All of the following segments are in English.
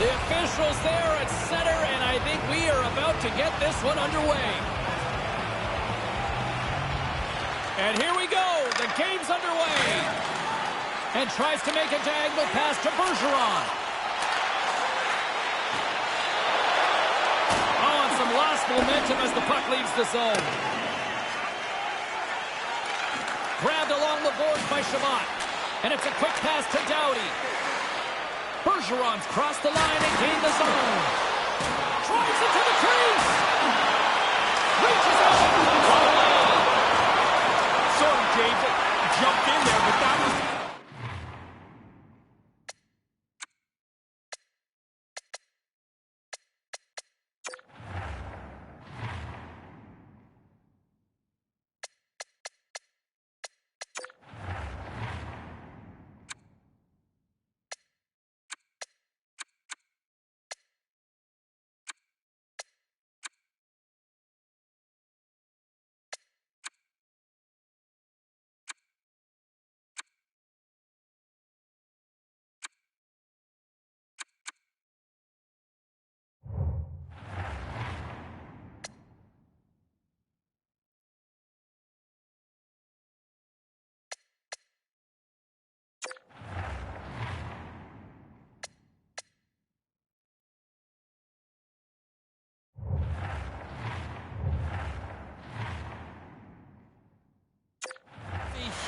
The officials there at center, and I think we are about to get this one underway. And here we go. The game's underway. And tries to make a diagonal pass to Bergeron. Oh, and some lost momentum as the puck leaves the zone. Grabbed along the boards by Chabot. And it's a quick pass to Doughty. Bergeron's crossed the line and gained the zone. Drives it to the crease. Reaches out and puts it away. Sorry, James. Jumped in there, but that was...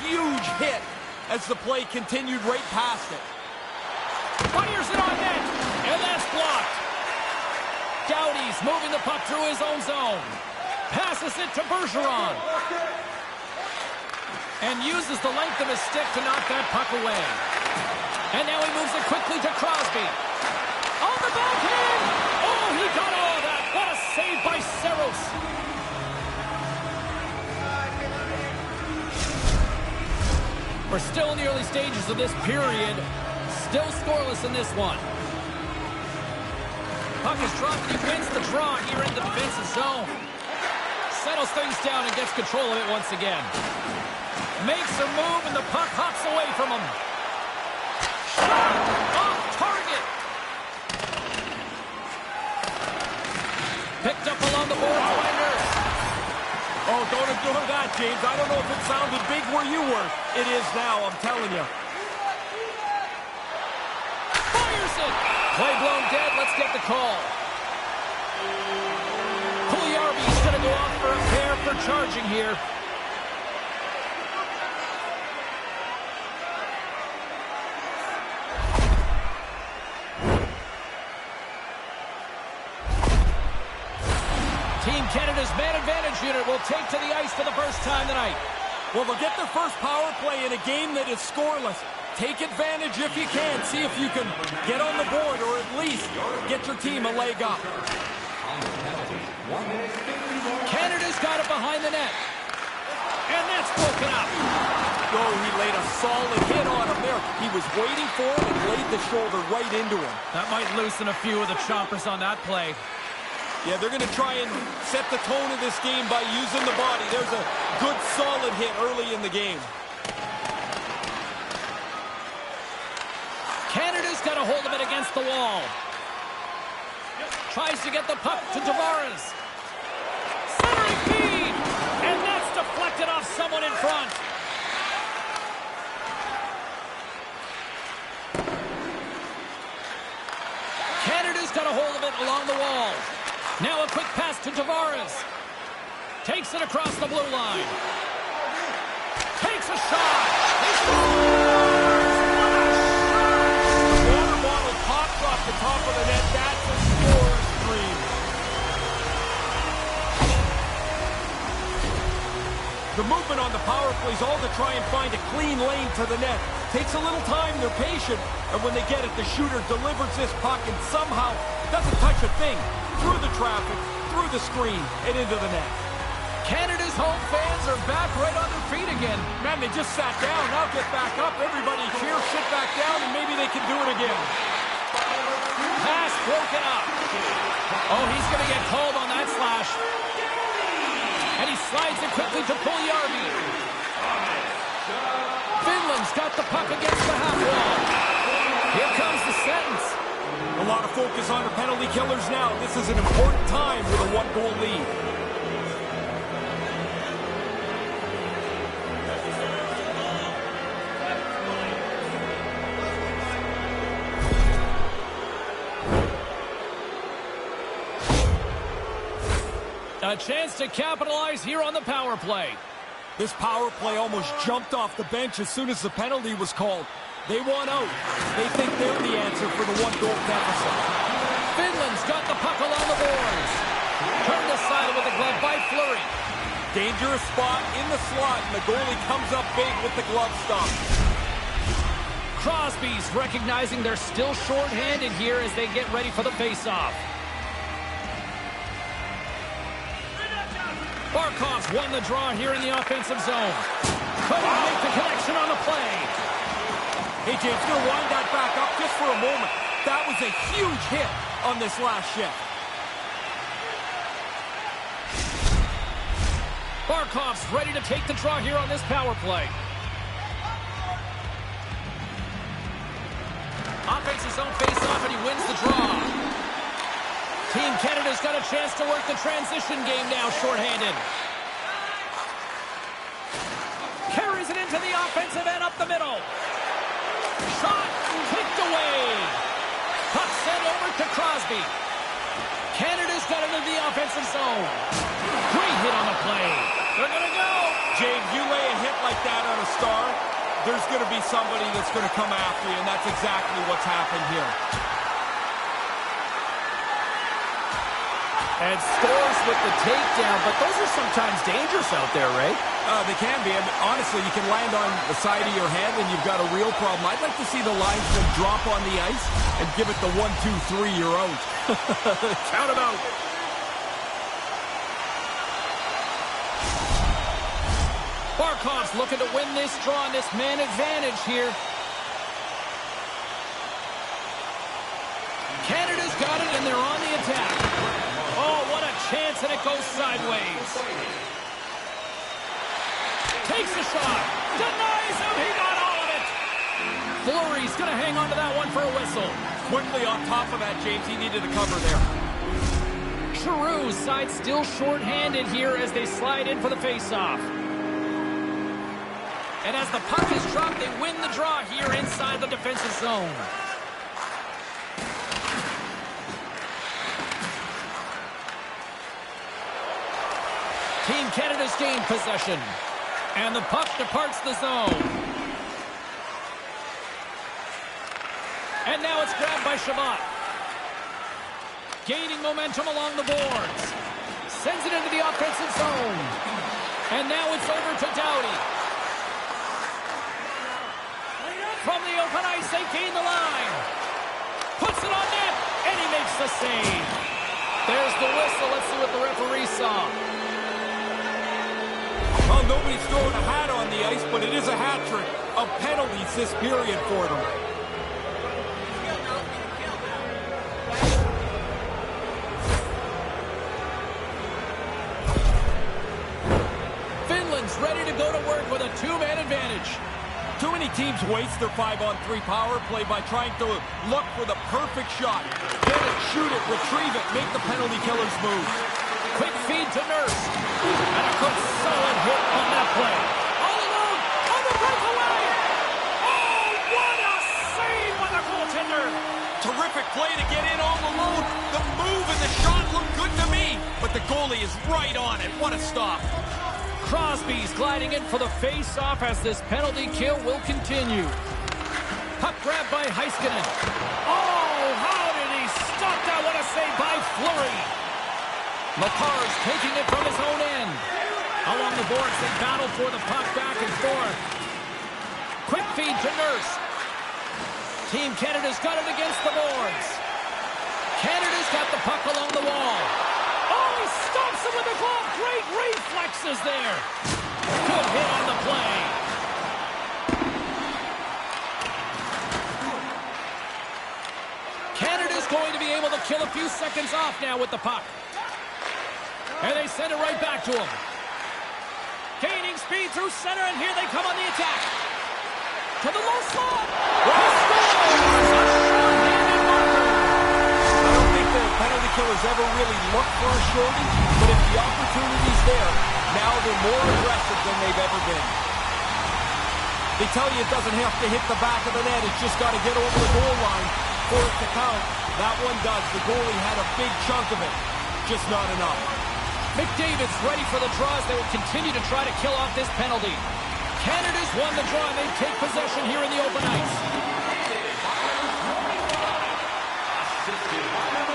Huge hit as the play continued right past it. Fires it on net, and that's blocked. Doughty's moving the puck through his own zone. Passes it to Bergeron. And uses the length of his stick to knock that puck away. And now he moves it quickly to Crosby. On the backhand! Oh, he got all that. What a save by Saros. We're still in the early stages of this period. Still scoreless in this one. Puck is dropped and he wins the draw here in the defensive zone. Settles things down and gets control of it once again. Makes a move and the puck hops away from him. Shot off target. Picked up along the boards by Nurse. Oh, don't ignore that, James. I don't know if it sounded big where you were. It is now, I'm telling you. Fires it. Play blown dead. Let's get the call. Puljujarvi's going to go off for a pair for charging here. Team Canada's man advantage unit will take to the ice for the first time tonight. Well, they'll get their first power play in a game that is scoreless. Take advantage if you can. See if you can get on the board or at least get your team a leg up. Canada's got it behind the net. And that's broken up. Oh, he laid a solid hit on him there. He was waiting for him and laid the shoulder right into him. That might loosen a few of the chompers on that play. Yeah, they're going to try and set the tone of this game by using the body. There's a good, solid hit early in the game. Canada's got a hold of it against the wall. Tries to get the puck to Tavares. Centering feed! And that's deflected off someone in front. Canada's got a hold of it along the wall. Now a quick pass to Tavares. Takes it across the blue line. Takes a shot. He scores! Water bottle popped off the top of the net. That's a scorer's dream. The movement on the power play is all to try and find a clean lane to the net. Takes a little time, they're patient, and when they get it, the shooter delivers this puck and somehow doesn't touch a thing. Through the traffic, through the screen, and into the net. Canada's home fans are back right on their feet again. Man, they just sat down. Now get back up. Everybody cheer, sit back down, and maybe they can do it again. Pass broken up. Oh, he's going to get called on that slash. And he slides it quickly to Puljärvi. Finland's got the puck against the half wall. Here comes the sentence. A lot of focus on the penalty killers now. This is an important time with a one-goal lead. A chance to capitalize here on the power play. This power play almost jumped off the bench as soon as the penalty was called. They want out. They think they're the answer for the one-goal deficit. Finland's got the puck along the boards. Turned aside with the glove by Fleury. Dangerous spot in the slot, and the goalie comes up big with the glove stop. Crosby's recognizing they're still short-handed here as they get ready for the face-off. Barkov's won the draw here in the offensive zone. Couldn't make the connection on the play. Hey, James, going to wind that back up just for a moment. That was a huge hit on this last shift. Barkov's ready to take the draw here on this power play. Offensive zone face-off, and he wins the draw. Team Canada's got a chance to work the transition game now, shorthanded. Carries it into the offensive end up the middle. Shot kicked away. Puck sent over to Crosby. Canada's got it into the offensive zone. Great hit on the play. They're going to go. James, you lay a hit like that on a star, there's going to be somebody that's going to come after you, and that's exactly what's happened here. And scores with the takedown, but those are sometimes dangerous out there, Ray. They can be. I mean, honestly, you can land on the side of your head and you've got a real problem. I'd like to see the linesman drop on the ice and give it the 1, 2, 3, you're out. Count him out. Barkov's looking to win this draw on this man advantage here. Canada's got it, and they're on the attack. Oh, what a chance, and it goes sideways. Takes a shot. Denies him. He got all of it. Fleury's going to hang on to that one for a whistle. Quickly on top of that, James, he needed a cover there. Giroux's side still short-handed here as they slide in for the face-off. And as the puck is dropped, they win the draw here inside the defensive zone. Team Canada's gained possession. And the puck departs the zone. And now it's grabbed by Chabot. Gaining momentum along the boards. Sends it into the offensive zone. And now it's over to Doughty. From the open ice, they gain the line. Puts it on net, and he makes the save. There's the whistle. Let's see what the referee saw. Well, nobody's throwing a hat on the ice, but it is a hat trick of penalties this period for them. Finland's ready to go to work with a two-man advantage. Too many teams waste their 5-on-3 power play by trying to look for the perfect shot. Get it, shoot it, retrieve it, make the penalty killers move. Quick feed to Nurse. And a good solid hit on that play. All alone on the breakaway. Oh, what a save by the goaltender. Terrific play to get in all alone. The move and the shot look good to me. But the goalie is right on it. What a stop. Crosby's gliding in for the face-off as this penalty kill will continue. Puck grab by Heiskanen. Oh, how did he stop that? What a save by Fleury. Makar's taking it from his own end. Along the boards, they battle for the puck back and forth. Quick feed to Nurse. Team Canada's got it against the boards. Canada's got the puck along the wall. Oh, he stops him with a glove. Great reflexes there. Good hit on the play. Canada's going to be able to kill a few seconds off now with the puck. And they send it right back to him. Gaining speed through center, and here they come on the attack. To the low slot. I don't think the penalty killers ever really look for a shorty, but if the opportunity's there, now they're more aggressive than they've ever been. They tell you it doesn't have to hit the back of the net, it's just got to get over the goal line for it to count. That one does. The goalie had a big chunk of it, just not enough. McDavid's ready for the draw as they will continue to try to kill off this penalty. Canada's won the draw, and they take possession here in the open ice.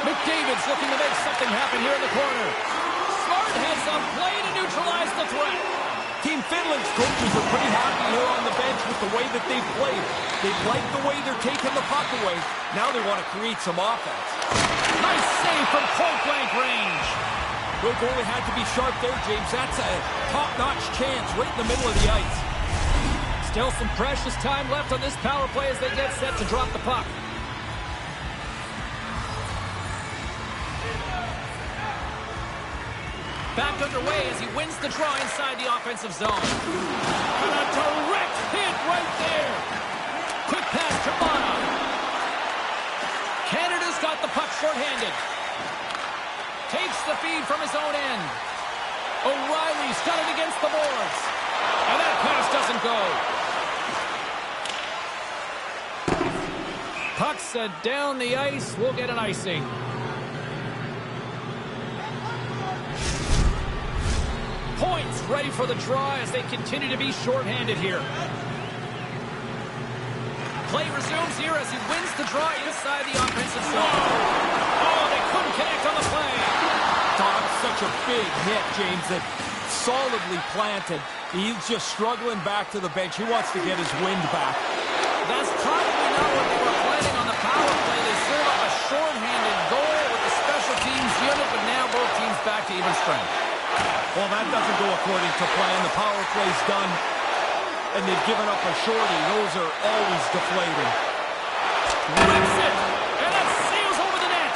McDavid's looking to make something happen here in the corner. Smart heads up play to neutralize the threat. Team Finland's coaches are pretty happy here on the bench with the way that they've played. They like the way they're taking the puck away. Now they want to create some offense. Nice save from point-blank range. Good goalie had to be sharp there, James. That's a top-notch chance right in the middle of the ice. Still some precious time left on this power play as they get set to drop the puck. Back underway as he wins the draw inside the offensive zone. And a direct hit right there. Quick pass to Mana. Canada's got the puck shorthanded. Takes the feed from his own end. O'Reilly's got it against the boards. And that pass doesn't go. Puck set down the ice. We'll get an icing. Points ready for the draw as they continue to be shorthanded here. Play resumes here as he wins the draw inside the offensive zone. Oh, they couldn't connect on the play. That's such a big hit, James, that solidly planted. He's just struggling back to the bench. He wants to get his wind back. That's probably not what they were planning on the power play. They serve up a shorthanded goal with the special teams unit, but now both teams back to even strength. Well, that doesn't go according to plan. The power play's done, and they've given up a shorty. Those are always deflating. That's it, and that sails over the net.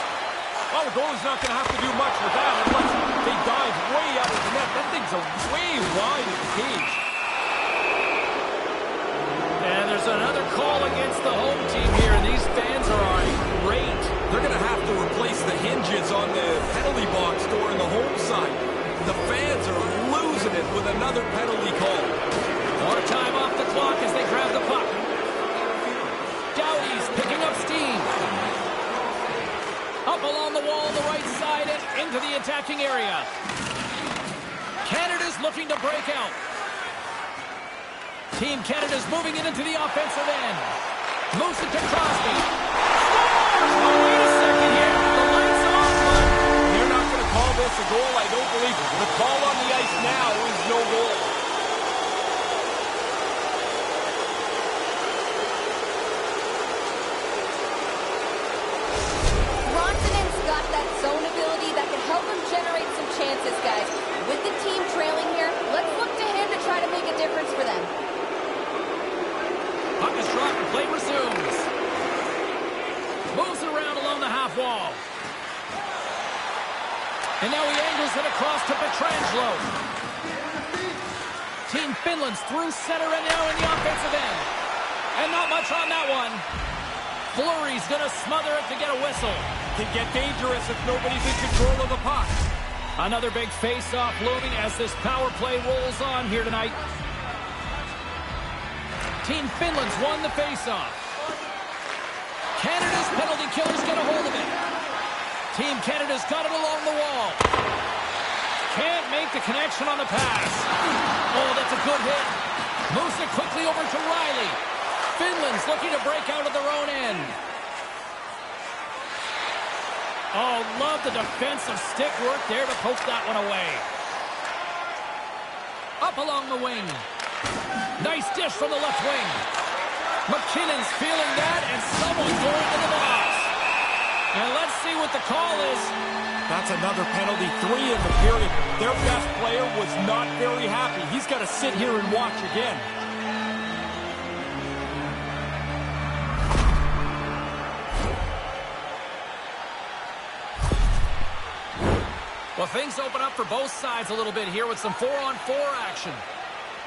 Well, the goalie's not going to have to do much with that unless they dive way out of the net. That thing's way wide of the cage. And there's another call against the home team here, and these fans are irate. They're going to have to replace the hinges on the penalty box door on the home side. The fans are losing it with another penalty call. More time off the clock as they grab the puck. Doughty's picking up steam. Up along the wall on the right side and into the attacking area. Canada's looking to break out. Team Canada's moving it into the offensive end. Moves it to Crosby. Oh, wait a second here. The lights off. They're not going to call this a goal, I don't believe. The call on the ice now is no goal. Rontonen's got that zone ability that can help him generate some chances, guys. With the team trailing here, let's look to him to try to make a difference for them. Puck is dropped and play resumes. Moves it around along the half wall. And now he angles it across to Pietrangelo. Team Finland's through center and now in the offensive end. And not much on that one. Fleury's going to smother it to get a whistle. Can get dangerous if nobody's in control of the puck. Another big face-off looming as this power play rolls on here tonight. Team Finland's won the face-off. Canada's penalty killers get a hold of it. Team Canada's got it along the wall. Can't make the connection on the pass. Oh, that's a good hit. Moves it quickly over to Riley. Finland's looking to break out of their own end. Oh, love the defensive stick work there to poke that one away. Up along the wing. Nice dish from the left wing. McKinnon's feeling that, and someone going to the box. And let's see what the call is. That's another penalty, 3 in the period. Their best player was not very happy. He's got to sit here and watch again. Well, things open up for both sides a little bit here with some 4-on-4 action.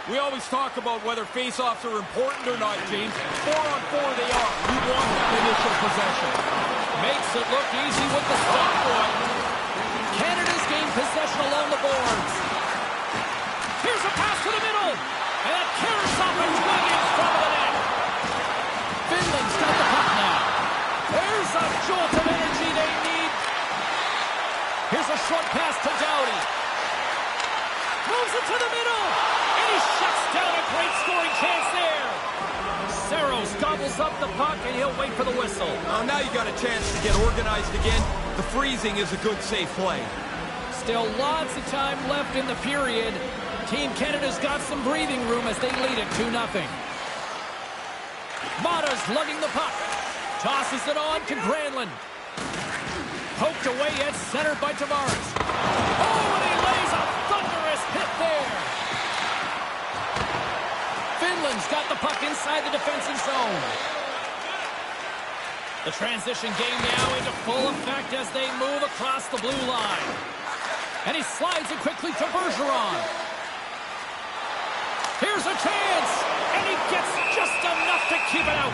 We always talk about whether face-offs are important or not, James. 4-on-4 they are. You want that initial possession. Makes it look easy with the stop boy. Canada's gained possession along the boards. Here's a pass to the middle. And that carries off a twig in front of the net. Finland's got the puck now. There's a jolt of energy they need. Here's a short pass to Doughty. Moves it to the middle. And he shuts down a great scoring chance there. Saros gobbles up the puck, and he'll wait for the whistle. Now you got a chance to get organized again. The freezing is a good, safe play. Still lots of time left in the period. Team Canada's got some breathing room as they lead it 2-0. Mata's lugging the puck. Tosses it on to Granlund. Poked away at center by Tavares. Oh, and he lays a thunderous hit there. Finland's got the puck inside the defensive zone. The transition game now into full effect as they move across the blue line. And he slides it quickly to Bergeron. Here's a chance, and he gets just enough to keep it out.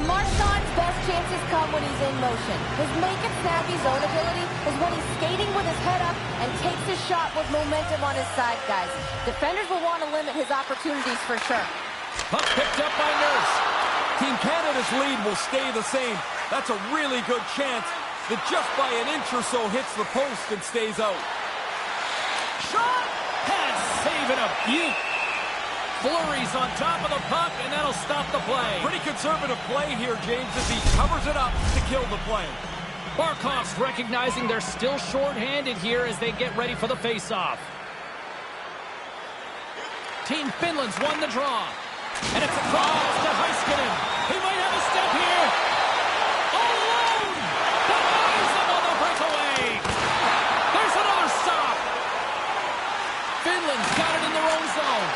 Marchand's best chances come when he's in motion. His make-it-snappy zone ability is when he's skating with his head up and takes his shot with momentum on his side, guys. Defenders will want to limit his opportunities for sure. Puck picked up by Nurse. Team Canada's lead will stay the same. That's a really good chance that just by an inch or so hits the post and stays out. Shot! Pass saving a beaut. Fleury's on top of the puck, and that'll stop the play. Pretty conservative play here, James, as he covers it up to kill the play. Barkov's recognizing they're still short-handed here as they get ready for the face-off. Team Finland's won the draw. And it's across to Heiskanen. He might have a step here. All alone! Denies another breakaway. There's another stop. Finland's got it in their own zone.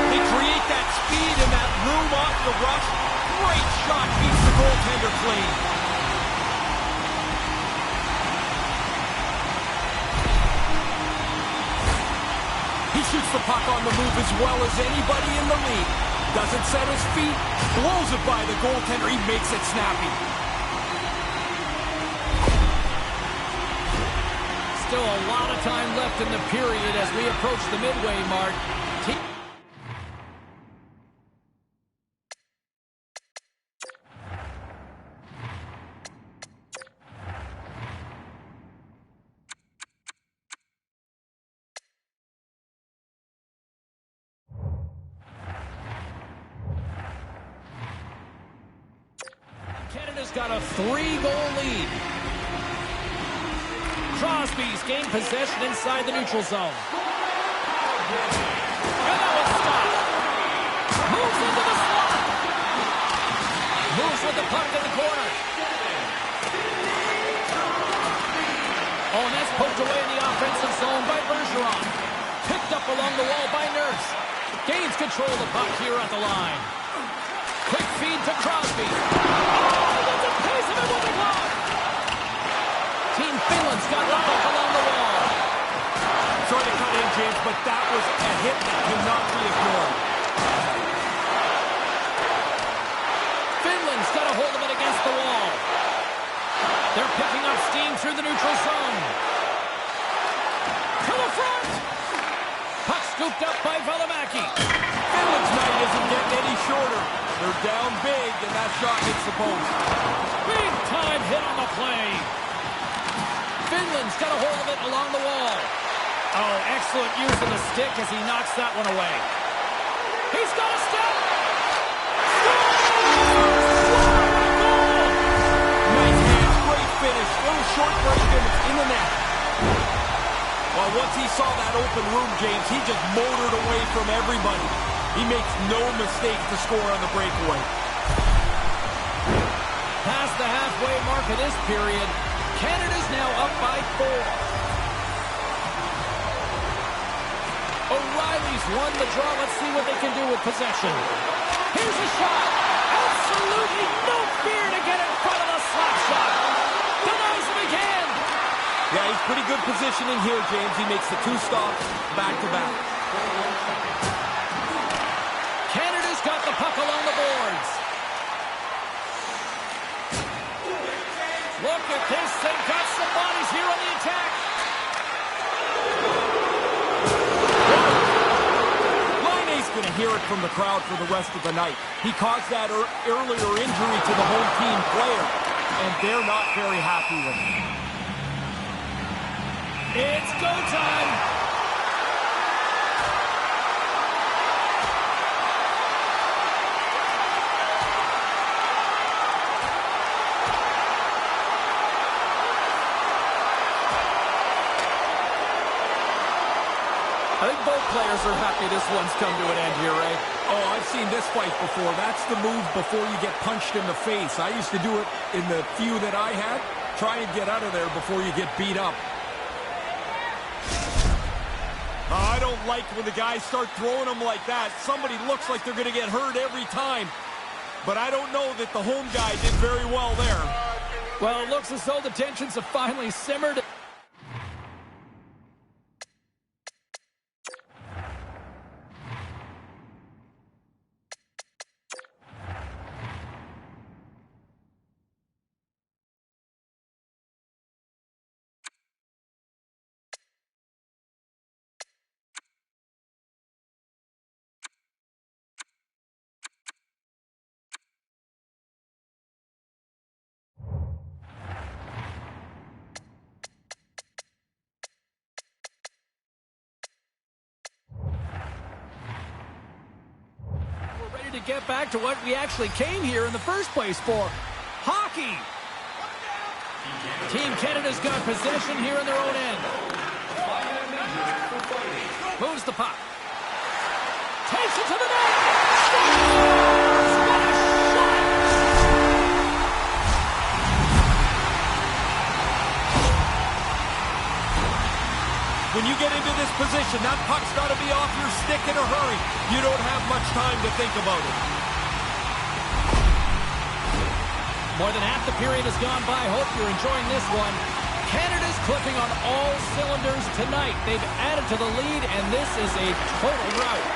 They create that speed and that room off the rush. Great shot keeps the goaltender clean. He shoots the puck on the move as well as anybody in the league. Doesn't set his feet, blows it by the goaltender. He makes it snappy. Still a lot of time left in the period as we approach the midway mark. Canada's got a 3-goal lead. Crosby's gained possession inside the neutral zone. And that one's stopped. Moves into the slot. Moves with the puck in the corner. Oh, and that's poked away in the offensive zone by Bergeron. Picked up along the wall by Nurse. Gains control of the puck here at the line. Quick feed to Crosby. Oh, that's a piece of it with the glove. James, but that was a hit that cannot be ignored. Finland's got a hold of it against the wall. They're picking up steam through the neutral zone. To the front. Puck scooped up by Valimaki. Finland's night isn't getting any shorter. They're down big, and that shot hits the post. Big time hit on the play. Finland's got a hold of it along the wall. Oh, excellent use of the stick as he knocks that one away. He's got a step. Nice hands, great finish. Little short break and it's in the net. Well, once he saw that open room, James, he just motored away from everybody. He makes no mistake to score on the breakaway. Past the halfway mark of this period, Canada's now up by 4. O'Reilly's won the draw. Let's see what they can do with possession. Here's a shot. Absolutely no fear to get in front of the slap shot. Denies him again. Yeah, he's pretty good positioning here, James. He makes the 2 stops back-to-back. Canada's got the puck along the boards. Look at this. They've got some bodies here on the attack. Laine's going to hear it from the crowd for the rest of the night. He caused that earlier injury to the home team player, and they're not very happy with him. It's go time. I think both players are happy this one's come to an end here, Ray. Oh, I've seen this fight before. That's the move before you get punched in the face. I used to do it in the few that I had. Try and get out of there before you get beat up. I don't like when the guys start throwing them like that. Somebody looks like they're going to get hurt every time. But I don't know that the home guy did very well there. Well, it looks as though the tensions have finally simmered. To get back to what we actually came here in the first place for. Hockey! Team Canada's got possession here in their own end. Moves the puck. Takes it to the net! Scores! What a shot! When you get into this position, that puck's got to be off your stick in a hurry. You don't have much time to think about it. More than half the period has gone by. Hope you're enjoying this one. Canada's clicking on all cylinders tonight. They've added to the lead, and this is a total rout.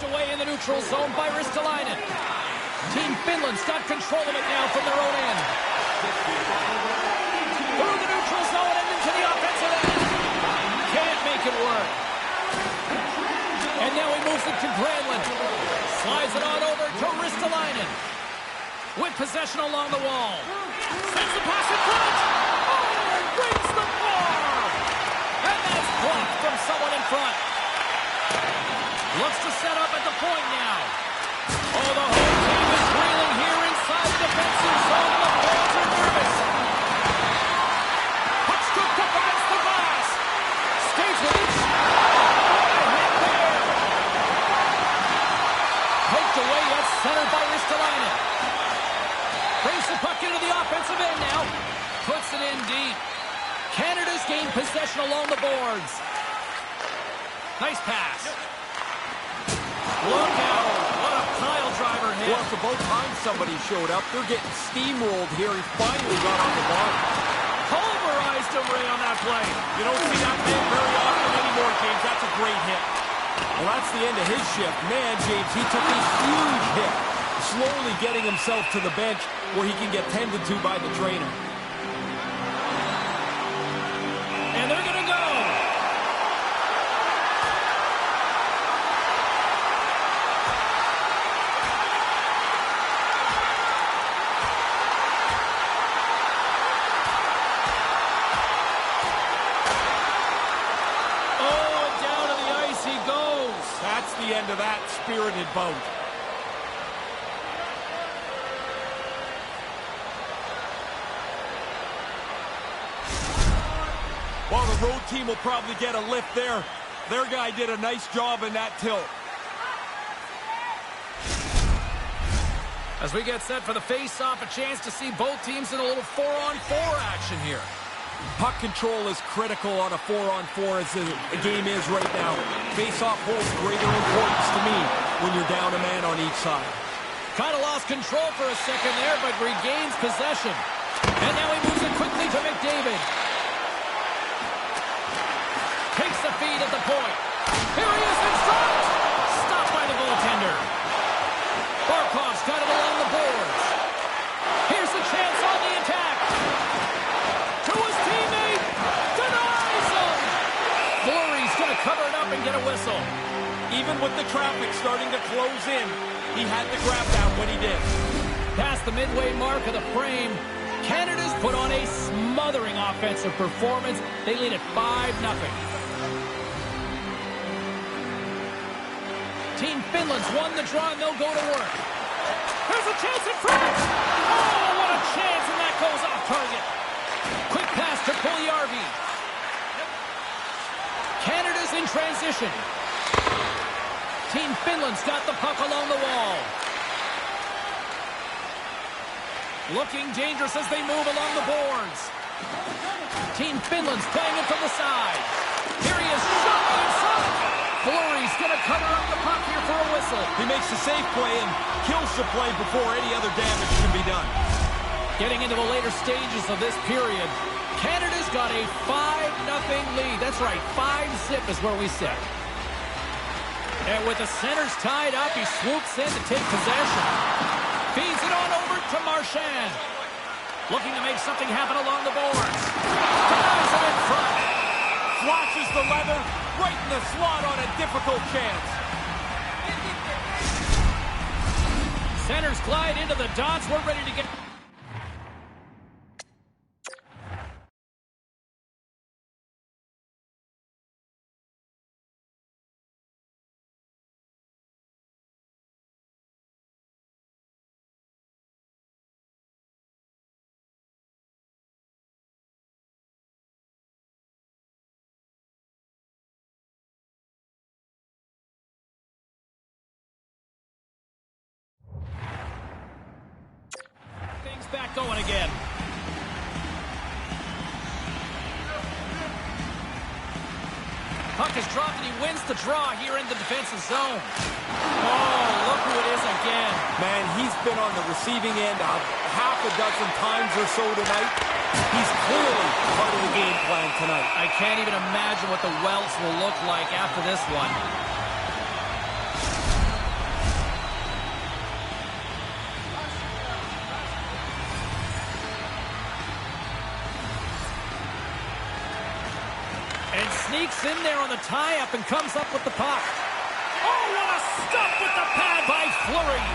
Away in the neutral zone by Ristolainen. Team Finland's got control of it now from their own end. Through the neutral zone and into the offensive end. Can't make it work. And now he moves it to Granlund. Slides it on over to Ristolainen. With possession along the wall. Sends the pass in front. Oh, rings the bar. And that's blocked from someone in front. Looks to set up at the point now. Oh, the whole team is reeling here inside the defensive zone. The fans are nervous. Puck scooped up against the glass. Skates with it. Oh, hit there. Poked away, yet centered by Ristolainen. Brings the puck into the offensive end now. Puts it in deep. Canada's gained possession along the boards. Nice pass. Look out. What a pile driver hit. Well, it's about time somebody showed up. They're getting steamrolled here. He finally got on the ball. Pulverized him, Ray, on that play. You don't see that man very often anymore, James. That's a great hit. Well, that's the end of his shift. Man, James, he took a huge hit, slowly getting himself to the bench where he can get tended to by the trainer. And they're going to go. Oh, down to the ice he goes. That's the end of that spirited bout. Well, the road team will probably get a lift there. Their guy did a nice job in that tilt. As we get set for the face-off, a chance to see both teams in a little 4-on-4 action here. Puck control is critical on a 4-on-4 as the game is right now. Face-off holds greater importance to me when you're down a man on each side. Kind of lost control for a second there, but regains possession. And now he moves it quickly to McDavid. Takes the feed at the point. Here he is in front. Stopped by the goaltender. Barkov's got it along the boards. Here's the chance on the attack. To his teammate. Denies him. Fleury's going to cover it up and get a whistle. Even with the traffic starting to close in, he had to grab that when he did. Past the midway mark of the frame, Canada's put on a smothering offensive performance. They lead at 5-0. Team Finland's won the draw, and they'll go to work. Here's a chance in front. Oh, what a chance, and that goes off target. Quick pass to Puljujarvi. Canada's in transition. Team Finland's got the puck along the wall. Looking dangerous as they move along the boards. Team Finland's playing it from the side. Here he is, shot in front. Fleury's going to cover up the puck here for a whistle. He makes a safe play and kills the play before any other damage can be done. Getting into the later stages of this period, Canada's got a 5-0 lead. That's right, 5-zip is where we sit. And with the centers tied up, he swoops in to take possession. Feeds it on over to Marchand. Looking to make something happen along the boards. Denies it in front. Flashes the leather right in the slot on a difficult chance. Centers glide into the dots. We're ready to get... back going again. Puck is dropped and he wins the draw here in the defensive zone. Oh, look who it is again. Man, he's been on the receiving end half a dozen times or so tonight. He's clearly part of the game plan tonight. I can't even imagine what the Welts will look like after this one. Sneaks in there on the tie-up and comes up with the puck. Oh, what a stop with the pad by Fleury.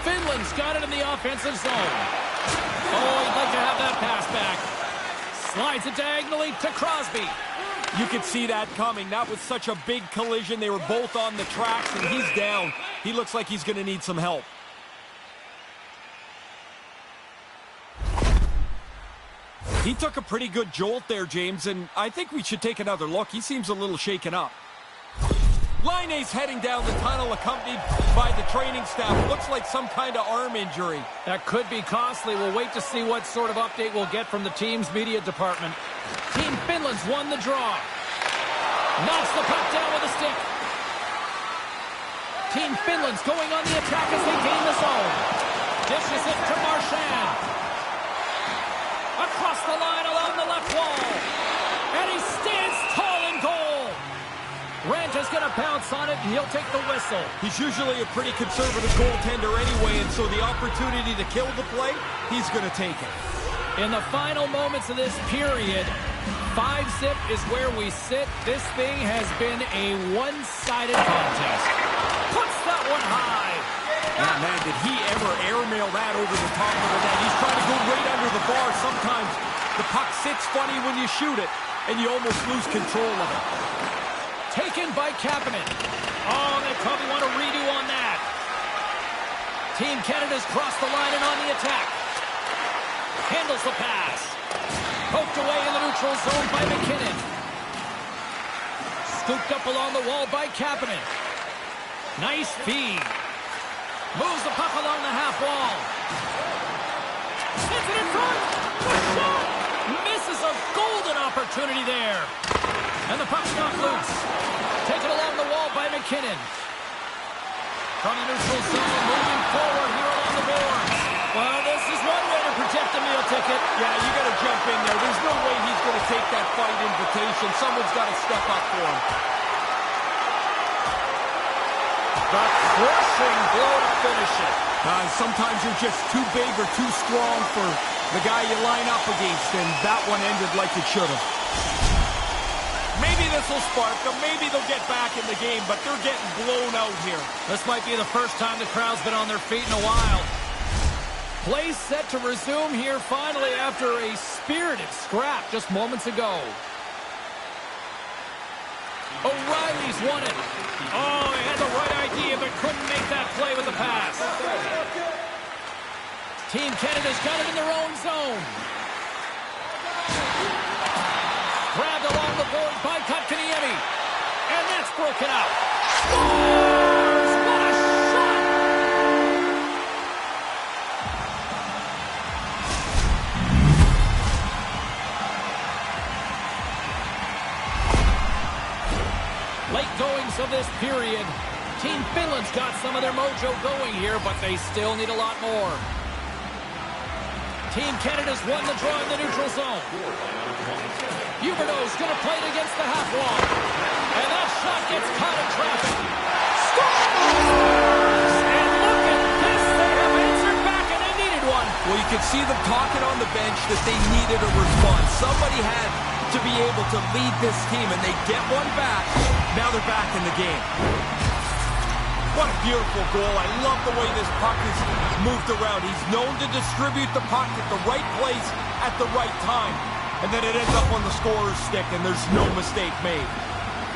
Finland's got it in the offensive zone. Oh, he'd like to have that pass back. Slides it diagonally to Crosby. You could see that coming. That was such a big collision. They were both on the tracks, and he's down. He looks like he's going to need some help. He took a pretty good jolt there, James, and I think we should take another look. He seems a little shaken up. Laine's heading down the tunnel, accompanied by the training staff. Looks like some kind of arm injury. That could be costly. We'll wait to see what sort of update we'll get from the team's media department. Team Finland's won the draw. Knocks the puck down with a stick. Team Finland's going on the attack as they gain the zone. Dishes it to Marchand. Across the line along the left wall. And he stands tall in goal. Ranta's going to bounce on it, and he'll take the whistle. He's usually a pretty conservative goaltender anyway, and so the opportunity to kill the play, he's going to take it. In the final moments of this period, 5-zip is where we sit. This thing has been a one-sided contest. Puts that one high. Yeah, man, did he ever airmail that over the top of the net? He's trying to go right under the bar. Sometimes the puck sits funny when you shoot it, and you almost lose control of it. Taken by Kapanen. Oh, they probably want a redo on that. Team Canada's crossed the line and on the attack. Handles the pass. Poked away in the neutral zone by McKinnon. Scooped up along the wall by Kapanen. Nice feed. Moves the puck along the half wall. Sends it in front. The shot. Misses a golden opportunity there. And the puck's not loose. Taken along the wall by McKinnon. From the neutral zone, moving forward here along the boards. Well, this is one way to protect the meal ticket. Yeah, you got to jump in there. There's no way he's going to take that fight invitation. Someone's got to step up for him. The crushing blow to finish it. Sometimes you're just too big or too strong for the guy you line up against, and that one ended like it should have. Maybe this will spark them. Maybe they'll get back in the game, but they're getting blown out here. This might be the first time the crowd's been on their feet in a while. Play set to resume here finally after a spirited scrap just moments ago. O'Reilly's won it. Oh, he had the right idea, but couldn't make that play with the pass. Team Canada's got it in their own zone. Grabbed along the board by Kotkaniemi. And that's broken out. Scores! What a shot! Late goings of this period. Team Finland's got some of their mojo going here, but they still need a lot more. Team Canada's won the draw in the neutral zone. Huberdeau's going to play it against the half wall. And that shot gets caught in traffic. Scores! And look at this. They have answered back, and they needed one. Well, you could see them talking on the bench that they needed a response. Somebody had to be able to lead this team, and they get one back. Now they're back in the game. What a beautiful goal. I love the way this puck is moved around. He's known to distribute the puck at the right place at the right time. And then it ends up on the scorer's stick, and there's no mistake made.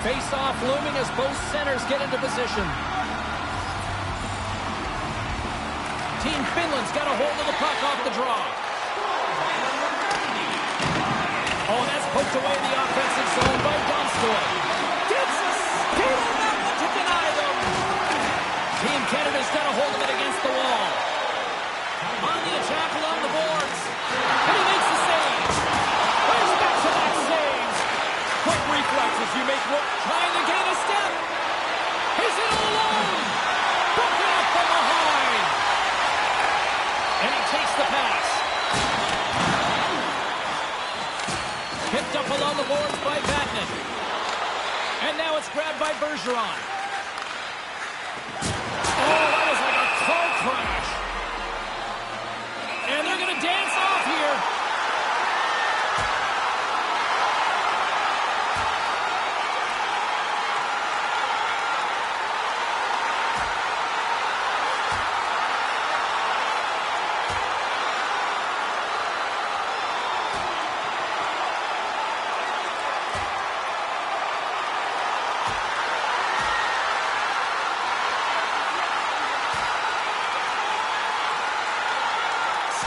Face-off looming as both centers get into position. Team Finland's got a hold of the puck off the draw. Oh, that's poked away in the offensive zone by Donskoy. Gets a speed on that one to deny them. Team Canada's got a hold of it against the wall. On the attack along the boards. And he makes the save. There's back-to-back saves. Quick reflexes. You make one. Trying to gain a step. He's in all alone. Broken up from behind. And he takes the pass. Picked up along the boards by Vatanen. And now it's grabbed by Bergeron. Oh, that was like a car crash. And they're going to dance off here.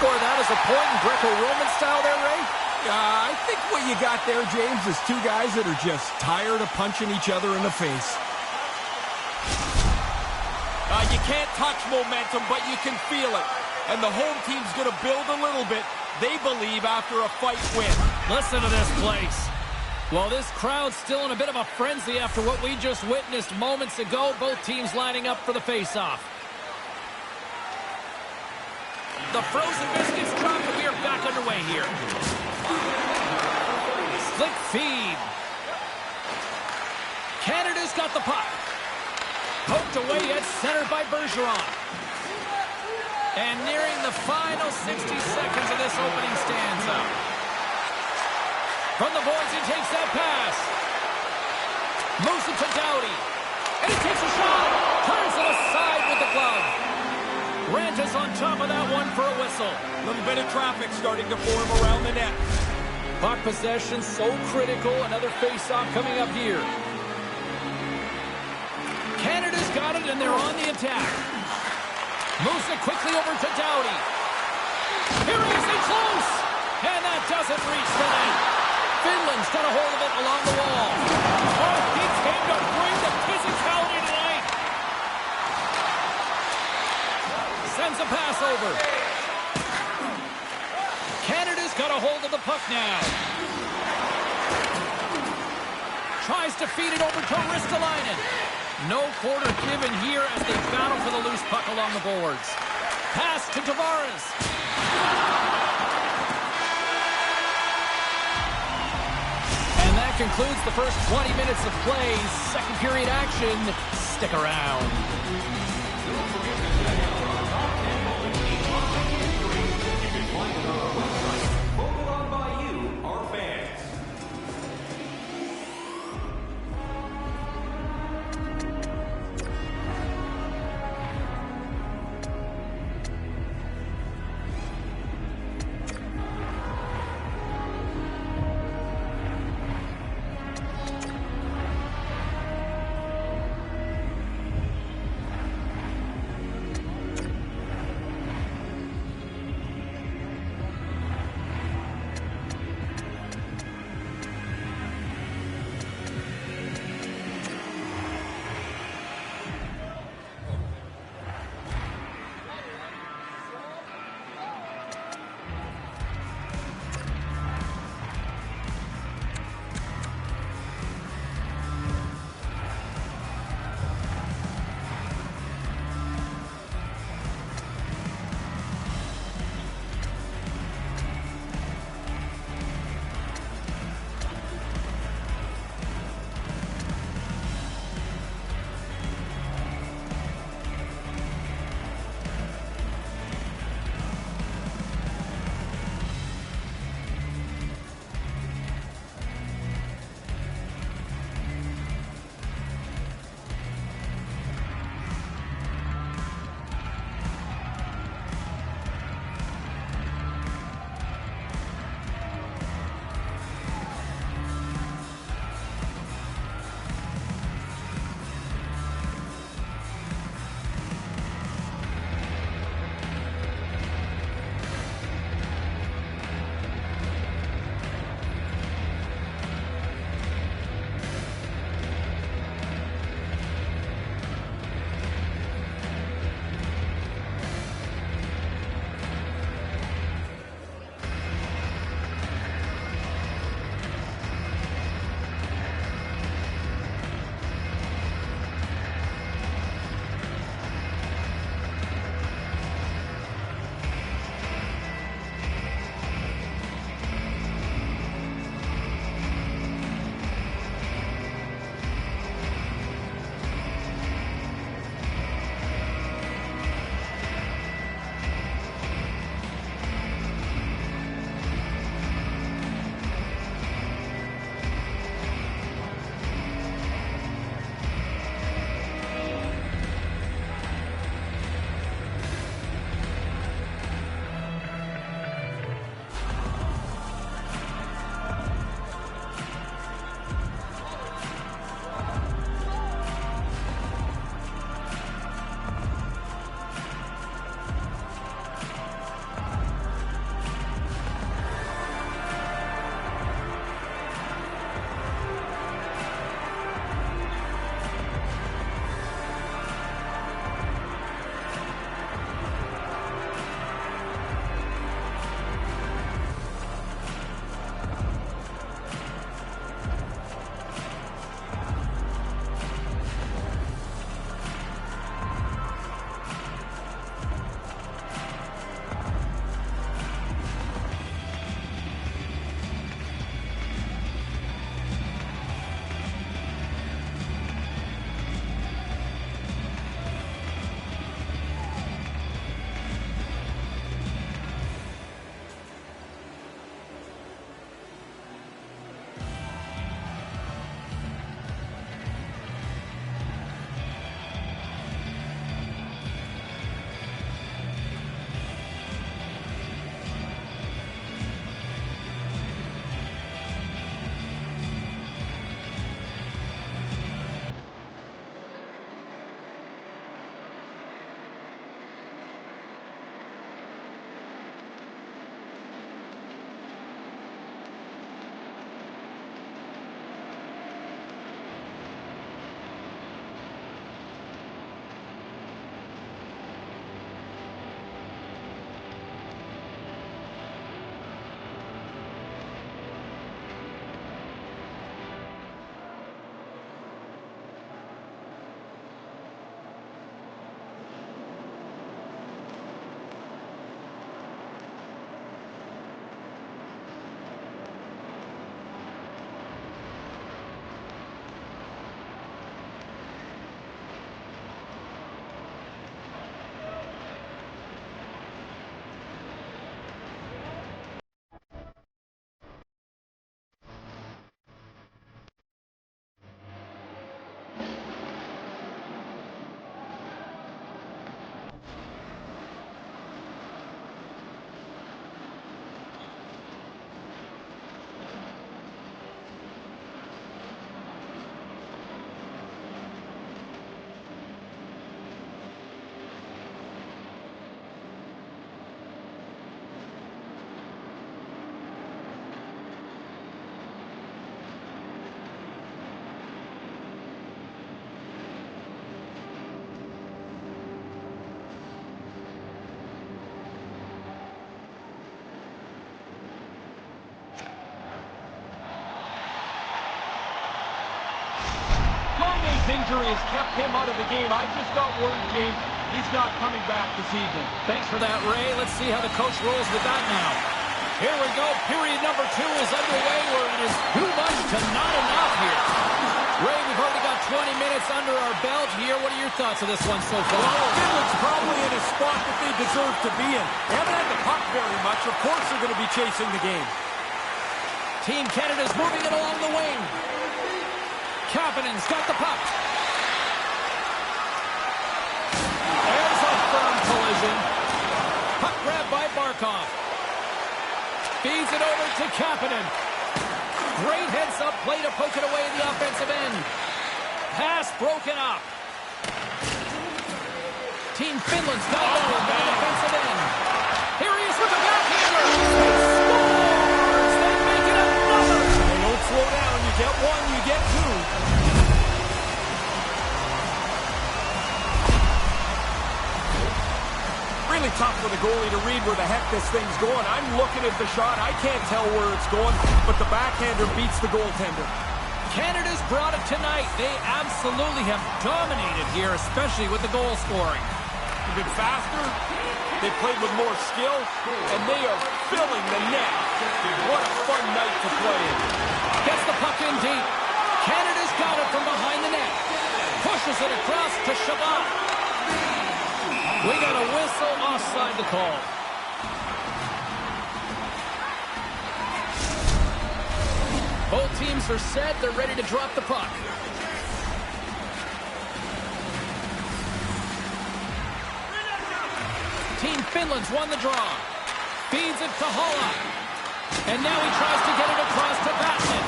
Score that as a point in Greco-Roman style there, Ray? I think what you got there, James, is two guys that are just tired of punching each other in the face. You can't touch momentum, but you can feel it. And the home team's going to build a little bit, they believe, after a fight win. Listen to this place. Well, this crowd's still in a bit of a frenzy after what we just witnessed moments ago. Both teams lining up for the face-off. The frozen biscuits drop, and we are back underway here. Slick feed. Canada's got the puck. Poked away at center by Bergeron. And nearing the final 60 seconds of this opening stanza. From the boards, he takes that pass. Moves it to Doughty. And he takes a shot. Turns it aside with the glove. Grant is on top of that one for a whistle. A little bit of traffic starting to form around the net. Puck possession so critical. Another face-off coming up here. Canada's got it, and they're on the attack. Moves it quickly over to Doughty. Here he is in close. And that doesn't reach the net. Finland's got a hold of it along the wall. Oh, he came to bring the physicality tonight. Sends a pass over. Canada's got a hold of the puck now. Tries to feed it over to Ristolainen. No quarter given here as they battle for the loose puck along the boards. Pass to Tavares. And that concludes the first 20 minutes of play. Second period action. Stick around. injury has kept him out of the game. I just got word, James, he's not coming back this evening. Thanks for that, Ray. Let's see how the coach rolls with that now. Here we go. Period number 2 is underway where it is too much to not enough here. Ray, we've already got 20 minutes under our belt here. What are your thoughts of this one so far? Well, Finland's probably in a spot that they deserve to be in. They haven't had the puck very much. Of course they're going to be chasing the game. Team Canada's moving it along the wing. Kapanen's got the puck. There's a firm collision. Puck grab by Barkov. Feeds it over to Kapanen. Great heads-up play to poke it away in the offensive end. Pass broken up. Team Finland's got the puck on the defensive end. Here he is with the backhander. He scores! They make it another. They don't slow down. You get one, you get two. Really tough for the goalie to read where the heck this thing's going. I'm looking at the shot. I can't tell where it's going, but the backhander beats the goaltender. Canada's brought it tonight. They absolutely have dominated here, especially with the goal scoring. They've been faster, they played with more skill, and they are filling the net. What a fun night to play in. Gets the puck in deep. Canada's got it from behind the net. Pushes it across to Shabbat. We got a whistle offside the call. Both teams are set. They're ready to drop the puck. Team Finland's won the draw. Feeds it to Holla. And now he tries to get it across to Batman.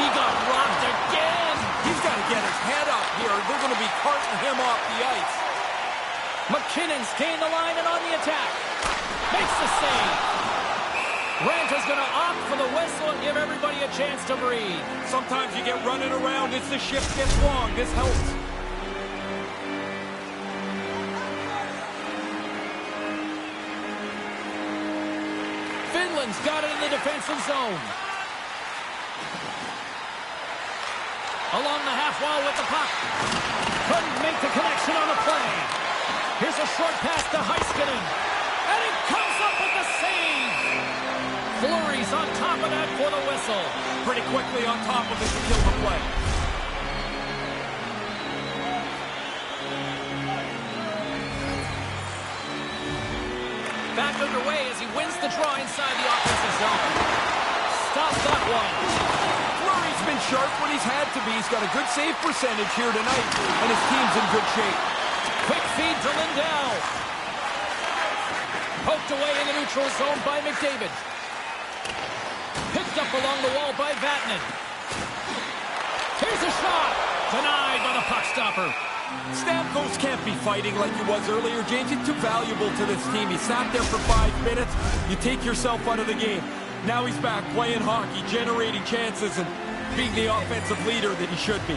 He got rocked again. He's got to get his head up here. They're going to be carting him off the ice. McKinnon's gained the line and on the attack. Makes the save. Ranta's going to opt for the whistle and give everybody a chance to breathe. Sometimes you get running around as the shift gets long. This helps. Finland's got it in the defensive zone. Along the half wall with the puck. Couldn't make the connection on the play. Here's a short pass to Heiskanen. And he comes up with the save. Fleury's on top of that for the whistle. Pretty quickly on top of it to kill the play. Back underway as he wins the draw inside the offensive zone. Stop that one. Fleury's been sharp when he's had to be. He's got a good save percentage here tonight, and his team's in good shape. Quick feed to Lindell. Poked away in the neutral zone by McDavid. Picked up along the wall by Vatanen. Here's a shot. Denied by the puck stopper. Stamkos can't be fighting like he was earlier, James. He's too valuable to this team. He sat there for 5 minutes. You take yourself out of the game. Now he's back playing hockey, generating chances, and being the offensive leader that he should be.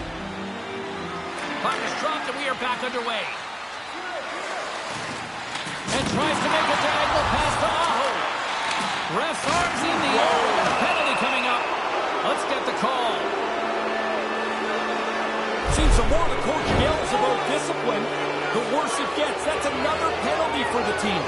Puck is dropped and we are back underway. And tries to make a diagonal pass to Aho. Ref's arms in the air. We got a penalty coming up. Let's get the call. Seems the more the coach yells about discipline, the worse it gets. That's another penalty for the team.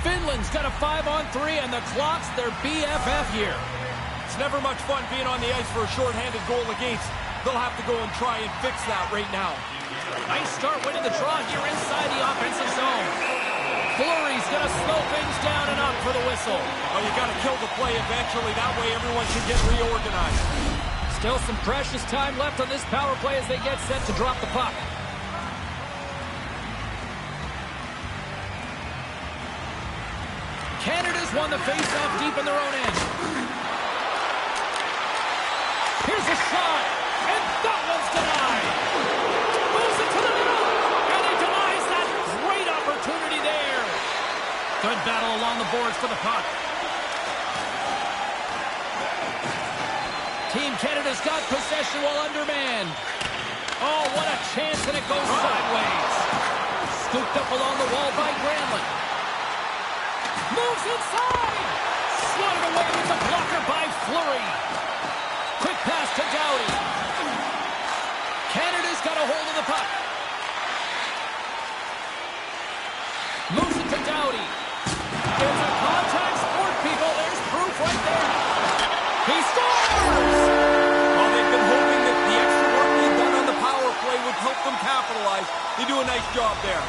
Finland's got a 5-on-3 and the clock's their BFF here. It's never much fun being on the ice for a shorthanded goal against. They'll have to go and try and fix that right now. Nice start winning the draw here inside the offensive zone. Fleury's going to slow things down and up for the whistle. Oh, you got to kill the play eventually. That way everyone can get reorganized. Still some precious time left on this power play as they get set to drop the puck. Canada's won the faceoff deep in their own end. Here's a shot, and that one's denied. Moves it to the middle, and he denies that great opportunity there. Good battle along the boards for the puck. Team Canada's got possession while undermanned. Oh, what a chance, and it goes sideways. Scooped up along the wall by Granlund. Moves inside. Slotted away with the blocker by Fleury. Quick pass to Doughty. Canada's got a hold of the puck. Moves it to Doughty. It's a contact sport, people. There's proof right there. He scores! Well, they've been hoping that the extra work they've done on the power play would help them capitalize. They do a nice job there.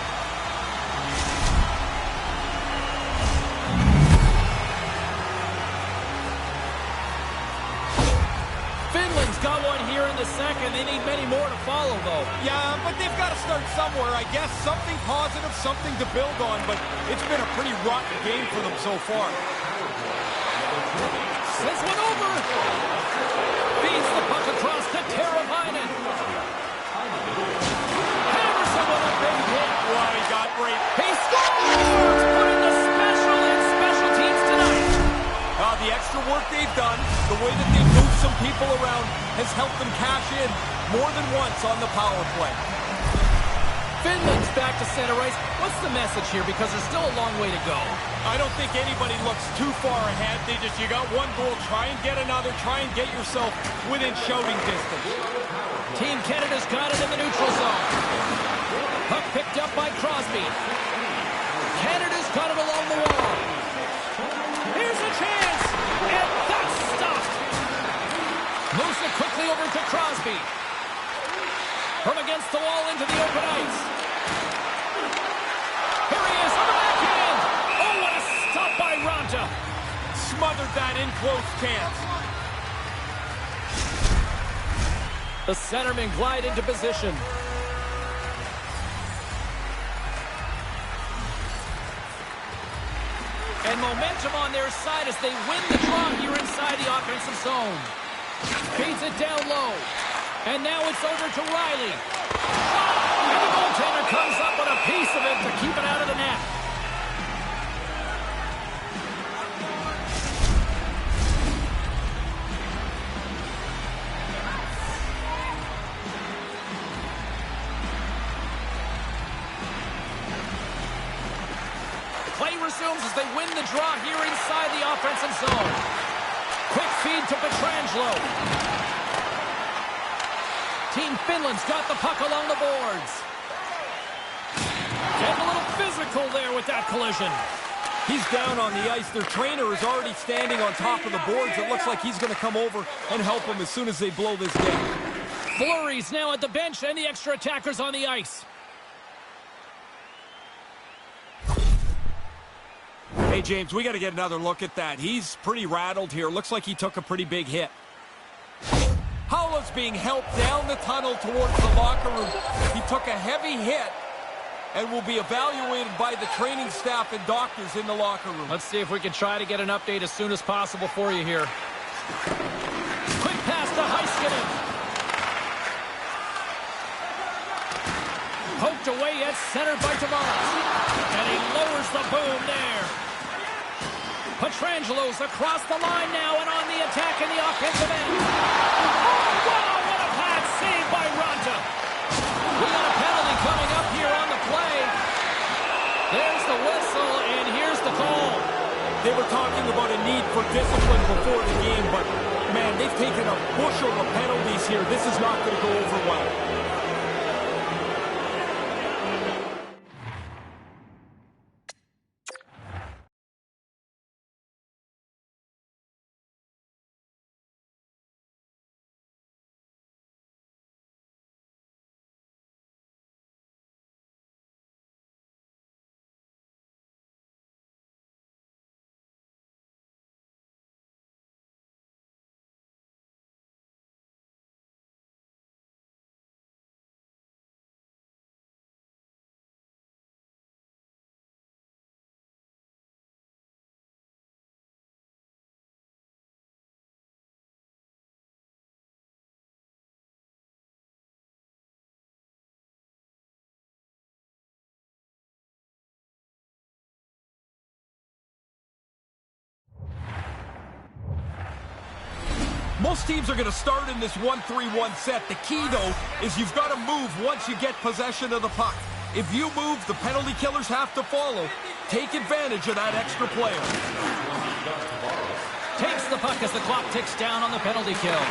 Finland's got one here in the second. They need many more to follow, though. Yeah, but they've got to start somewhere, I guess. Something positive, something to build on, but it's been a pretty rotten game for them so far. Sends one over. Feeds the puck across to Teravainen. Henderson with a big hit. Wow, he got great. He scores! Putting the special in special teams tonight. The extra work they've done, the way that they've moved some people around, has helped them cash in more than once on the power play. Finland's back to center ice. What's the message here? Because there's still a long way to go. I don't think anybody looks too far ahead. You got one goal, try and get another, try and get yourself within shouting distance. Team Canada's got it in the neutral zone. Puck picked up by Crosby. Canada's got it along the wall. Here's a chance, and that's stopped. Moves it quickly over to Crosby. From against the wall into the open ice. Here he is on the backhand. Oh, what a stop by Ranta. Smothered that in close chance. The centermen glide into position. And momentum on their side as they win the draw here inside the offensive zone. Feeds it down low. And now it's over to Riley. And the goaltender comes up with a piece of it to keep it out of the net. Play resumes as they win the draw here inside the offensive zone. Quick feed to Pietrangelo. Team Finland's got the puck along the boards. Getting a little physical there with that collision. He's down on the ice. Their trainer is already standing on top of the boards. It looks like he's going to come over and help them as soon as they blow this game. Fleury's now at the bench and the extra attackers on the ice. Hey, James, we got to get another look at that. He's pretty rattled here. Looks like he took a pretty big hit. Howlett's being helped down the tunnel towards the locker room. He took a heavy hit and will be evaluated by the training staff and doctors in the locker room. Let's see if we can try to get an update as soon as possible for you here. Quick pass to Heiskanen. Poked away at center by Tavares. And he lowers the boom there. Pietrangelo's across the line now and on the attack in the offensive end. Oh, wow, what a pass saved by Ranta. We got a penalty coming up here on the play. There's the whistle, and here's the call. They were talking about a need for discipline before the game, but, man, they've taken a bushel of penalties here. This is not going to go over well. Most teams are going to start in this 1-3-1 set. The key, though, is you've got to move once you get possession of the puck. If you move, the penalty killers have to follow. take advantage of that extra player. Takes the puck as the clock ticks down on the penalty kill.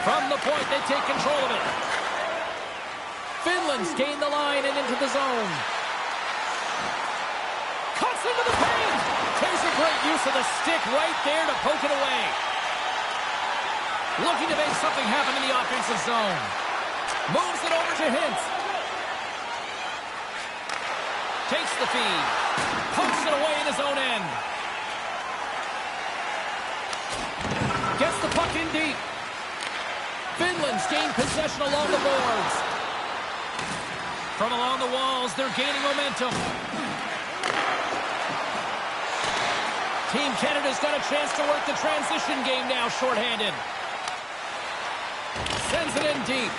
From the point, they take control of it. Finland's gained the line and into the zone. Cuts into the paint. Takes a great use of the stick right there to poke it away. Looking to make something happen in the offensive zone. Moves it over to Hintz. Takes the feed. Pokes it away in his own end. Gets the puck in deep. Finland's gained possession along the boards. From along the walls, they're gaining momentum. Team Canada's got a chance to work the transition game now, shorthanded. Sends it in deep.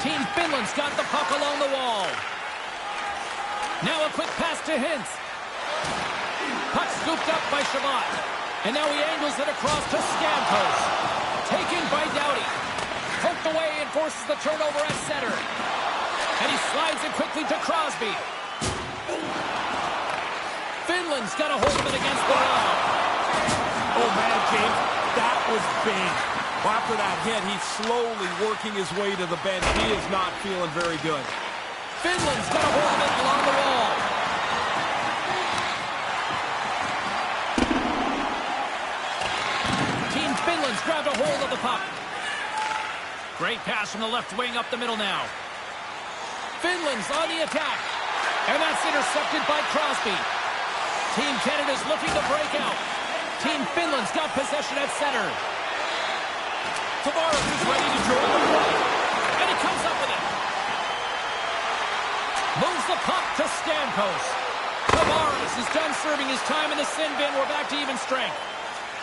Team Finland's got the puck along the wall. Now a quick pass to Hintz. Puck scooped up by Chabot. And now he angles it across to Stamkos. Taken by Doughty. Poked away and forces the turnover at center. And he slides it quickly to Crosby. Finland's got a hold of it against the wall. Oh, man, James, that was big. After that hit, he's slowly working his way to the bench. He is not feeling very good. Finland's got a hold of it along the wall. Team Finland's grabbed a hold of the puck. Great pass from the left wing up the middle now. Finland's on the attack. And that's intercepted by Crosby. Team Canada's looking to break out. Team Finland's got possession at center. Tavares is ready to join the play. And he comes up with it. Moves the puck to Stamkos. Tavares is done serving his time in the sin bin. We're back to even strength.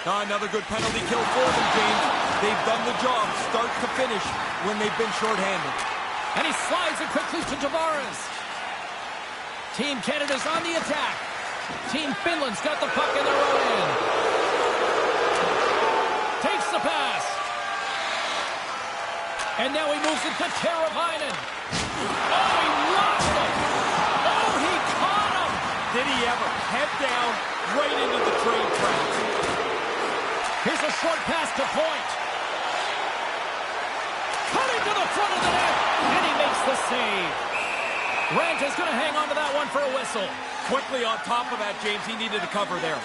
Another good penalty kill for them, James. They've done the job start to finish when they've been shorthanded. And he slides it quickly to Tavares. Team Canada's on the attack. Team Finland's got the puck in their own end. Takes the pass. And now he moves it to Teravainen. Oh, he lost it. Oh, he caught him. Did he ever? Head down, right into the train tracks. Here's a short pass to Point. Cutting to the front of the net. And he makes the save. Ranta's going to hang on to that one for a whistle. Quickly on top of that, James, he needed a cover there.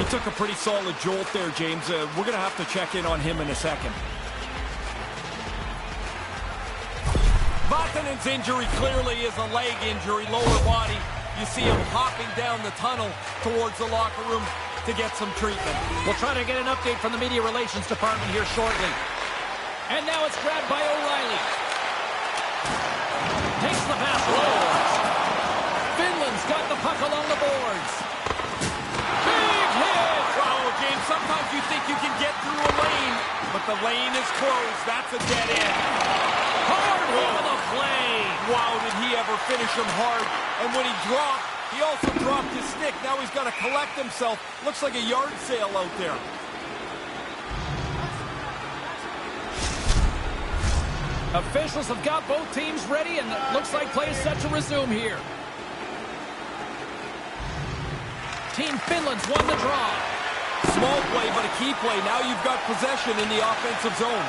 He took a pretty solid jolt there, James. We're going to have to check in on him in a second. Vatanen's injury clearly is a leg injury, lower body. You see him hopping down the tunnel towards the locker room to get some treatment. We'll try to get an update from the media relations department here shortly. And now it's grabbed by O'Reilly. Takes the pass low. Finland's got the puck along the boards. Big hit! Wow, James, sometimes you think you can get through a lane, but the lane is closed. That's a dead end. Hard hit with a play. Wow, did he ever finish him hard. And when he dropped, he also dropped his stick. Now he's got to collect himself. Looks like a yard sale out there. Officials have got both teams ready, and it looks like play is set to resume here. Team Finland's won the draw. Small play, but a key play. Now you've got possession in the offensive zone.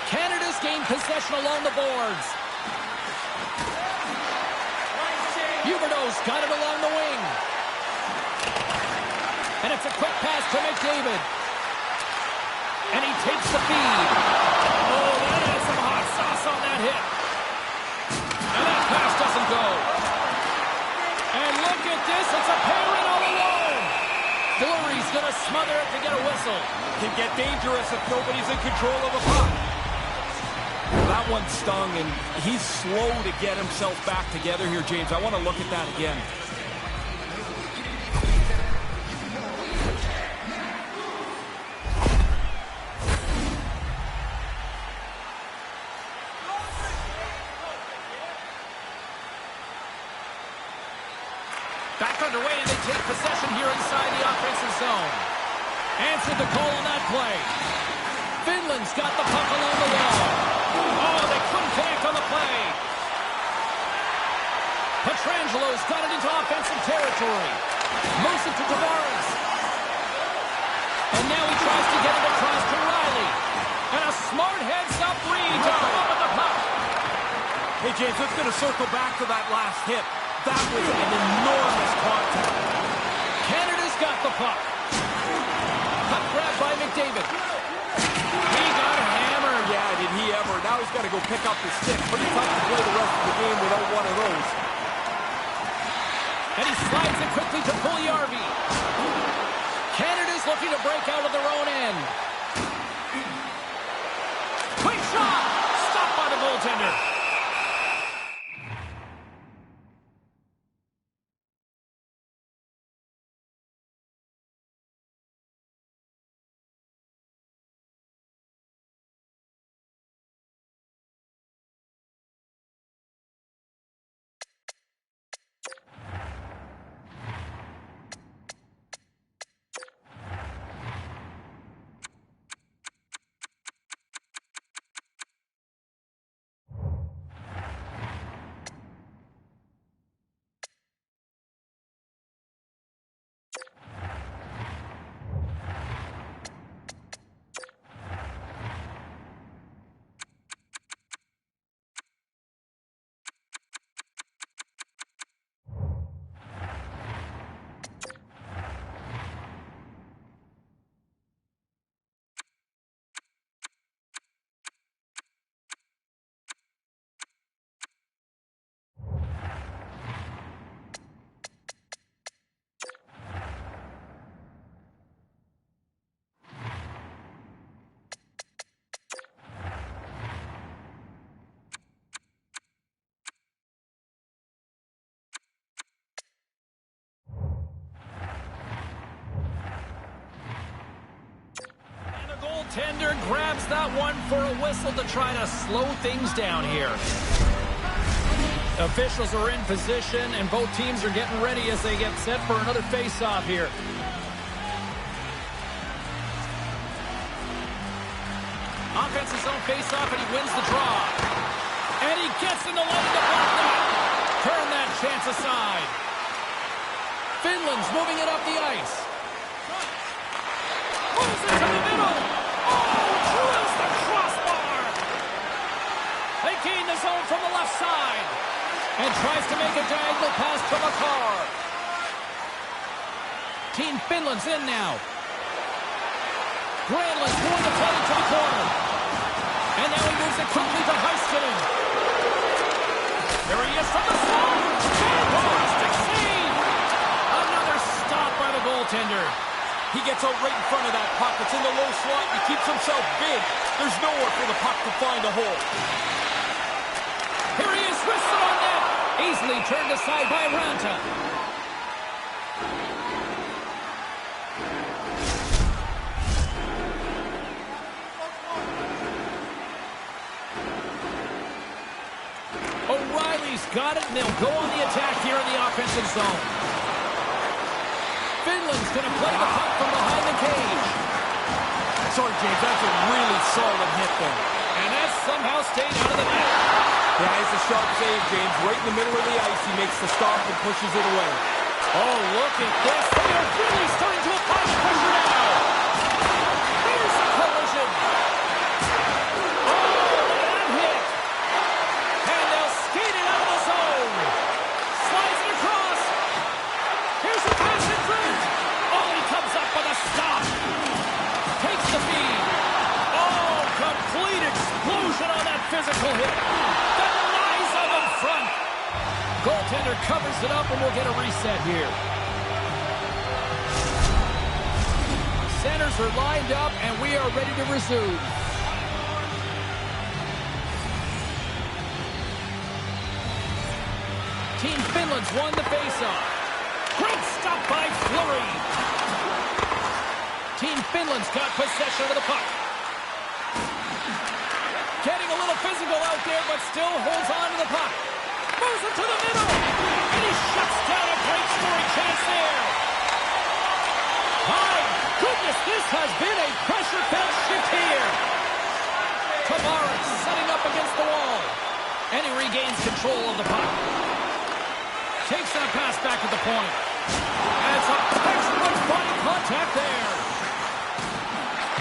Canada's gained possession along the boards. Huberdeau's got it along the wing. And it's a quick pass to McDavid. And he takes the feed. Oh, that had some hot sauce on that hit. And that pass doesn't go. And look at this, it's a pairing all alone. Fleury's going to smother it to get a whistle. Can get dangerous if nobody's in control of the puck. That one stung, and he's slow to get himself back together here, James. I want to look at that again. Back underway, and they take possession here inside the offensive zone. Answered the call on that play. Finland's got the puck along the wall. Oh, they couldn't play. Petrangelo's got it into offensive territory. Moves it to Tavares. And now he tries to get it across to Riley. And a smart heads-up read to come up with the puck. Hey, James, let's going to circle back to that last hit. That was an enormous contact. Canada's got the puck. Puck grab by McDavid. He got hammered. Yeah, did he ever. Now he's got to go pick up the stick. Pretty tough to play the rest of the game without one of those. And he slides it quickly to Puljujarvi. Canada's looking to break out of their own end. Quick shot! Stopped by the goaltender. Goaltender grabs that one for a whistle to try to slow things down here. Officials are in position, and both teams are getting ready as they get set for another face-off here. Offensive zone face-off, and he wins the draw. And he gets in the lane to block that. Turn that chance aside. Finland's moving it up the ice. Moves it to the middle. Oh, drills the crossbar. They gain the zone from the left side. And tries to make a diagonal pass to Makar. Team Finland's in now. Granlund's going to play it to the corner. And now he moves it quickly to Heiskanen. There he is from the zone. Fantastic save. Another stop by the goaltender. He gets out right in front of that puck. It's in the low slot. He keeps himself big. There's nowhere for the puck to find a hole. Here he is, wristed on net. Easily turned aside by Ranta. O'Reilly's got it, and they'll go on the attack here in the offensive zone. Finland's going to play the puck from behind the cage. Sorry, James, that's a really solid hit there. And that somehow stayed out of the net. Yeah, it's a sharp save, James. Right in the middle of the ice, he makes the stop and pushes it away. Oh, look at this. They're really starting to apply pressure now. Here's the collision. Oh, that hit. And they'll skate it out of the zone. Slides it across. Here's the pass in front. Oh, he comes up with a stop. Takes the feed. Oh, complete explosion on that physical hit. That lies up in front. Goaltender covers it up, and we'll get a reset here. Centers are lined up, and we are ready to resume. Team Finland's won the faceoff. Great stop by Fleury. Team Finland's got possession of the puck. Getting a little physical out there, but still holds on to the puck. Moves it to the middle. And he shuts down a great scoring chance there. My goodness, this has been a pressure-filled shift here. Tavares setting up against the wall. And he regains control of the puck. Takes that pass back at the point. And it's a textbook body contact there.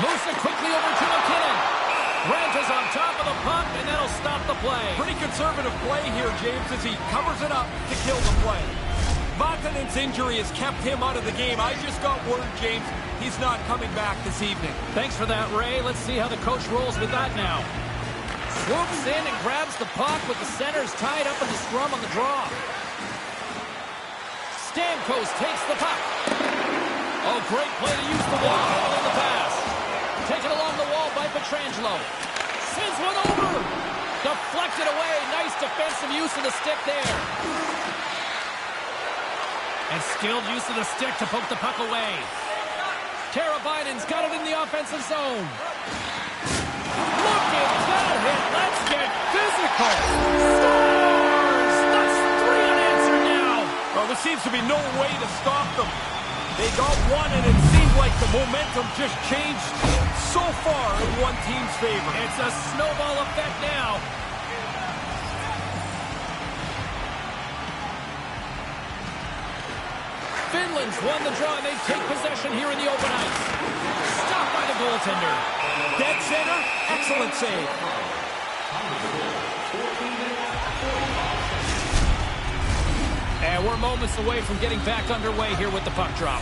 Moves it quickly over to McKinnon. Grant is on top of the puck, and that'll stop the play. Pretty conservative play here, James, as he covers it up to kill the play. Vatanen's injury has kept him out of the game. I just got word, James, he's not coming back this evening. Thanks for that, Ray. Let's see how the coach rolls with that now. Swoops in and grabs the puck with the centers tied up in the scrum on the draw. Stamkos takes the puck. Oh, great play to use the wall handle in the pass. Taken along the wall by Pietrangelo. Sends one over. Deflected away. Nice defensive use of the stick there. And skilled use of the stick to poke the puck away. Teravainen's got it in the offensive zone. Look at that hit. Let's get physical. Scores! That's 3 unanswered now. Well, there seems to be no way to stop them. They got one, and it seemed like the momentum just changed so far in one team's favor. It's a snowball effect now. Finland's won the draw, and they take possession here in the open ice. Stopped by the goaltender. Dead center, excellent save. And we're moments away from getting back underway here with the puck drop.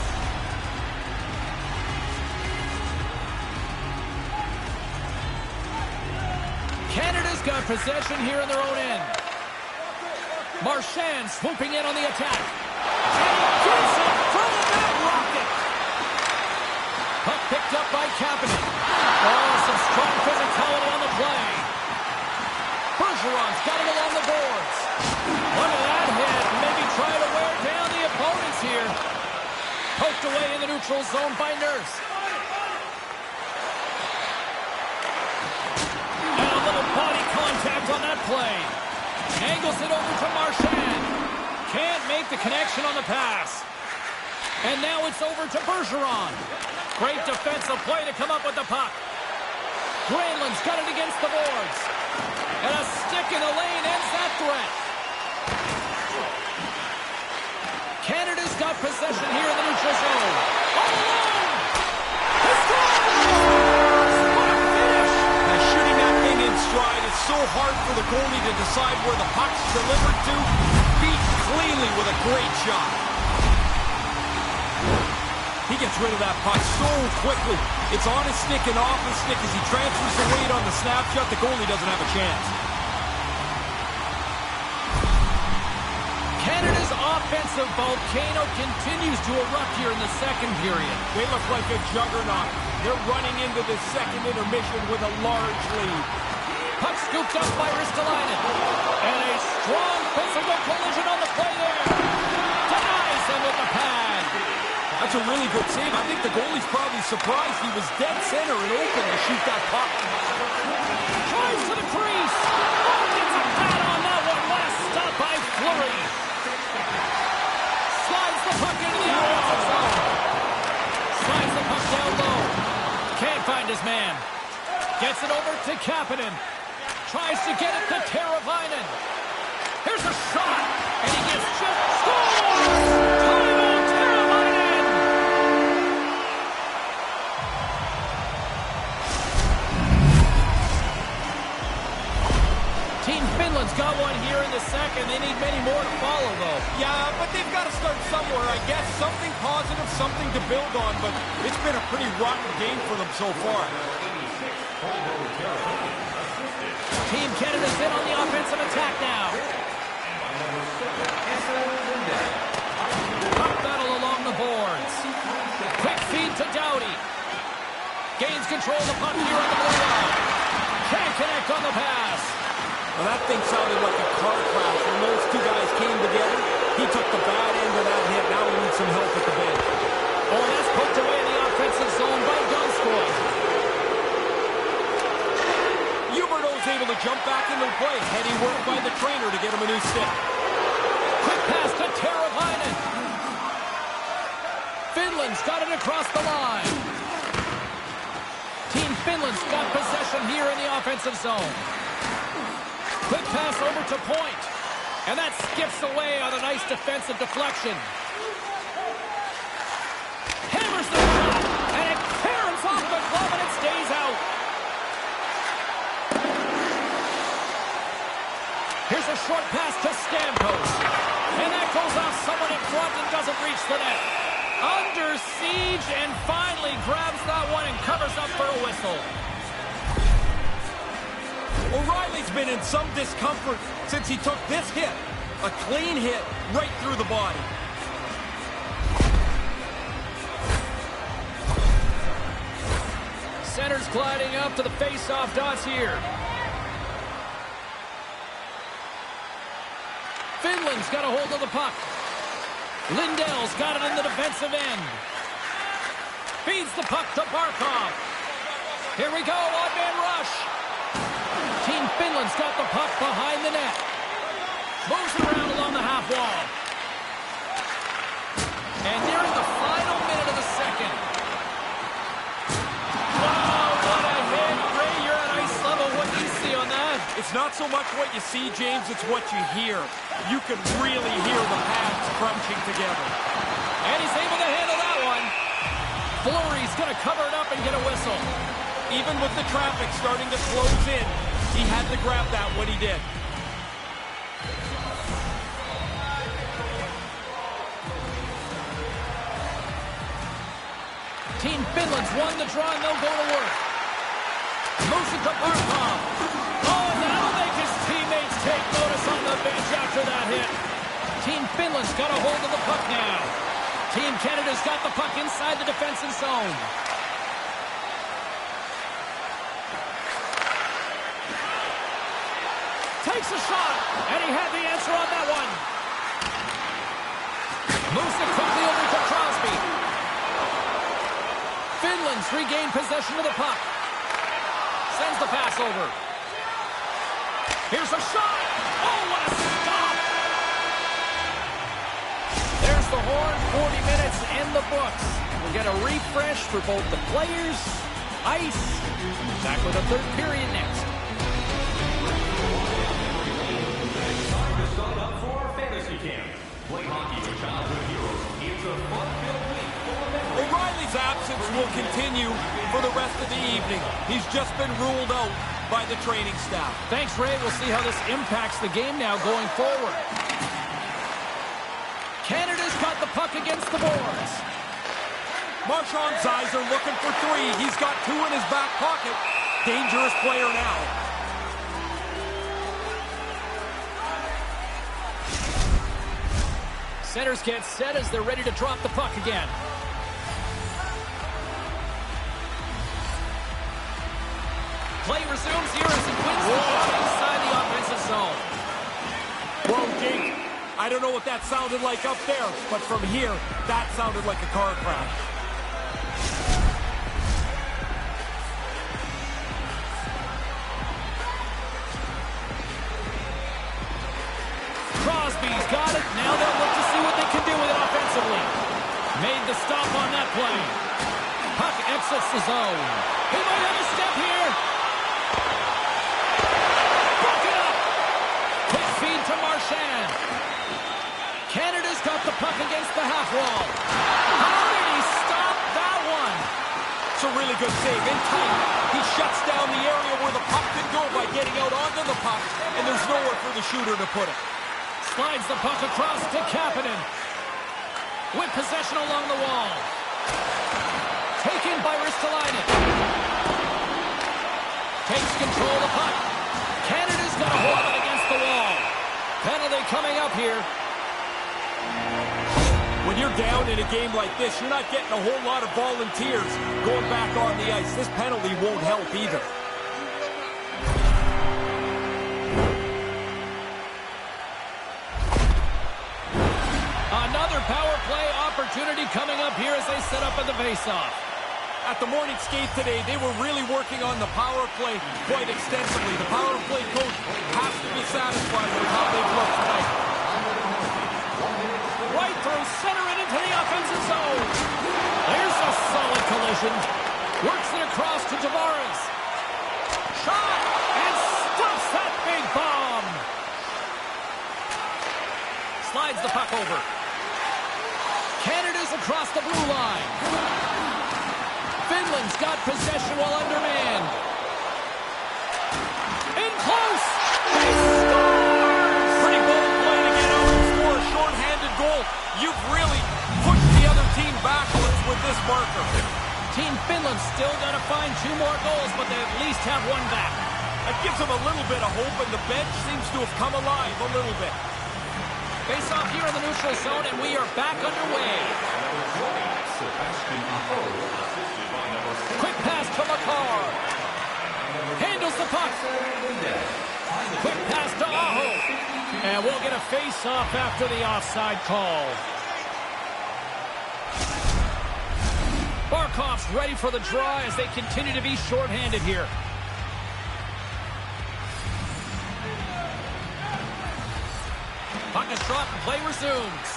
Canada's got possession here in their own end. Marchand swooping in on the attack. And he gets it from the back rocket. Puck picked up by Kapanen. Oh, some strong physicality on the play. Bergeron's got it along the boards. Look at that hit. Maybe try to wear down the opponents here. Poked away in the neutral zone by Nurse. And a little body contact on that play. Angles it over to Marchand. Can't make the connection on the pass. And now it's over to Bergeron. Great defensive play to come up with the puck. Granlund's got it against the boards. And a stick in the lane ends that threat. Canada's got possession here in the neutral zone. All alone! He scores! What a finish! Now, shooting that thing in stride is so hard for the goalie to decide where the puck's delivered to. Beat cleanly with a great shot. He gets rid of that puck so quickly. It's on his stick and off his stick as he transfers the weight on the snapshot. The goalie doesn't have a chance. Canada's offensive volcano continues to erupt here in the second period. They look like a juggernaut. They're running into the second intermission with a large lead. Puck scooped up by Ristolainen. And a strong physical collision on the play there. Denies him with the pad. That's a really good save. I think the goalie's probably surprised he was dead center and open to shoot that puck. Drives to the crease. Oh, gets a pad on that one. Last stop by Fleury. Slides the puck into the offensive zone. Slides the puck down low. Can't find his man. Gets it over to Kapanen. Tries to get it to Teravainen. Here's a shot. And he gets just scores! Timeout, Teravainen! Team Finland's got one here in the second. They need many more to follow, though. Yeah, but they've got to start somewhere, I guess. Something positive, something to build on, but it's been a pretty rotten game for them so far. Team Canada's in on the offensive attack now. Puck battle along the boards. Quick feed to Doughty. Gains control of the puck here on the blue line. Can't connect on the pass. Well, that thing sounded like a car crash when those two guys came together. He took the bad end of that hit. Now he needs some help at the bench. Oh, that's poked away in the offensive zone by Donskoy. Huberdeau's able to jump back into the play. Heady work by the trainer to get him a new stick. Quick pass to Teravainen. Finland's got it across the line. Team Finland's got possession here in the offensive zone. Quick pass over to point. And that skips away on a nice defensive deflection. Hammers the shot. And it caroms off the glove and it stays out. Here's a short pass to Stamkos. And that goes off someone in front and doesn't reach the net. Under siege and finally grabs that one and covers up for a whistle. O'Reilly's been in some discomfort since he took this hit. A clean hit right through the body. Center's gliding up to the face-off dots here. Finland's got a hold of the puck. Lindell's got it in the defensive end. Feeds the puck to Barkov. Here we go, odd-man rush. Team Finland's got the puck behind the net. Moves it around along the half wall. And nearing the final minute of the second. Wow, what a hit. Ray, you're at ice level. What do you see on that? It's not so much what you see, James, it's what you hear. You can really hear the pads crunching together. And he's able to handle that one. Fleury's going to cover it up and get a whistle. Even with the traffic starting to close in, he had to grab that when he did. Team Finland's won the draw and they'll go to work. Moves it to Barkov. Oh, that'll make his teammates take notice on the bench after that hit. Team Finland's got a hold of the puck now. Team Canada's got the puck inside the defensive zone. Takes a shot, and he had the answer on that one. Moves it quickly over to Crosby. Finland's regained possession of the puck. Sends the pass over. Here's a shot. Oh, what a stop. There's the horn. 40 minutes in the books. We'll get a refresh for both the players, ice. Back with a third period next. Time to sign up for Fantasy Camp. Play hockey with childhood heroes. It's a fun-filled week full of memories. O'Reilly's absence will continue for the rest of the evening. He's just been ruled out by the training staff. Thanks, Ray. We'll see how this impacts the game now going forward. Canada's got the puck against the boards. Marchand Zeiser looking for three. He's got two in his back pocket. Dangerous player now. Centers get set as they're ready to drop the puck again. Play resumes here as he wins the puck inside the offensive zone. Whoa, Jake. I don't know what that sounded like up there, but from here, that sounded like a car crash. Crosby's got it. Now they'll look to see what they can do with it offensively. Made the stop on that play. Puck exits the zone. He might have a step here. Broken up. Quick feed to Marchand. Canada's got the puck against the half wall. How did he stop that one? It's a really good save. In tight, he shuts down the area where the puck can go by getting out onto the puck, and there's nowhere for the shooter to put it. Slides the puck across to Kapanen. With possession along the wall. Taken by Ristolainen. Takes control of the puck. Canada's got a hold of it against the wall. Penalty coming up here. When you're down in a game like this, you're not getting a whole lot of volunteers going back on the ice. This penalty won't help either. Another power play opportunity coming up here as they set up at the faceoff. At the morning skate today, they were really working on the power play quite extensively. The power play coach has to be satisfied with how they've looked tonight. Right through center and into the offensive zone. There's a solid collision. Works it across to Tavares. Shot and stops that big bomb. the puck over. Canada's across the blue line. Finland's got possession while undermanned. In close. He scores! Pretty bold play to get out and score a short-handed goal. You've really pushed the other team backwards with this marker. Team Finland still got to find 2 more goals, but they at least have 1 back. That gives them a little bit of hope, and the bench seems to have come alive a little bit. Face off here in the neutral zone, and we are back underway. Quick pass to McCarr. Handles the puck. Quick pass to Aho. And we'll get a face-off after the offside call. Barkov's ready for the draw as they continue to be shorthanded here. Puck is dropped and play resumes.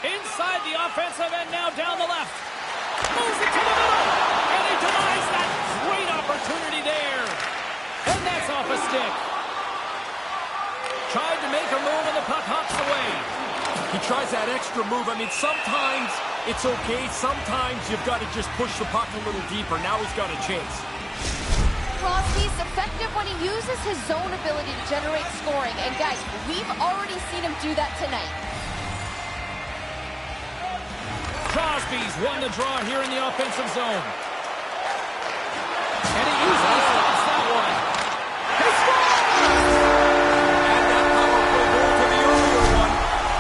Inside the offensive end now down the left. Moves it to the middle. And he denies that great opportunity there. And that's off a stick. Tried to make a move and the puck hops away. He tries that extra move. I mean, sometimes it's okay. Sometimes you've got to just push the puck a little deeper. Now he's got a chance. Crosby's effective when he uses his zone ability to generate scoring. And guys, we've already seen him do that tonight. Crosby's won the draw here in the offensive zone. And he easily stops that one. He scores! And that power play goal to the earlier one.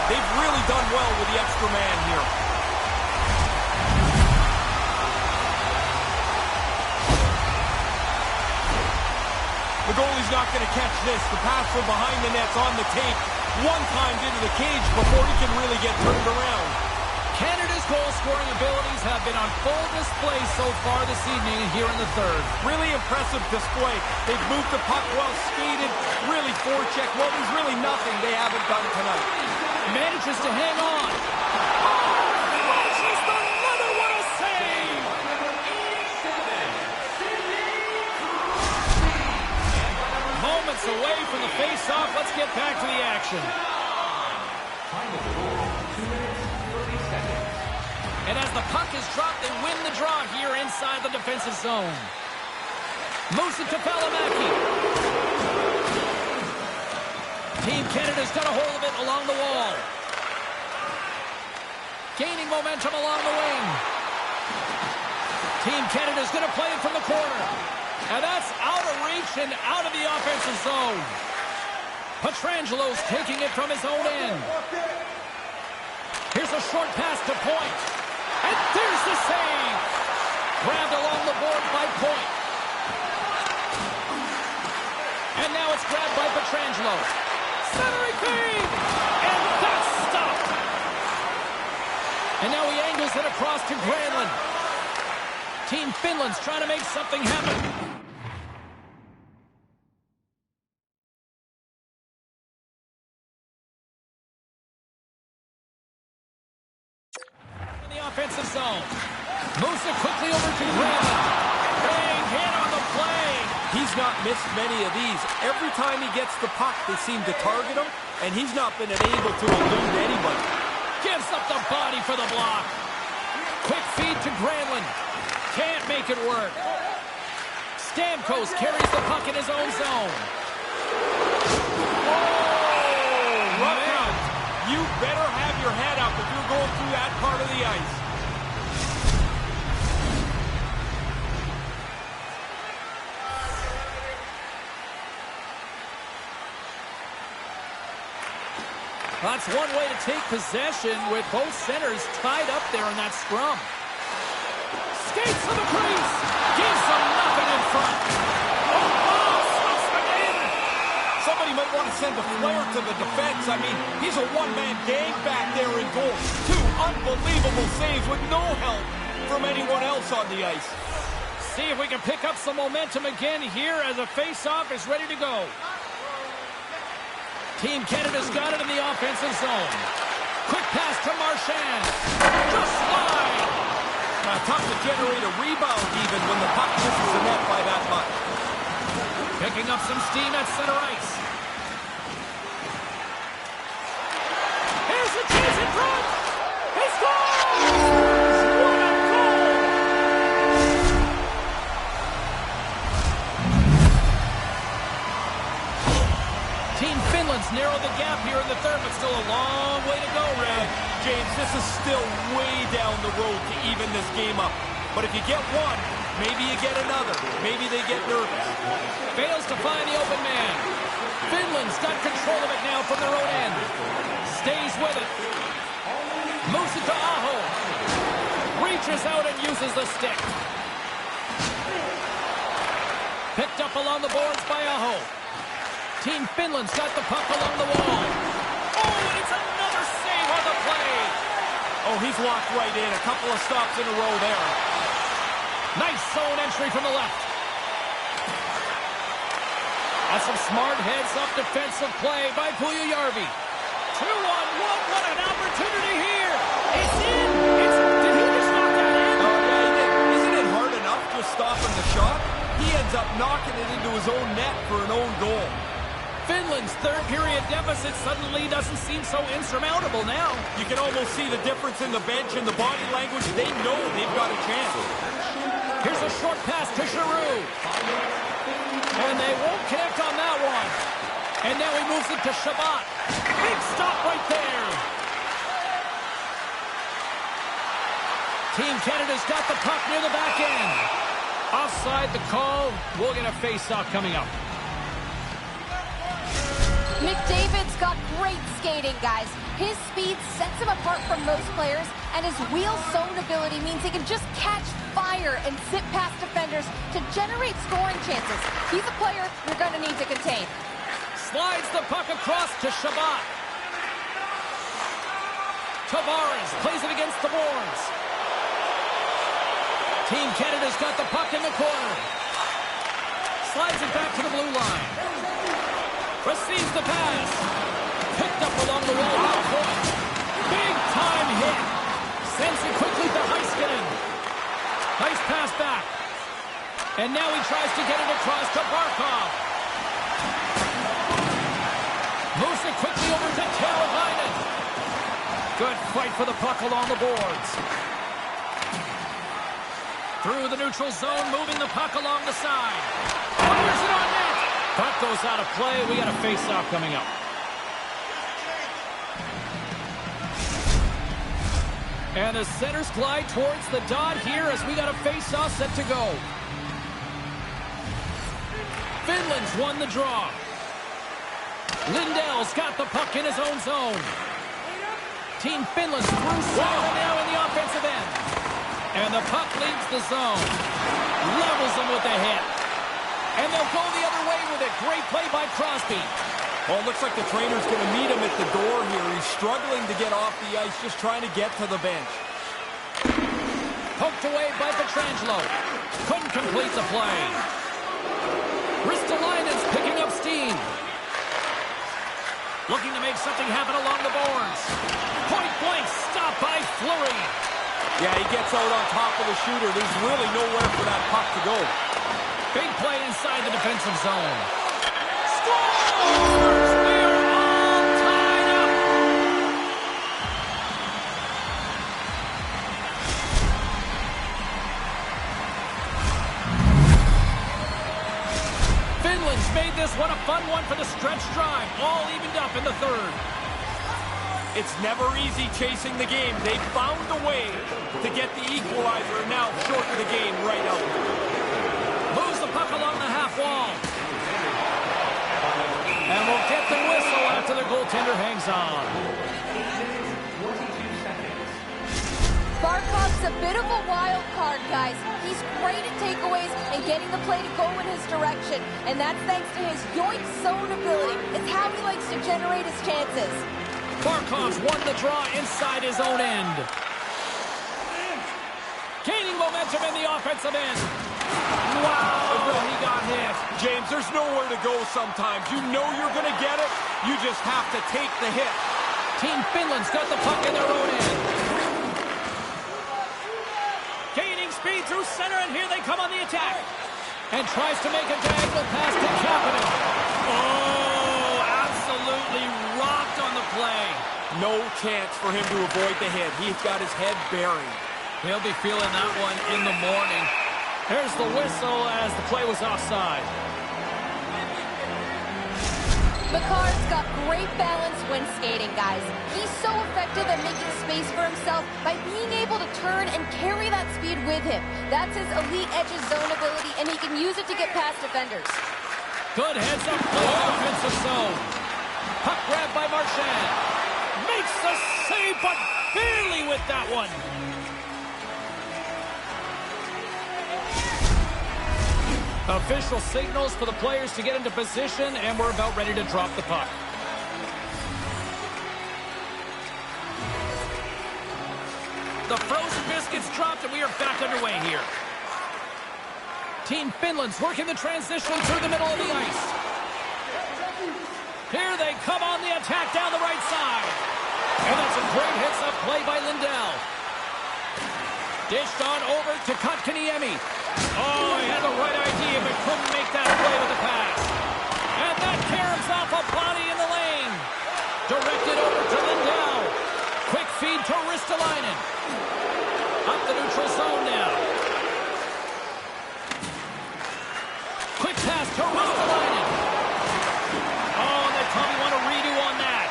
They've really done well with the extra man here. The goalie's not going to catch this. The pass from behind the net's on the tape. 1 time into the cage before he can really get turned around. Canada's goal-scoring abilities have been on full display so far this evening here in the third. Really impressive display. They've moved the puck well, skated, really forecheck. Well, there's really nothing they haven't done tonight. Manages to hang on. Flashes another one, a save! Moments away from the face-off. Let's get back to the action. And as the puck is dropped, they win the draw here inside the defensive zone. Moves it to Valimaki. Team Canada's got a hold of it along the wall. Gaining momentum along the wing. Team Canada's going to play it from the corner. And that's out of reach and out of the offensive zone. Petrangelo's taking it from his own end. Here's a short pass to Point. And there's the save. Grabbed along the board by Point. And now it's grabbed by Petrangelo. Centering feed. And that's stopped. And now he angles it across to Granlund. Team Finland's trying to make something happen. Offensive zone. Moves it quickly over to Granlund. Big hit on the play. He's not missed many of these. Every time he gets the puck, they seem to target him, and he's not been able to elude anybody. Gives up the body for the block. Quick feed to Granlund. Can't make it work. Stamkos carries the puck in his own zone. Oh, man. You better have your head up if you're going through that part of the ice. That's one way to take possession with both centers tied up there in that scrum. Skates to the crease. Gives them nothing in front. Oh, slips them in. Somebody might want to send a flare to the defense. I mean, he's a one-man gang back there in goal. 2 unbelievable saves with no help from anyone else on the ice. See if we can pick up some momentum again here as a face-off is ready to go. Team Canada's got it in the offensive zone. Quick pass to Marchand. Just slide. Tough to generate a rebound even when the puck misses the net by that much. Picking up some steam at center ice. there, but still a long way to go, Ray. James, this is still way down the road to even this game up. But if you get one, maybe you get another. Maybe they get nervous. Fails to find the open man. Finland's got control of it now from their own end. Stays with it. Moves it to Aho. Reaches out and uses the stick. Picked up along the boards by Aho. Team Finland's got the puck along the wall. Oh, and it's another save on the play. Oh, he's locked right in. A couple of stops in a row there. Nice zone entry from the left. That's some smart heads-up defensive play by Puljujarvi. 2-on-1. What an opportunity here. It's in. Did he just knock that in? Oh, yeah, he did. Isn't it hard enough just stopping the shot? He ends up knocking it into his own net for an own goal. Finland's third-period deficit suddenly doesn't seem so insurmountable now. You can almost see the difference in the bench and the body language. They know they've got a chance. Here's a short pass to Giroux. And they won't connect on that one. And now he moves it to Shabbat. Big stop right there. Team Canada's got the puck near the back end. Offside the call. We'll get a face-off coming up. McDavid's got great skating, guys. His speed sets him apart from most players, and his wheel zone ability means he can just catch fire and zip past defenders to generate scoring chances. He's a player you're going to need to contain. Slides the puck across to Shabbat. Tavares plays it against the boards. Team Canada's got the puck in the corner. Slides it back to the blue line. Receives the pass. Picked up along the wall by Point. Big time hit. Sends it quickly to Heiskanen. Nice pass back. And now he tries to get it across to Barkov. Moves it quickly over to Carolina. Good fight for the puck along the boards. Through the neutral zone, moving the puck along the side. Fires it on net. Puck goes out of play. We got a face-off coming up. And the centers glide towards the dot here as we got a face-off set to go. Finland's won the draw. Lindell's got the puck in his own zone. Team Finland's through center now in the offensive end. And the puck leaves the zone. Levels him with the hit. And they'll go the other way with it. Great play by Crosby. Well, it looks like the trainer's going to meet him at the door here. He's struggling to get off the ice, just trying to get to the bench. Poked away by Pietrangelo. Couldn't complete the play. Ristolainen's picking up steam. Looking to make something happen along the boards. Point blank stop by Fleury. Yeah, he gets out on top of the shooter. There's really nowhere for that puck to go. Big play inside the defensive zone. Scores! We're all tied up. Finland's made this one a fun one for the stretch drive. All evened up in the third. It's never easy chasing the game. They found a way to get the equalizer and now shorten the game right out. Moves the puck along the half wall. And we'll get the whistle after the goaltender hangs on. Barkov's a bit of a wild card, guys. He's great at takeaways and getting the play to go in his direction. And that's thanks to his yoink zone ability. It's how he likes to generate his chances. Barkov's won the draw inside his own end. Gaining momentum in the offensive end. Wow, he got hit. James, there's nowhere to go sometimes. You know you're going to get it. You just have to take the hit. Team Finland's got the puck in their own end. Gaining speed through center, and here they come on the attack. And tries to make a diagonal pass to Kapanen. Oh, absolutely rocked on the play. No chance for him to avoid the hit. He's got his head buried. He'll be feeling that one in the morning. Here's the whistle as the play was offside. Picard's got great balance when skating, guys. He's so effective at making space for himself by being able to turn and carry that speed with him. That's his elite edges zone ability, and he can use it to get past defenders. Good heads-up play in offensive zone. Puck grabbed by Marchand. Makes the save, but barely with that one. Official signals for the players to get into position, and we're about ready to drop the puck. The frozen biscuits dropped, and we are back underway here. Team Finland's working the transition through the middle of the ice. Here they come on the attack down the right side. And that's a great hits-up play by Lindell. Dished on over to Kotkaniemi. Oh, he had the right idea, but couldn't make that play with the pass. And that caroms off a body in the lane. Directed over to Lindell. Quick feed to Ristolainen. Up the neutral zone now. Quick pass to Ristolainen. Oh, they probably want a redo on that.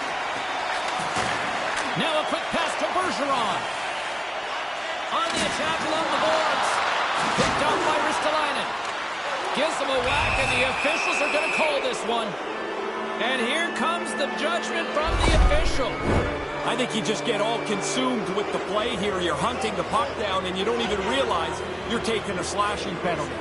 Now a quick pass to Bergeron. On the attack along the boards. Picked up by Ristolainen. Gives him a whack, and the officials are going to call this one. And here comes the judgment from the official. I think you just get all consumed with the play here. You're hunting the puck down, and you don't even realize you're taking a slashing penalty.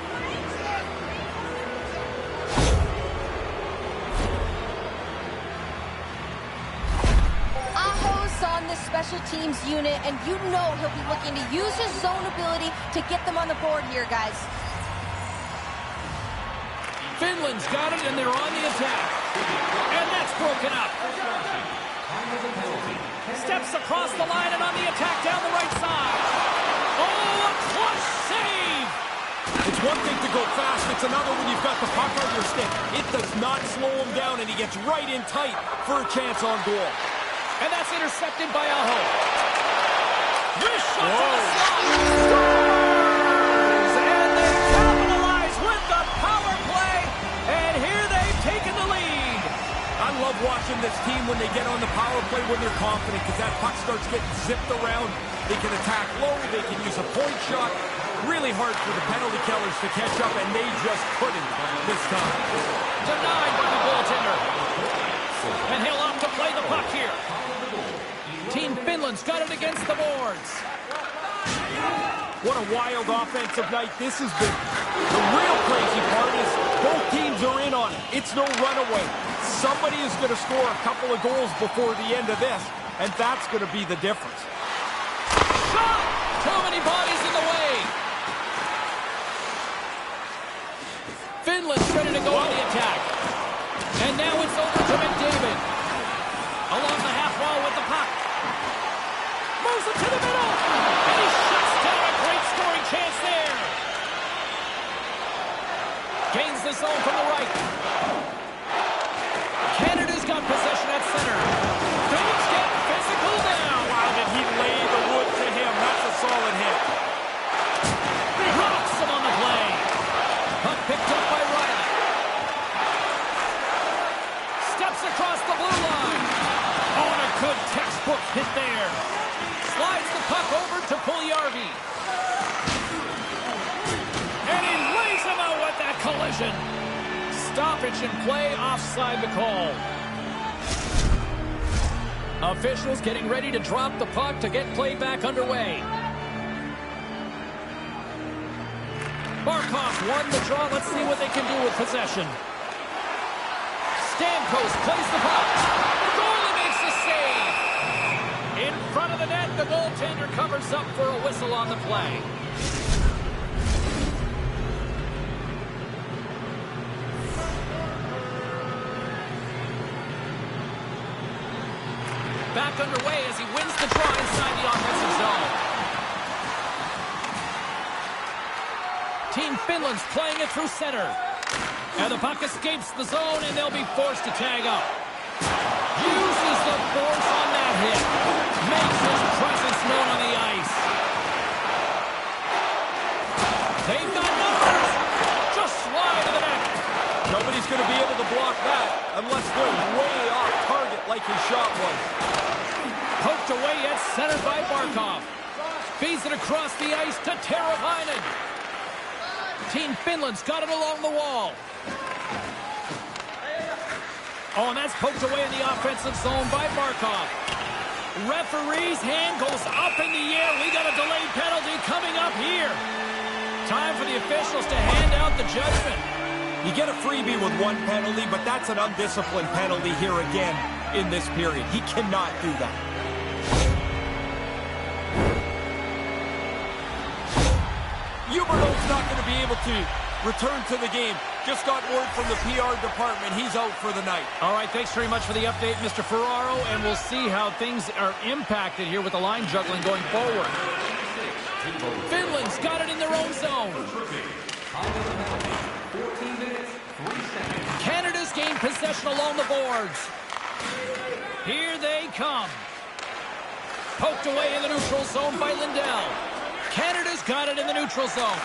On this special teams unit, and you know he'll be looking to use his zone ability to get them on the board here, guys. Finland's got it, and they're on the attack. And that's broken up. Steps across the line and on the attack down the right side. Oh, a clutch save! It's one thing to go fast, it's another when you've got the puck on your stick. It does not slow him down, and he gets right in tight for a chance on goal. And that's intercepted by Aho. Wrist shot to the slot. Scores! And they capitalize with the power play. And here they've taken the lead. I love watching this team when they get on the power play when they're confident, because that puck starts getting zipped around. They can attack low. They can use a point shot. Really hard for the penalty killers to catch up, and they just couldn't this time. Denied by the goaltender. And he'll opt to play the puck here. Team Finland's got it against the boards. What a wild offensive night this has been. The real crazy part is both teams are in on it. It's no runaway. Somebody is going to score a couple of goals before the end of this, and that's going to be the difference. Shot! Too many bodies in the way. Finland's ready to go on the attack. And now it's over to McDavid. Along the half wall with the puck. Moves it to the middle. And he shuts down a great scoring chance there. Gains the zone from the right. Canada's got possession at center. Things get physical now. Wow, did he lay the wood to him? That's a solid hit. He rocks him on the play. Puck picked up by Riley. Steps across the blue line. Oh, and a good textbook hit there. Slides the puck over to Puljujarvi. And he lays him out with that collision. Stoppage in play, offside the call. Officials getting ready to drop the puck to get play back underway. Barkov won the draw. Let's see what they can do with possession. Stamkos plays the puck. The goalie makes the save. In front of the net, the goaltender covers up for a whistle on the play. Back underway as he wins the draw inside the offensive zone. Team Finland's playing it through center. And the puck escapes the zone, and they'll be forced to tag up. Uses the force on that hit. Makes his presence known on the ice. They've got numbers. Just slide to the net. Nobody's going to be able to block that. unless they're way off target like his shot was. Poked away at center by Barkov. Feeds it across the ice to Teravainen. Team Finland's got it along the wall. Oh, and that's poked away in the offensive zone by Barkov. Referee's hand goes up in the air. We got a delayed penalty coming up here. Time for the officials to hand out the judgment. You get a freebie with one penalty, but that's an undisciplined penalty here again in this period. He cannot do that. Huberdeau's not going to be able to return to the game. Just got word from the PR department. He's out for the night. All right, thanks very much for the update, Mr. Ferraro, and we'll see how things are impacted here with the line juggling going forward. Finland's got it in their own zone. Canada's gained possession along the boards. Here they come. Poked away in the neutral zone by Lindell. Canada's got it in the neutral zone.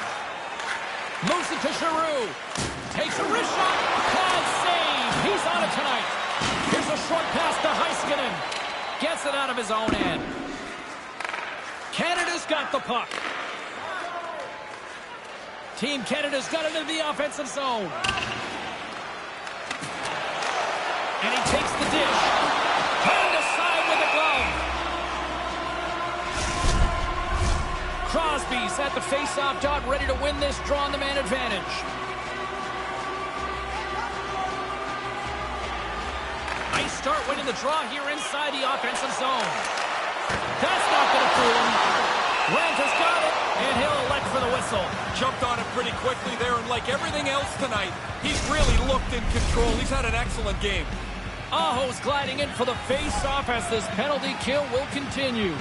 Moves it to Giroux. Takes a wrist shot. Cloud save. He's on it tonight. Here's a short pass to Heiskanen. Gets it out of his own end. Canada's got the puck. Team Canada's got it in the offensive zone. And he takes the dish. Turned aside with a glove. Crosby's at the face-off dot, ready to win this draw on the man advantage. Nice start winning the draw here inside the offensive zone. That's not going to fool him. Grant has got it, and he'll elect for the whistle. Jumped on it pretty quickly there, and like everything else tonight, he's really looked in control. He's had an excellent game. Aho's gliding in for the face-off as this penalty kill will continue.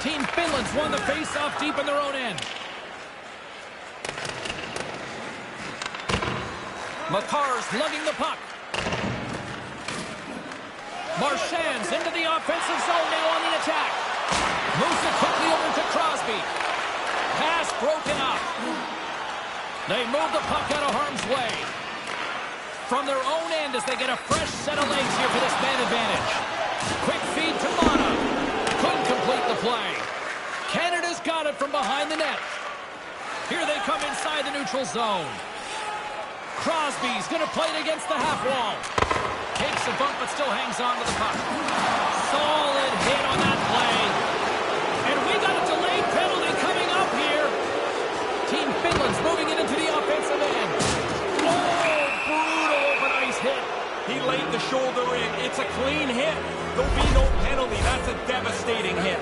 Team Finland's won the face-off deep in their own end. Makar's lugging the puck. Marchand's into the offensive zone now on the attack. Moves it quickly over to Crosby. Pass broken up. They move the puck out of harm's way. From their own end as they get a fresh set of legs here for this man advantage. Quick feed to Mana. Couldn't complete the play. Canada's got it from behind the net. Here they come inside the neutral zone. Crosby's going to play it against the half wall. Takes a bump but still hangs on to the puck. Solid hit on that play. And we got a delayed penalty coming up here. Team Finland's moving it into the offensive end. Oh, brutal open ice hit. He laid the shoulder in. It's a clean hit. There'll be no penalty. That's a devastating hit.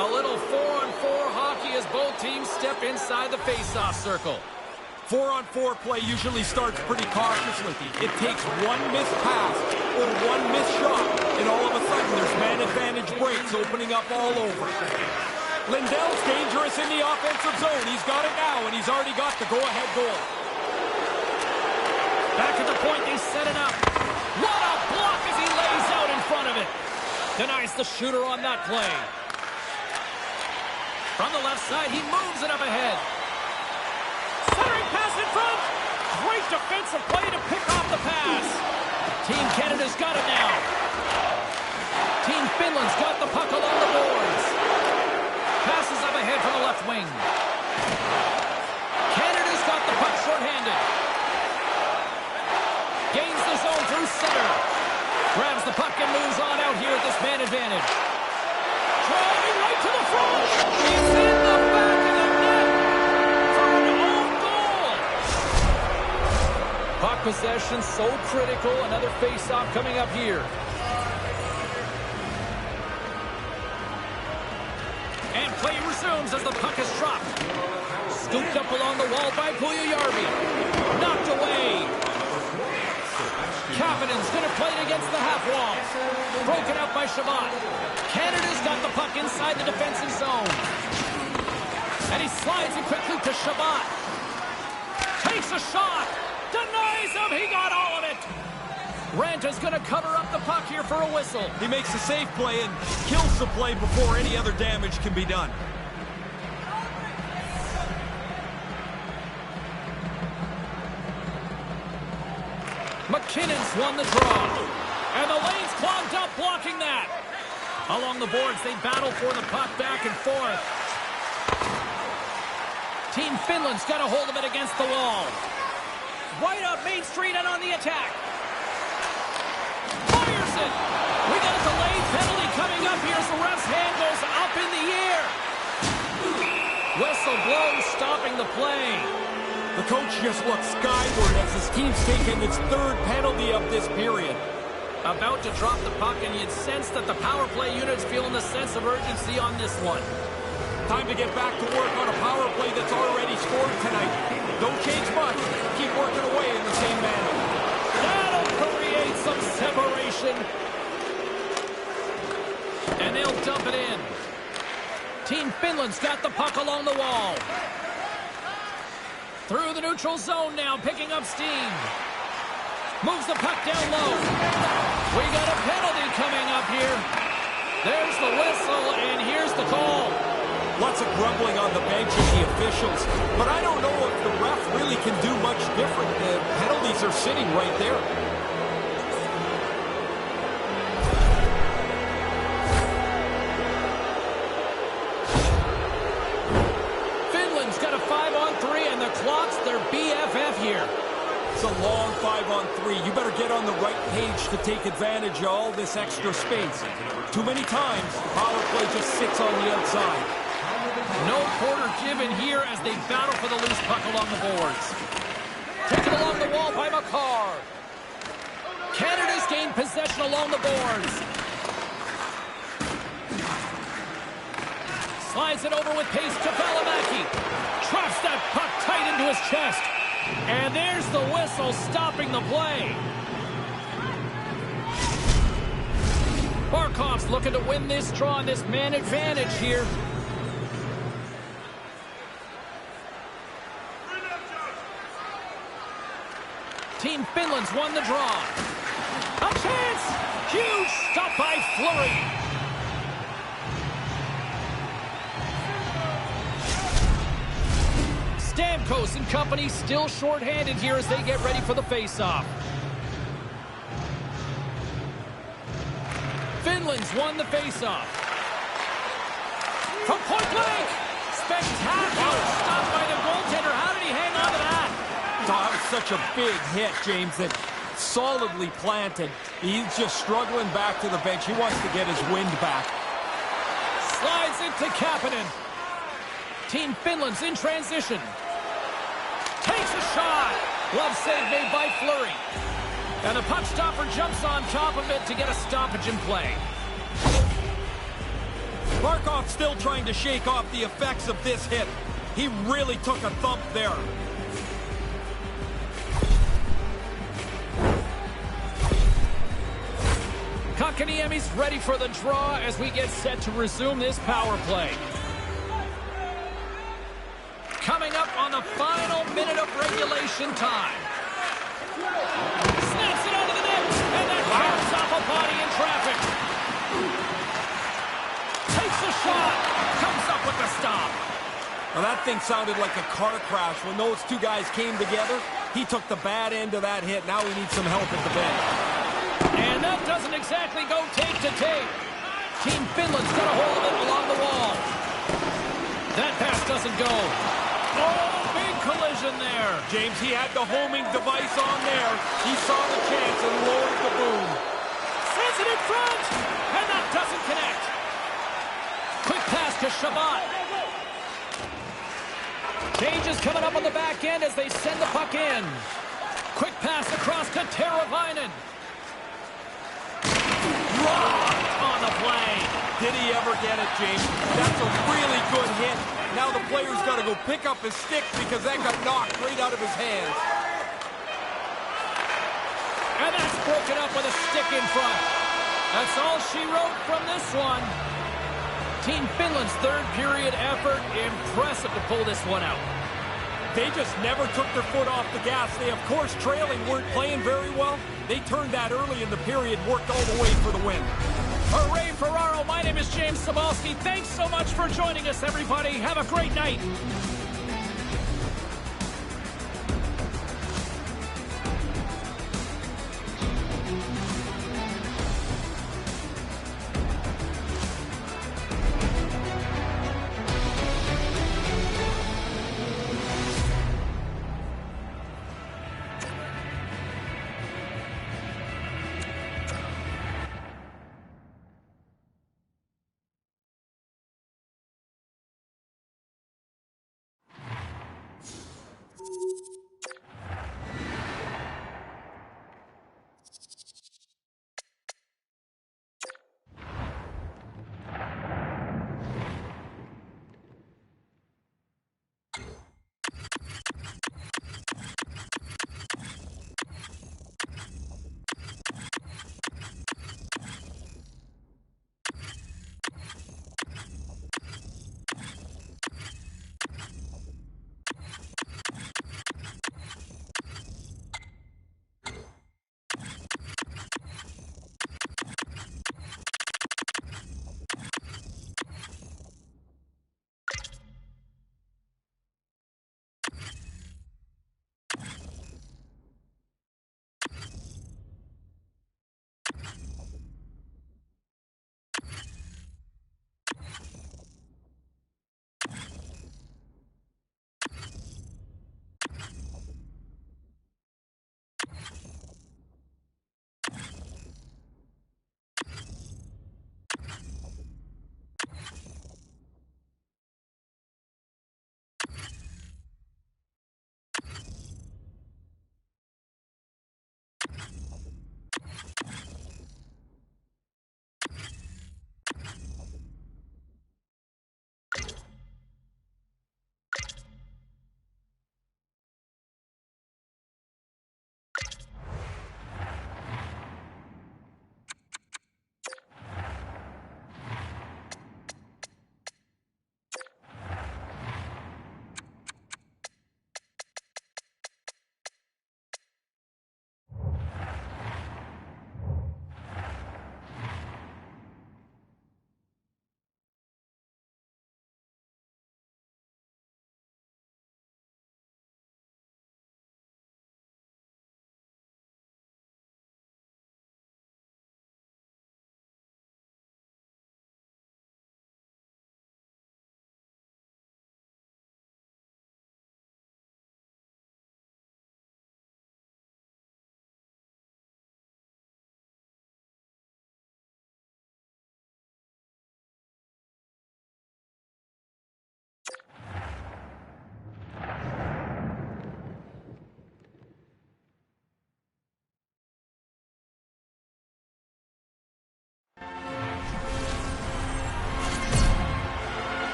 A little 4-on-4 hockey as both teams step inside the face-off circle. 4-on-4 play usually starts pretty cautiously. It takes one missed pass or one missed shot, and all of a sudden there's man advantage breaks opening up all over. Lindell's dangerous in the offensive zone. He's got it now, and he's already got the go-ahead goal. Back at the point, they set it up. What a block as he lays out in front of it. Denies the shooter on that play. From the left side, he moves it up ahead. Centering pass in front. Great defensive play to pick off the pass. Team Canada's got it now. Team Finland's got the puck along the boards. Passes up ahead from the left wing. Canada's got the puck shorthanded. Gains the zone through center. Grabs the puck and moves on out here at this man advantage. Driving right to the front. It's in the back of the net for an own goal. Puck possession so critical. Another face-off coming up here. And play resumes as the puck is dropped. Scooped up along the wall by Puljujarvi. Knocked away. Kapanen's going to play it against the half wall. Broken out by Shabbat. Canada's got the puck inside the defensive zone. And he slides it quickly to Shabbat. Takes a shot. Denies him. He got all of it. Ranta's going to cover up the puck here for a whistle. He makes a safe play and kills the play before any other damage can be done. McKinnon's won the draw. And the lane's clogged up blocking that. Along the boards, they battle for the puck back and forth. Team Finland's got a hold of it against the wall. Right up Main Street and on the attack. Fires it. We got a delayed penalty coming up here as the ref's hand goes up in the air. Whistle blows, stopping the play. The coach just looks skyward as his team's taken its third penalty of this period. About to drop the puck, and you'd sense that the power play unit's feeling the sense of urgency on this one. Time to get back to work on a power play that's already scored tonight. Don't change much. Keep working away in the same manner. That'll create some separation. And they'll dump it in. Team Finland's got the puck along the wall. Through the neutral zone now, picking up steam. Moves the puck down low. We got a penalty coming up here. There's the whistle, and here's the call. Lots of grumbling on the bench of the officials, but I don't know if the ref really can do much different. The penalties are sitting right there. Finland's got a 5-on-3, and the clock's their BFF here. It's a long 5-on-3. You better get on the right page to take advantage of all this extra space. Too many times, power play just sits on the outside. No quarter given here as they battle for the loose puck along the boards. Taken along the wall by McCarr. Canada's gained possession along the boards. Slides it over with pace to Valimaki. Traps that puck tight into his chest. And there's the whistle stopping the play. Barkov's looking to win this draw on this man advantage here. Team Finland's won the draw. A chance! Huge stop by Fleury. Stamkos and company still short-handed here as they get ready for the face-off. Finland's won the face-off. From point blank! Spectacular stop by the goaltender. How did he hang on to that? That was such a big hit, James, that solidly planted. He's just struggling back to the bench. He wants to get his wind back. Slides it to Kapanen. Team Finland's in transition. Takes a shot. Glove save made by Fleury. And the puck stopper jumps on top of it to get a stoppage in play. Barkov still trying to shake off the effects of this hit. He really took a thump there. Kotkaniemi's ready for the draw as we get set to resume this power play. Coming up on the final minute of regulation time. Snaps it onto the net, and that bounces off a body in traffic. Takes a shot, comes up with the stop. Now that thing sounded like a car crash. When those two guys came together, he took the bad end of that hit. Now he needs some help at the bench. And that doesn't exactly go tape to tape. Team Finland's got a hold of it along the wall. That pass doesn't go. Oh, big collision there. James, he had the homing device on there. He saw the chance and lowered the boom. Sends it in front, and that doesn't connect. Quick pass to Shabbat. Changes coming up on the back end as they send the puck in. Quick pass across to Teravainen. Blocked on the play. Did he ever get it, James? That's a really good hit. Now the player's got to go pick up his stick because that got knocked right out of his hands. And that's broken up with a stick in front. That's all she wrote from this one. Team Finland's third period effort. Impressive to pull this one out. They just never took their foot off the gas. They, of course, trailing, weren't playing very well. They turned that early in the period, worked all the way for the win. Hooray, Ferraro. My name is James Cebulski. Thanks so much for joining us, everybody. Have a great night.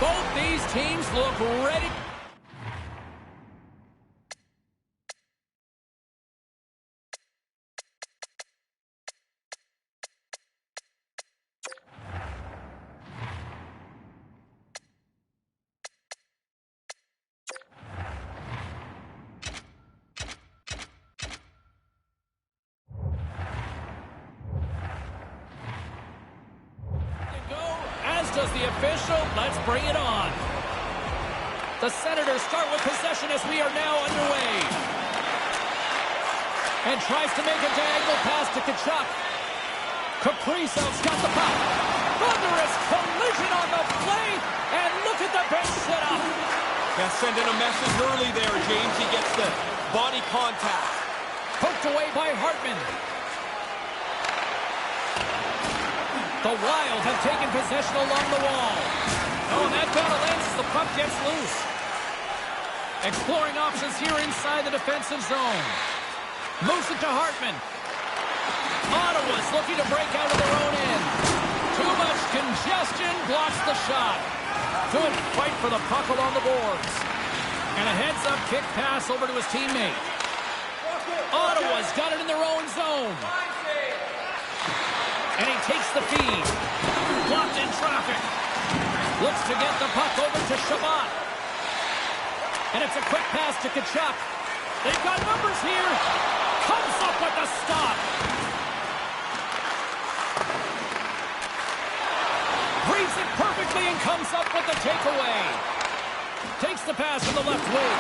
Both these teams look ready. Does the official. Let's bring it on. The Senators start with possession as we are now underway. And tries to make a diagonal pass to Kachuk. Kaprizov's got the puck. Thunderous collision on the play. And look at the bench set up. Yeah, sending a message early there, James. He gets the body contact. Poked away by Hartman. The Wild have taken possession along the wall. Oh, and that battle ends as the puck gets loose. Exploring options here inside the defensive zone. Moves it to Hartman. Ottawa's looking to break out of their own end. Too much congestion blocks the shot. Good fight for the puck along the boards. And a heads-up kick pass over to his teammate. Ottawa's got it in their own zone. And he takes the feed. Blocked in traffic. Looks to get the puck over to Shabbat. And it's a quick pass to Kachuk. They've got numbers here. Comes up with the stop. Reads it perfectly and comes up with the takeaway. Takes the pass from the left wing.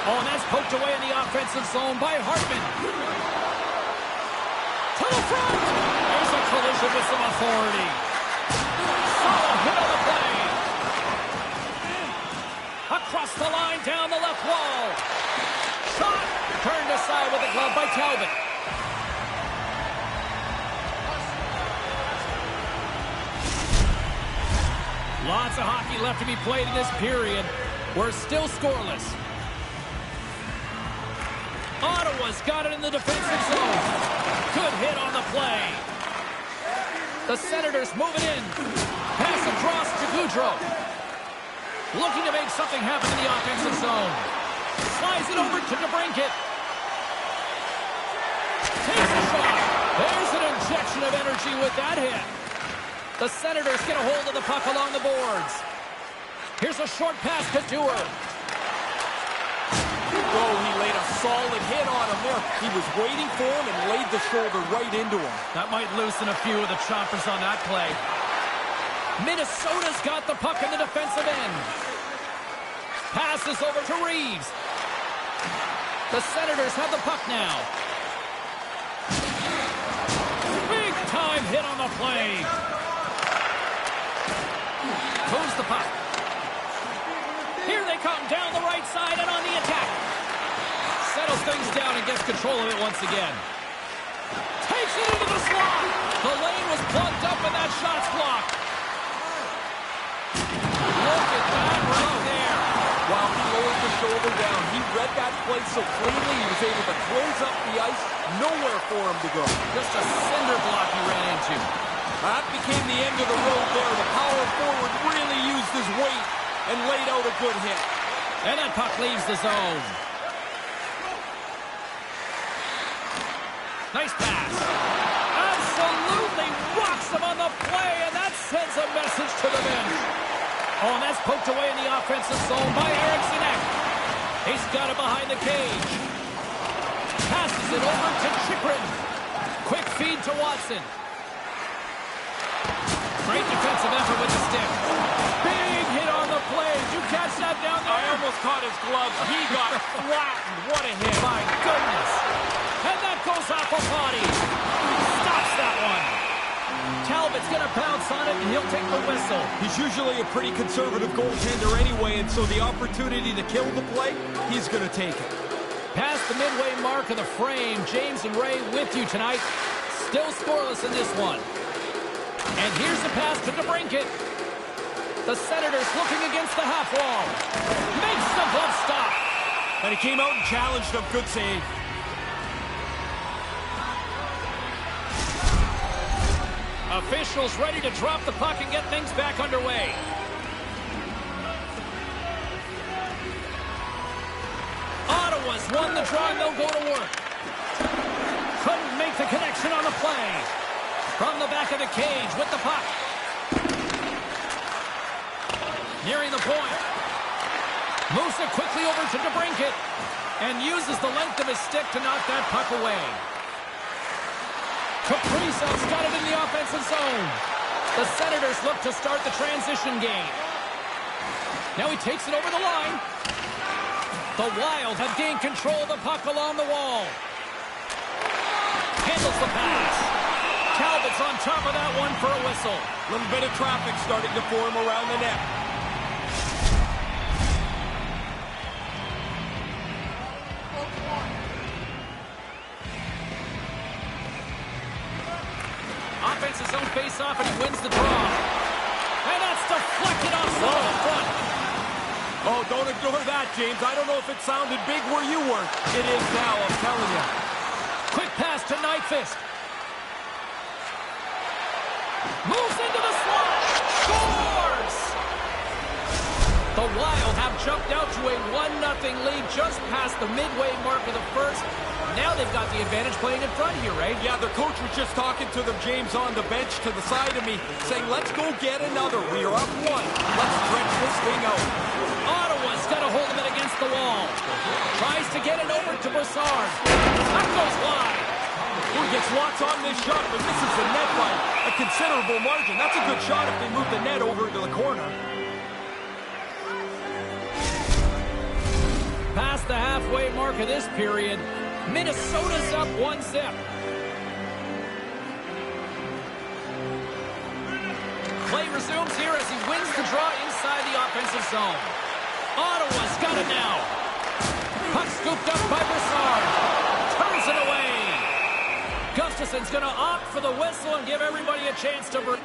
Oh, and that's poked away in the offensive zone by Hartman. To the front. There's a collision with some authority. Solid hit on the play. Across the line, down the left wall. Shot. Turned aside with the glove by Talbot. Lots of hockey left to be played in this period. We're still scoreless. Ottawa's got it in the defensive zone. Good hit on the play. The Senators moving in. Pass across to Goudreau. Looking to make something happen in the offensive zone. Slides it over to DeBrincat. Takes a shot. There's an injection of energy with that hit. The Senators get a hold of the puck along the boards. Here's a short pass to Dewar. Oh, he laid a solid hit on him there. He was waiting for him and laid the shoulder right into him. That might loosen a few of the choppers on that play. Minnesota's got the puck in the defensive end. Passes over to Reeves. The Senators have the puck now. Big time hit on the play. Moves the puck. Here they come down the right side and on the attack. Settles things down and gets control of it once again. Takes it into the slot. The lane was plugged up and that shot's blocked. Look at that right there. While he lowered the shoulder down, he read that play so cleanly he was able to close up the ice. Nowhere for him to go. Just a cinder block he ran into. That became the end of the road there. The power forward really used his weight and laid out a good hit. And that puck leaves the zone. Nice pass. Absolutely rocks him on the play, and that sends a message to the bench. Oh, and that's poked away in the offensive zone by Eriksson. He's got it behind the cage. Passes it over to Chychrun. Quick feed to Watson. Great defensive effort with the stick. Big hit on the play. Did you catch that down there? I almost caught his gloves. He got flattened. What a hit. My goodness. And that goes off a body. Stops that one. Talbot's going to bounce on it, and he'll take the whistle. He's usually a pretty conservative goaltender anyway, and so the opportunity to kill the play, he's going to take it. Past the midway mark of the frame, James and Ray with you tonight. Still scoreless in this one. And here's the pass to DeBrincat. The Senators looking against the half wall. Makes the glove stop. And he came out and challenged him. Good save. Officials ready to drop the puck and get things back underway. Ottawa's won the draw and they'll go to work. Couldn't make the connection on the play. From the back of the cage with the puck. Nearing the point. Moves it quickly over to DeBrincat. And uses the length of his stick to knock that puck away. Kaprizov's got it in the offensive zone. The Senators look to start the transition game. Now he takes it over the line. The Wild have gained control of the puck along the wall. Handles the pass. Talbot's on top of that one for a whistle. A little bit of traffic starting to form around the net. Offensive zone face-off, and he wins the draw. And that's deflected off the front. Oh, don't ignore that, James. I don't know if it sounded big where you were. It is now, I'm telling you. Quick pass to Nyquist. Moves into the slot. Scores! The Wild have jumped out to a 1-0 lead just past the midway mark of the first. Now they've got the advantage playing in front here, right? Yeah, their coach was just talking to them, James, on the bench to the side of me, saying, let's go get another. We are up 1. Let's stretch this thing out. Ottawa's got a hold of it against the wall. Tries to get it over to Brassard. That goes wide. He gets lots on this shot, but this is the net by a considerable margin. That's a good shot if they move the net over to the corner. Past the halfway mark of this period, Minnesota's up 1-0. Play resumes here as he wins the draw inside the offensive zone. Ottawa's got it now. Puck scooped up by Brassard. Turns it away. Gustafson's going to opt for the whistle and give everybody a chance to breathe.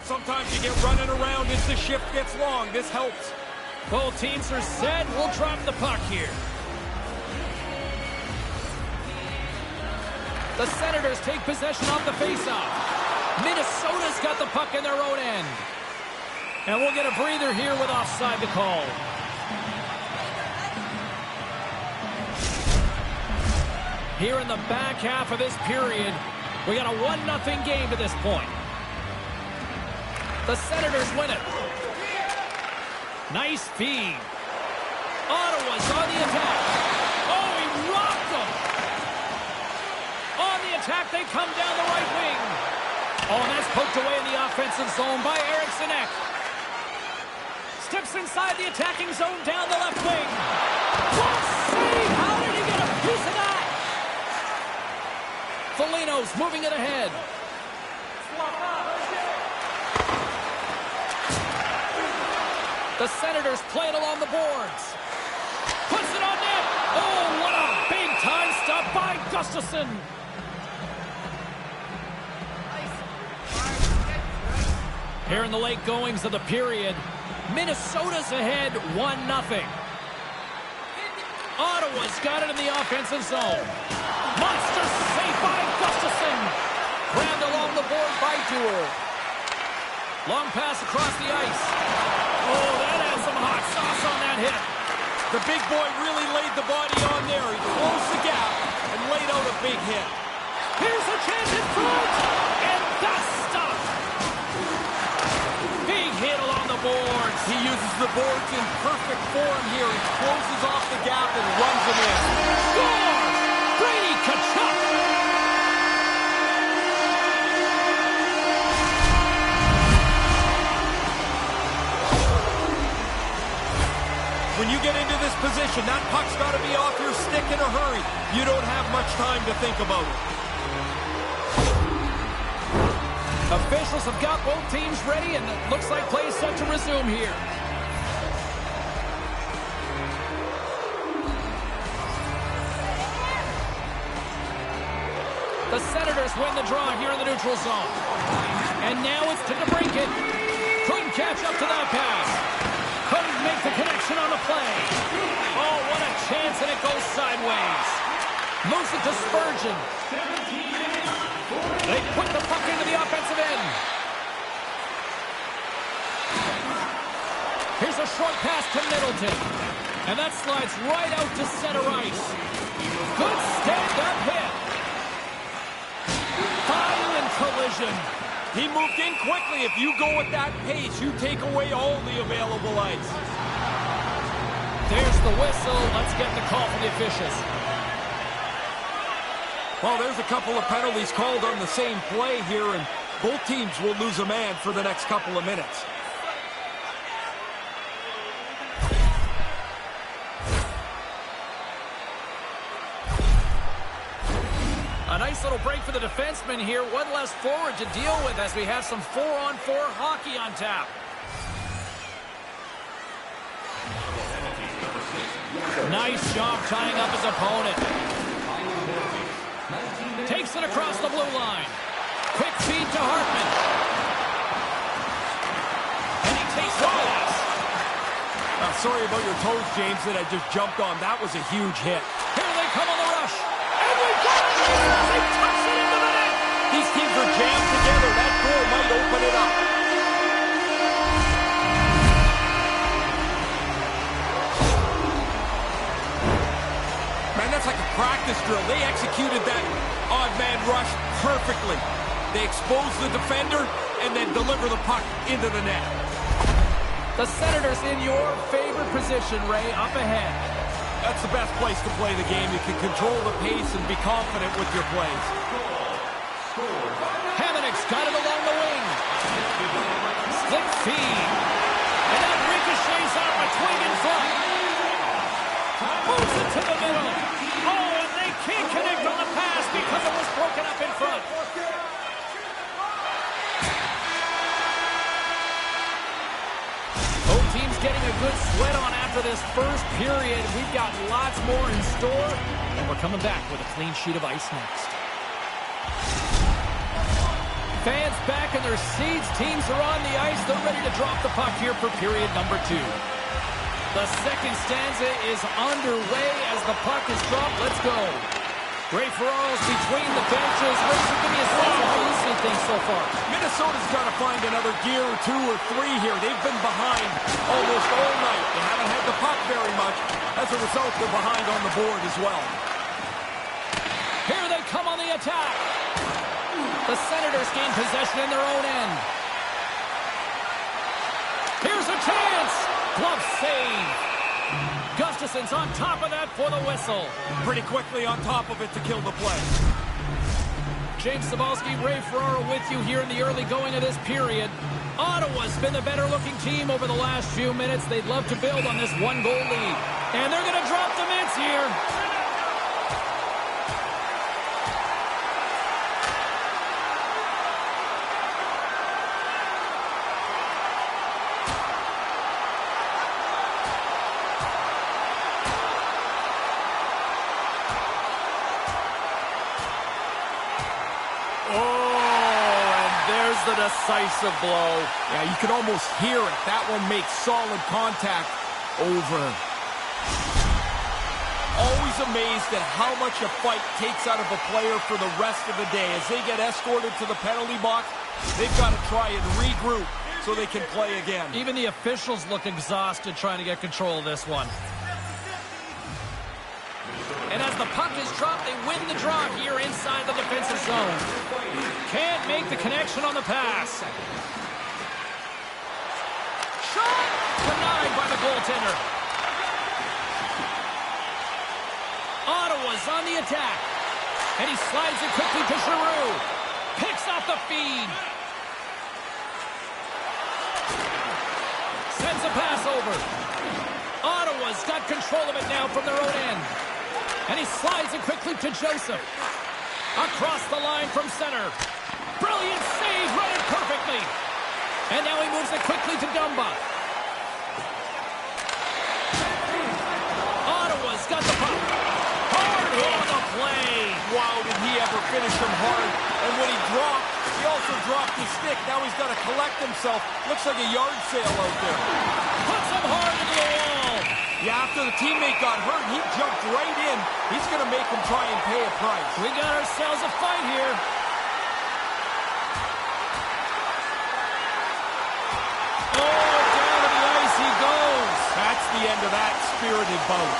Sometimes you get running around as the shift gets long. This helps. Both teams are set. We'll drop the puck here. The Senators take possession off the faceoff. Minnesota's got the puck in their own end. And we'll get a breather here with offside to call. Here in the back half of this period, we got a 1-0 game to this point. The Senators win it. Nice feed. Ottawa's on the attack. Oh, he rocked them. On the attack, they come down the right wing. Oh, and that's poked away in the offensive zone by Eriksson Ek. Steps inside the attacking zone down the left wing. What save! How did he get a piece of that? Foligno's moving it ahead. The Senators play it along the boards. Puts it on net. Oh, what a big-time stop by Gustafson. Here in the late goings of the period, Minnesota's ahead 1-0. Ottawa's got it in the offensive zone. Monster save by Gustafson. Grabbed along the board by Duel. Long pass across the ice. Oh, that has some hot sauce on that hit. The big boy really laid the body on there. He closed the gap and laid out a big hit. Here's a chance in front, and that's stopped. Big hit along the boards. He uses the boards in perfect form here. He closes off the gap and runs them in. Score! Brady Tkachuk. When you get into this position, that puck's got to be off your stick in a hurry. You don't have much time to think about it. Officials have got both teams ready, and it looks like play is set to resume here. The Senators win the draw here in the neutral zone. And now it's to DeBrincat. Couldn't catch up to that pass. Couldn't make the connection on the play. Oh, what a chance, and it goes sideways. Moves it to Spurgeon. They put the puck into the offensive end. Here's a short pass to Middleton. And that slides right out to center ice. Good stand-up hit. Violent collision. He moved in quickly. If you go at that pace, you take away all the available ice. There's the whistle. Let's get the call from the officials. Well, there's a couple of penalties called on the same play here, and both teams will lose a man for the next couple of minutes. A nice little break for the defenseman here. One less forward to deal with as we have some 4-on-4 hockey on tap. Nice job tying up his opponent. Takes it across the blue line. Quick feed to Hartman. And he takes the pass. Sorry about your toes, James, that I just jumped on. That was a huge hit. Here they come on the rush. And we got it! They touch it into the net! These teams are jammed together. That goal might open it up. Man, that's like a practice drill. They executed that odd man rush perfectly. They expose the defender and then deliver the puck into the net. The Senators in your favorite position, Ray, up ahead. That's the best place to play the game. You can control the pace and be confident with your plays. Hamannik's got it along the wing. Slick feed. And that ricochets off a twig in front. Moves it to the middle. Oh, and they can't connect on the pass because it was broken up in front. Both teams getting a good sweat on after this first period. We've got lots more in store, and we're coming back with a clean sheet of ice next. Fans back in their seats. Teams are on the ice. They're ready to drop the puck here for period number 2. The second stanza is underway as the puck is dropped. Let's go. Ray Ferraro's between the benches. Ray, give me a sense of how you see things so far. Minnesota's got to find another gear or 2 or 3 here. They've been behind almost all night. They haven't had the puck very much. As a result, they're behind on the board as well. Here they come on the attack. The Senators gain possession in their own end. Here's a chance. Glove save. Gustafson's on top of that for the whistle. Pretty quickly on top of it to kill the play. James Cybulski, Ray Ferraro with you here in the early going of this period. Ottawa's been the better looking team over the last few minutes. They'd love to build on this 1-goal lead. And they're going to drop the mitts here. The decisive blow. Yeah, you can almost hear it. That one makes solid contact over. Always amazed at how much a fight takes out of a player for the rest of the day. As they get escorted to the penalty box, they've got to try and regroup so they can play again. Even the officials look exhausted trying to get control of this one. And as the puck is dropped, they win the draw here inside the defensive zone. Can't make the connection on the pass. Shot! Denied by the goaltender. Ottawa's on the attack. And he slides it quickly to Giroux. Picks off the feed. Sends a pass over. Ottawa's got control of it now from their own end. And he slides it quickly to Joseph. Across the line from center. Brilliant save, read it perfectly. And now he moves it quickly to Dumba. Ottawa's got the puck. Hard hit on the play. Wow, did he ever finish him hard. And when he dropped, he also dropped his stick. Now he's got to collect himself. Looks like a yard sale out there. Puts him hard into the wall. Yeah, after the teammate got hurt, he jumped right in. He's going to make him try and pay a price. We got ourselves a fight here. Oh, down to the ice he goes. That's the end of that spirited bout.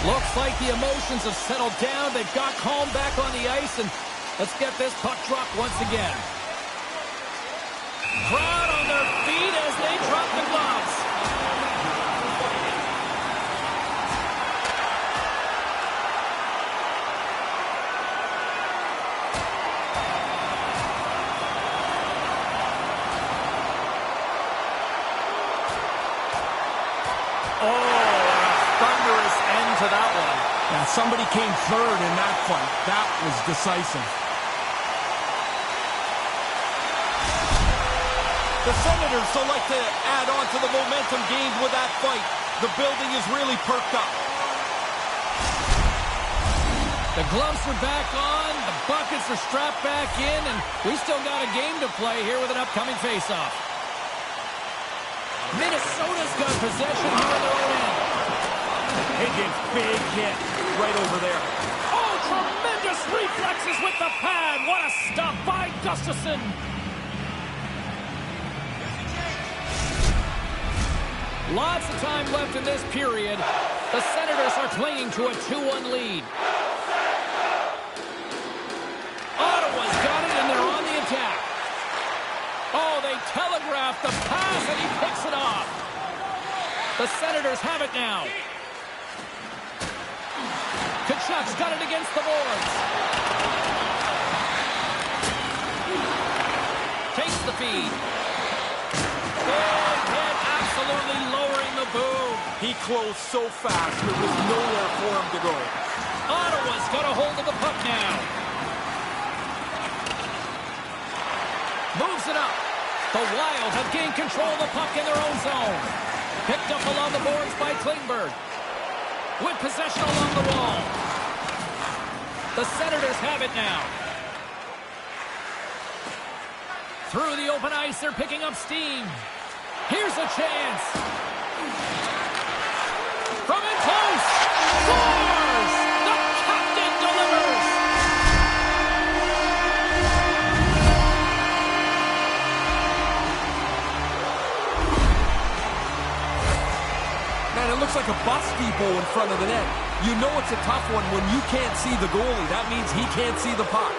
Looks like the emotions have settled down. They've got calm back on the ice, and let's get this puck dropped once again. Crowd on their feet as they drop the gloves. To that one. Yeah, somebody came third in that fight. That was decisive. The Senators still like to add on to the momentum gained with that fight. The building is really perked up. The gloves are back on, the buckets are strapped back in, and we still got a game to play here with an upcoming faceoff. Minnesota's got possession here in their own end. Higgins, big hit right over there. Oh, tremendous reflexes with the pad. What a stop by Gustafsson. Lots of time left in this period. The Senators are clinging to a 2-1 lead. Ottawa's got it, and they're on the attack. Oh, they telegraphed the pass, and he picks it off. The Senators have it now. Kachuk's got it against the boards. Takes the feed. Big hit, absolutely lowering the boom. He closed so fast, there was nowhere for him to go. Ottawa's got a hold of the puck now. Moves it up. The Wild have gained control of the puck in their own zone. Picked up along the boards by Klingberg. With possession along the wall. The Senators have it now. Through the open ice, they're picking up steam. Here's a chance. From in close. Scores! The captain delivers. Man, it looks like a bus depot in front of the net. You know it's a tough one when you can't see the goalie. That means he can't see the puck.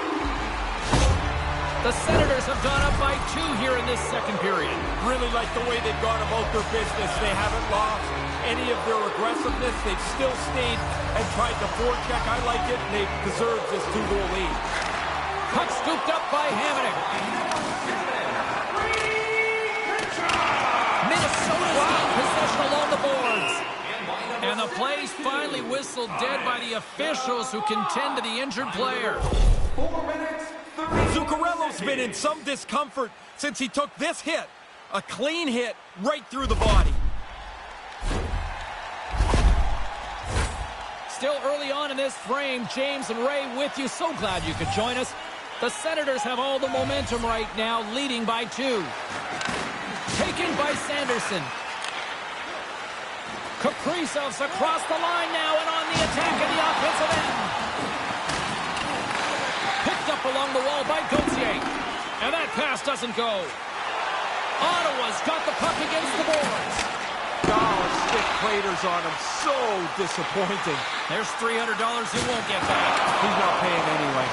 The Senators have gone up by 2 here in this second period. Really like the way they've gone about their business. They haven't lost any of their aggressiveness. They've still stayed and tried to forecheck. I like it, and they've deserved this 2-goal lead. Puck scooped up by Hamonic. Minnesota's got possession along the boards. And the play's finally whistled dead by the officials who can tend to the injured player. 4 minutes, 30 Zuccarello's been in some discomfort since he took this hit. A clean hit right through the body. Still early on in this frame, James and Ray with you. So glad you could join us. The Senators have all the momentum right now, leading by 2. Taken by Sanderson. Kaprizov's across the line now and on the attack in the offensive end. Picked up along the wall by Gauthier. And that pass doesn't go. Ottawa's got the puck against the boards. Oh, stick craters on him. So disappointing. There's $300 he won't get back. He's not paying anyway.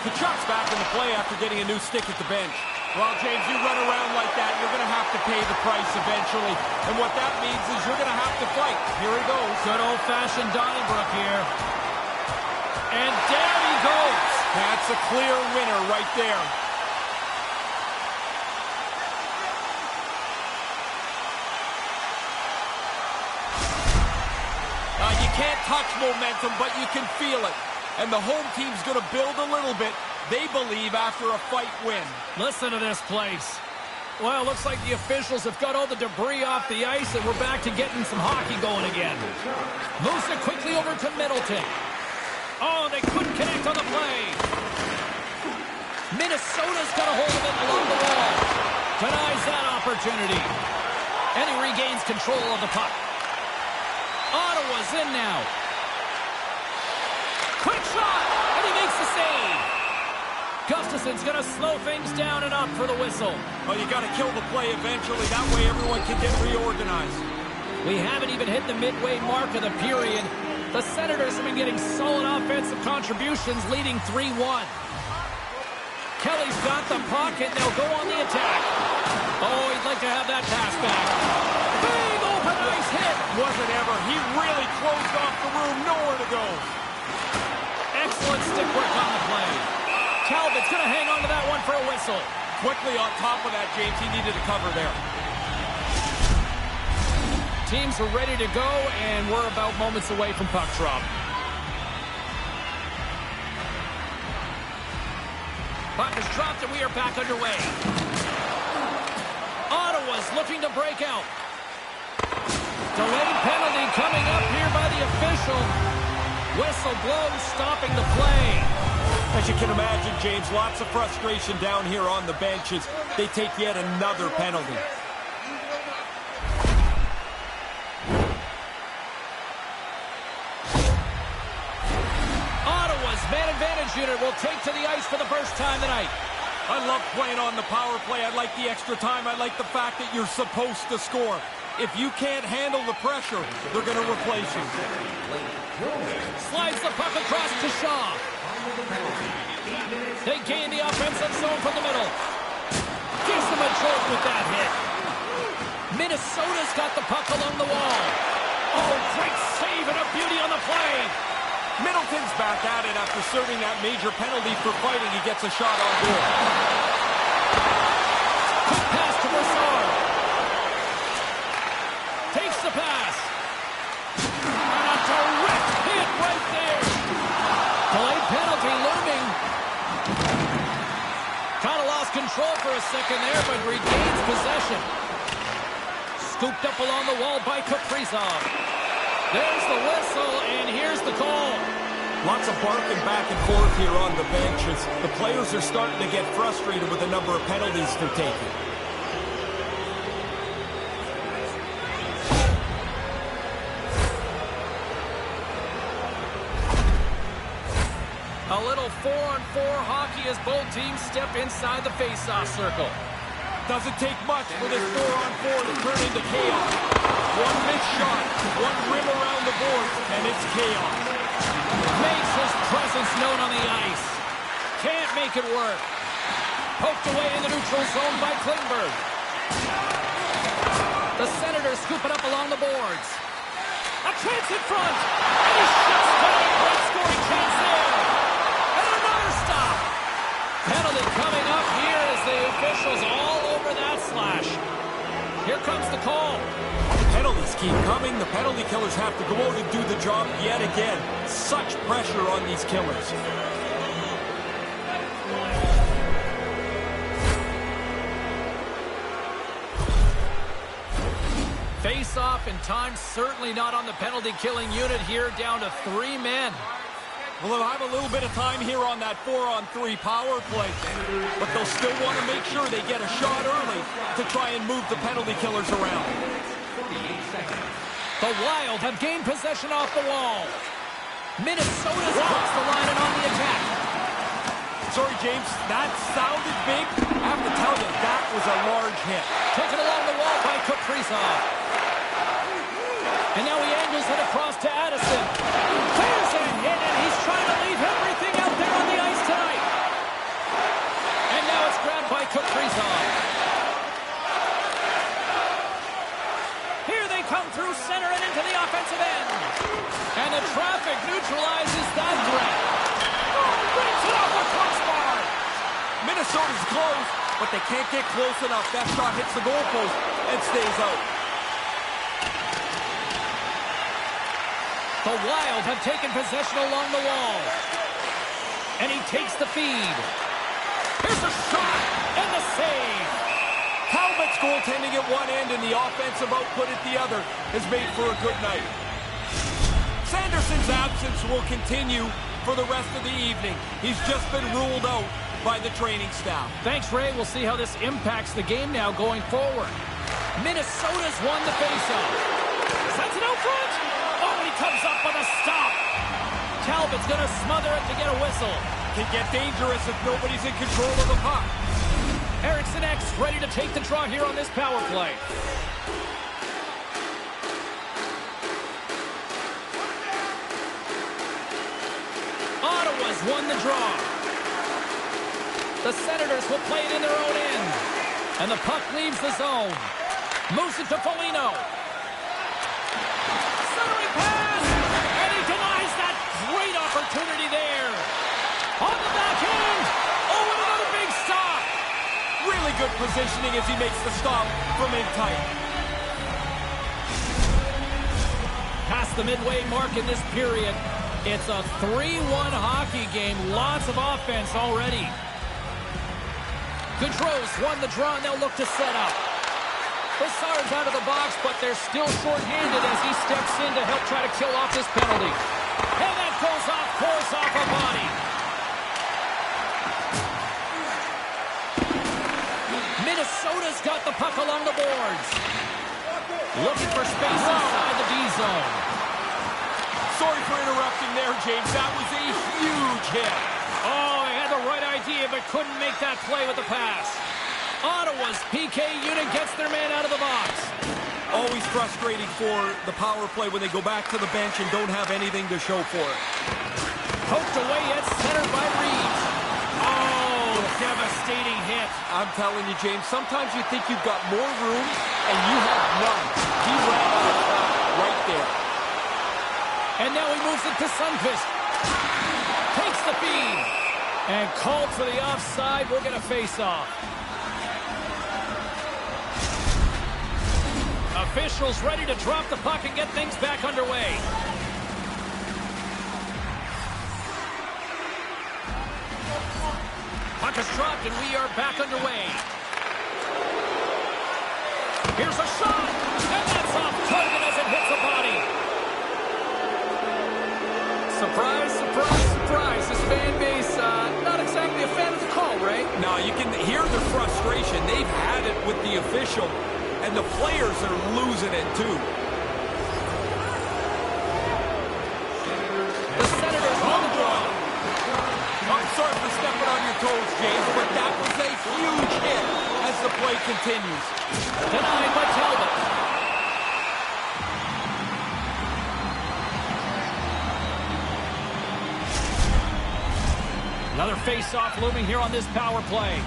Kachuk's back in the play after getting a new stick at the bench. Well, James, you run around like that, you're going to have to pay the price eventually. And what that means is you're going to have to fight. Here he goes. Good old-fashioned Donnybrook here. And there he goes. That's a clear winner right there. You can't touch momentum, but you can feel it. And the home team's going to build a little bit, they believe, after a fight win. Listen to this place. Well, looks like the officials have got all the debris off the ice, and we're back to getting some hockey going again. Moves it quickly over to Middleton. Oh, they couldn't connect on the play. Minnesota's got a hold of it along the wall. opportunity. And he regains control of the puck. Ottawa's in now. Quick shot, and he makes the save. Gustafson's going to slow things down and up for the whistle. Well, you got to kill the play eventually. That way everyone can get reorganized. We haven't even hit the midway mark of the period. The Senators have been getting solid offensive contributions, leading 3-1. Kelly's got the puck, and they'll go on the attack. Oh, he'd like to have that pass back. Big open ice hit. Wasn't ever. He really closed off the room. Nowhere to go. Excellent stick work on the play. Talbot's going to hang on to that one for a whistle. Quickly on top of that, James. He needed to cover there. Teams are ready to go, and we're about moments away from puck drop. Puck is dropped, and we are back underway. Ottawa's looking to break out. Delayed penalty coming up here by the official. Whistle blown, stopping the play. As you can imagine, James, lots of frustration down here on the benches. They take yet another penalty. Ottawa's man advantage unit will take to the ice for the first time tonight. I love playing on the power play. I like the extra time. I like the fact that you're supposed to score. If you can't handle the pressure, they're going to replace you. Slides the puck across to Shaw. They gain the offensive zone from the middle. Gives them a jolt with that hit. Minnesota's got the puck along the wall. Oh, great save and a beauty on the play. Middleton's back at it after serving that major penalty for fighting. He gets a shot on goal. Quick pass to Brassard. Takes the pass. And a direct hit right there. Delayed penalty looming. Kind of lost control for a second there, but regains possession. Scooped up along the wall by Kaprizov. There's the whistle, and here's the call. Lots of barking back and forth here on the benches. The players are starting to get frustrated with the number of penalties they're taking. A little 4-on-4 hockey as both teams step inside the face-off circle. Doesn't take much for this 4-on-4 to turn into chaos. One missed shot, one rim around the boards, and it's chaos. Makes his presence known on the ice. Can't make it work. Poked away in the neutral zone by Klingberg. The Senators scoop it up along the boards. A chance in front. And he shuts down a great scoring chance there. And another stop. Penalty coming up here as the officials all over that slash. Here comes the call. Penalties keep coming. The penalty killers have to go out and do the job yet again. Such pressure on these killers. Face-off, and time certainly not on the penalty-killing unit here, down to 3 men. Well, they'll have a little bit of time here on that 4-on-3 power play, but they'll still want to make sure they get a shot early to try and move the penalty killers around. The Wild have gained possession off the wall. Minnesota's across the line and on the attack. Sorry, James, that sounded big. I have to tell you, that was a large hit. Taken along the wall by Kaprizov. And now he angles it across to Addison. Clears it in, and he's trying to leave everything out there on the ice tonight. And now it's grabbed by Kaprizov. Here they come through center and into the offensive end. And the traffic neutralizes that threat. Oh, brings it off the crossbar. Minnesota's close, but they can't get close enough. That shot hits the goalpost and stays out. The Wild have taken possession along the wall. And he takes the feed. Here's a shot and the save. Talbot's goaltending at one end and the offensive output at the other has made for a good night. Sanderson's absence will continue for the rest of the evening. He's just been ruled out by the training staff. Thanks, Ray. We'll see how this impacts the game now going forward. Minnesota's won the faceoff. Sends it out front. Oh, and he comes up with a stop. Talbot's going to smother it to get a whistle. Can get dangerous if nobody's in control of the puck. Eriksson X ready to take the draw here on this power play. Ottawa's won the draw. The Senators will play it in their own end. And the puck leaves the zone. Moves it to Foligno. Centering pass! And he denies that great opportunity there. On the backhand! Oh, and another big stop! Really good positioning as he makes the stop from in tight. Past the midway mark in this period. It's a 3-1 hockey game. Lots of offense already. Gaudreau's won the draw, and they'll look to set up. Brassard's out of the box, but they're still short-handed as he steps in to help try to kill off this penalty. And that goes off course off a body. Minnesota's got the puck along the boards. Looking for space inside the D zone. Sorry for interrupting there, James. That was a huge hit. Oh, they had the right idea, but couldn't make that play with the pass. Ottawa's PK unit gets their man out of the box. Always frustrating for the power play when they go back to the bench and don't have anything to show for it. Poked away at center by Reeves. Oh, devastating hit. I'm telling you, James, sometimes you think you've got more room, and you have none. He ran out of track right there. And now he moves it to Sundqvist. Takes the feed. And called for the offside. We'll get a face-off. Officials ready to drop the puck and get things back underway. Puck is dropped and we are back underway. Here's a shot. And that's off target as it hits a body. Surprise, surprise, surprise. This fan base, not exactly a fan of the call, right? No, you can hear the frustration. They've had it with the official, and the players are losing it, too. The Senators on the draw. I'm sorry for stepping on your toes, James, but that was a huge hit as the play continues. Denied by Talbot. Another face-off looming here on this power play.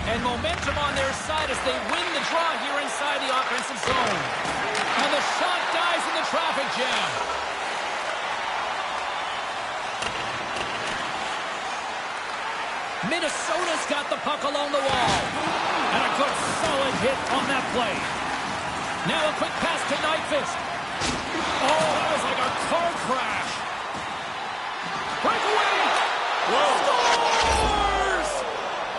And momentum on their side as they win the draw here inside the offensive zone. And the shot dies in the traffic jam. Minnesota's got the puck along the wall. And a good solid hit on that play. Now a quick pass to Nyquist. Oh, that was like a car crash. Breakaway! Whoa! Scores!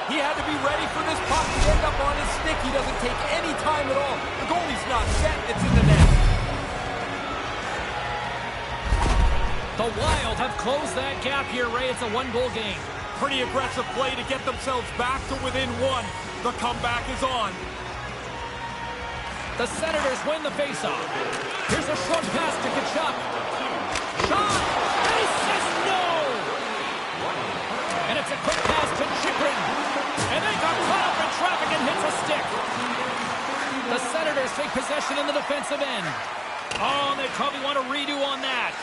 He had to be ready for this puck to end up on his stick. He doesn't take any time at all. The goalie's not set. It's in the net. The Wild have closed that gap here, Ray. It's a one-goal game. Pretty aggressive play to get themselves back to within one. The comeback is on. The Senators win the faceoff. Here's a short pass to Tkachuk. Shot! And he says no! And it's a quick pass to Chychrun. And they got caught up in traffic and hits a stick. The Senators take possession in the defensive end. Oh, and they probably want a redo on that.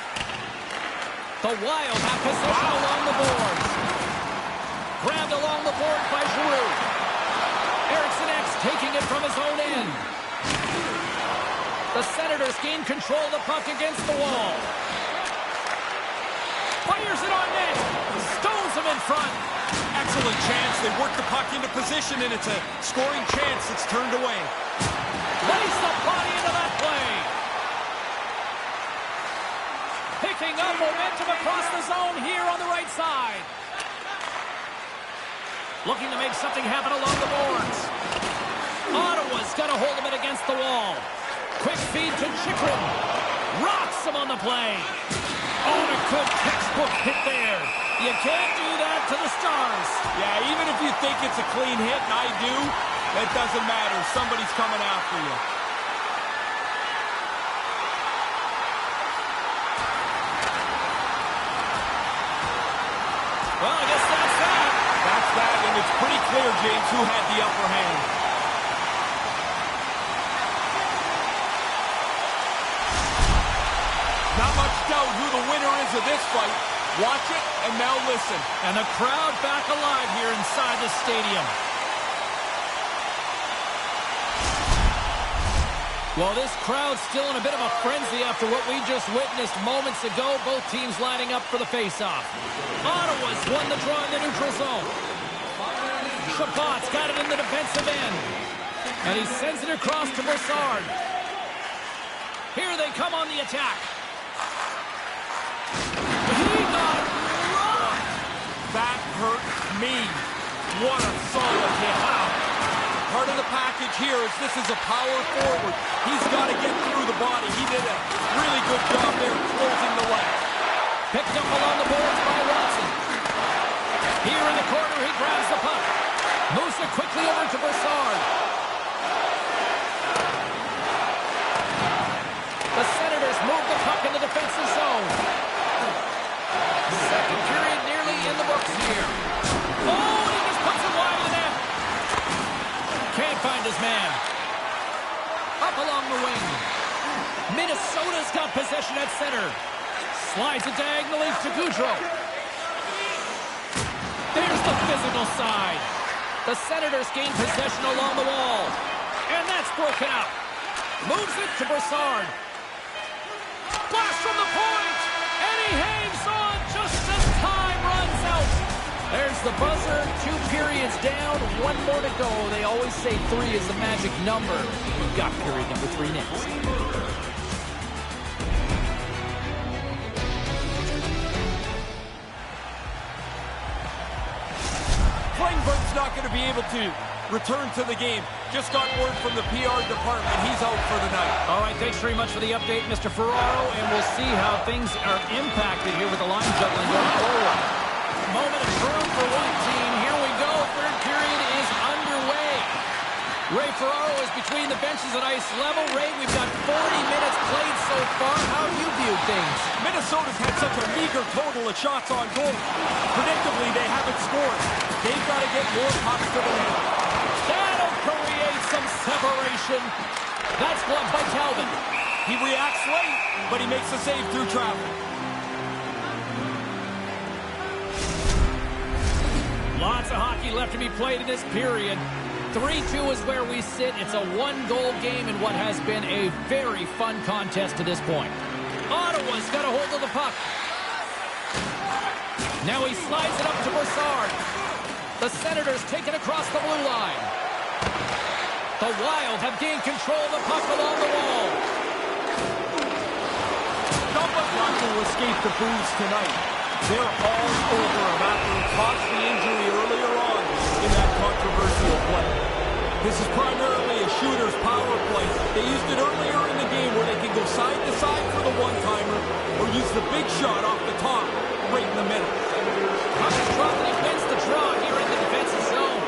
The Wild have possession along the boards. Grabbed along the boards by Giroux. Eriksson X taking it from his own end. The Senators gain control of the puck against the wall. Fires it on net. Stones him in front. Excellent chance. They work the puck into position, and it's a scoring chance that's turned away. Lays the body into that play. Picking up momentum across the zone here on the right side. Looking to make something happen along the boards. Ottawa's got a hold of it against the wall. Quick feed to Chychrun. Rocks him on the play. Oh, and a good textbook hit there. You can't do that to the Stars. Yeah, even if you think it's a clean hit, and I do, it doesn't matter. Somebody's coming after you. Well, I guess that's that. That's that, and it's pretty clear, James, who had the upper hand. Not much doubt who the winner is of this fight. Watch it, and now listen. And the crowd back alive here inside the stadium. Well, this crowd's still in a bit of a frenzy after what we just witnessed moments ago. Both teams lining up for the face-off. Ottawa's won the draw in the neutral zone. Chabot's got it in the defensive end. And he sends it across to Broussard. Here they come on the attack. He got rocked. That hurt me. What a solid hit. Wow. Part of the package here is this is a power forward. He's got to get through the body. He did a really good job there closing the leg. Picked up along the boards by Watson. Here in the corner, he grabs the puck. Moves it quickly over to Broussard. The Senators move the puck in the defensive zone. Second period nearly in the books here. Oh, and he just puts it wide of the net. Can't find his man. Up along the wing. Minnesota's got possession at center. Slides it diagonally to Goudreau. There's the physical side. The Senators gain possession along the wall. And that's broken up. Moves it to Broussard. Blast from the point. And he hangs on just as time runs out. There's the buzzer. 2 periods down. 1 more to go. They always say 3 is the magic number. We've got period number 3 next. Klingberg's not going to be able to return to the game. Just got word from the PR department. He's out for the night. All right, thanks very much for the update, Mr. Ferraro, and we'll see how things are impacted here with the line juggling going forward. Moment of truth for one team. Here we go. Third period is underway. Ray Ferraro is between the benches at ice level. Ray, we've got 40 minutes played so far. How have you viewed things? Minnesota's had such a meager total of shots on goal. Predictably, they haven't scored. They've got to get more pucks to the net. That'll create some separation. That's blocked by Calvin. He reacts late, but he makes the save through traffic. Lots of hockey left to be played in this period. 3-2 is where we sit. It's a 1-goal game in what has been a very fun contest to this point. Ottawa's got a hold of the puck. Now he slides it up to Broussard. The Senators take it across the blue line. The Wild have gained control of the puck along the wall. Someone's not going to escape the booze tonight. They're all over him after he caused the injury earlier on in that controversial play. This is primarily a shooter's power play. They used it earlier in the game where they can go side to side for the one-timer or use the big shot off the top right in the middle. Puck is dropped and he wins the draw here in the defensive zone.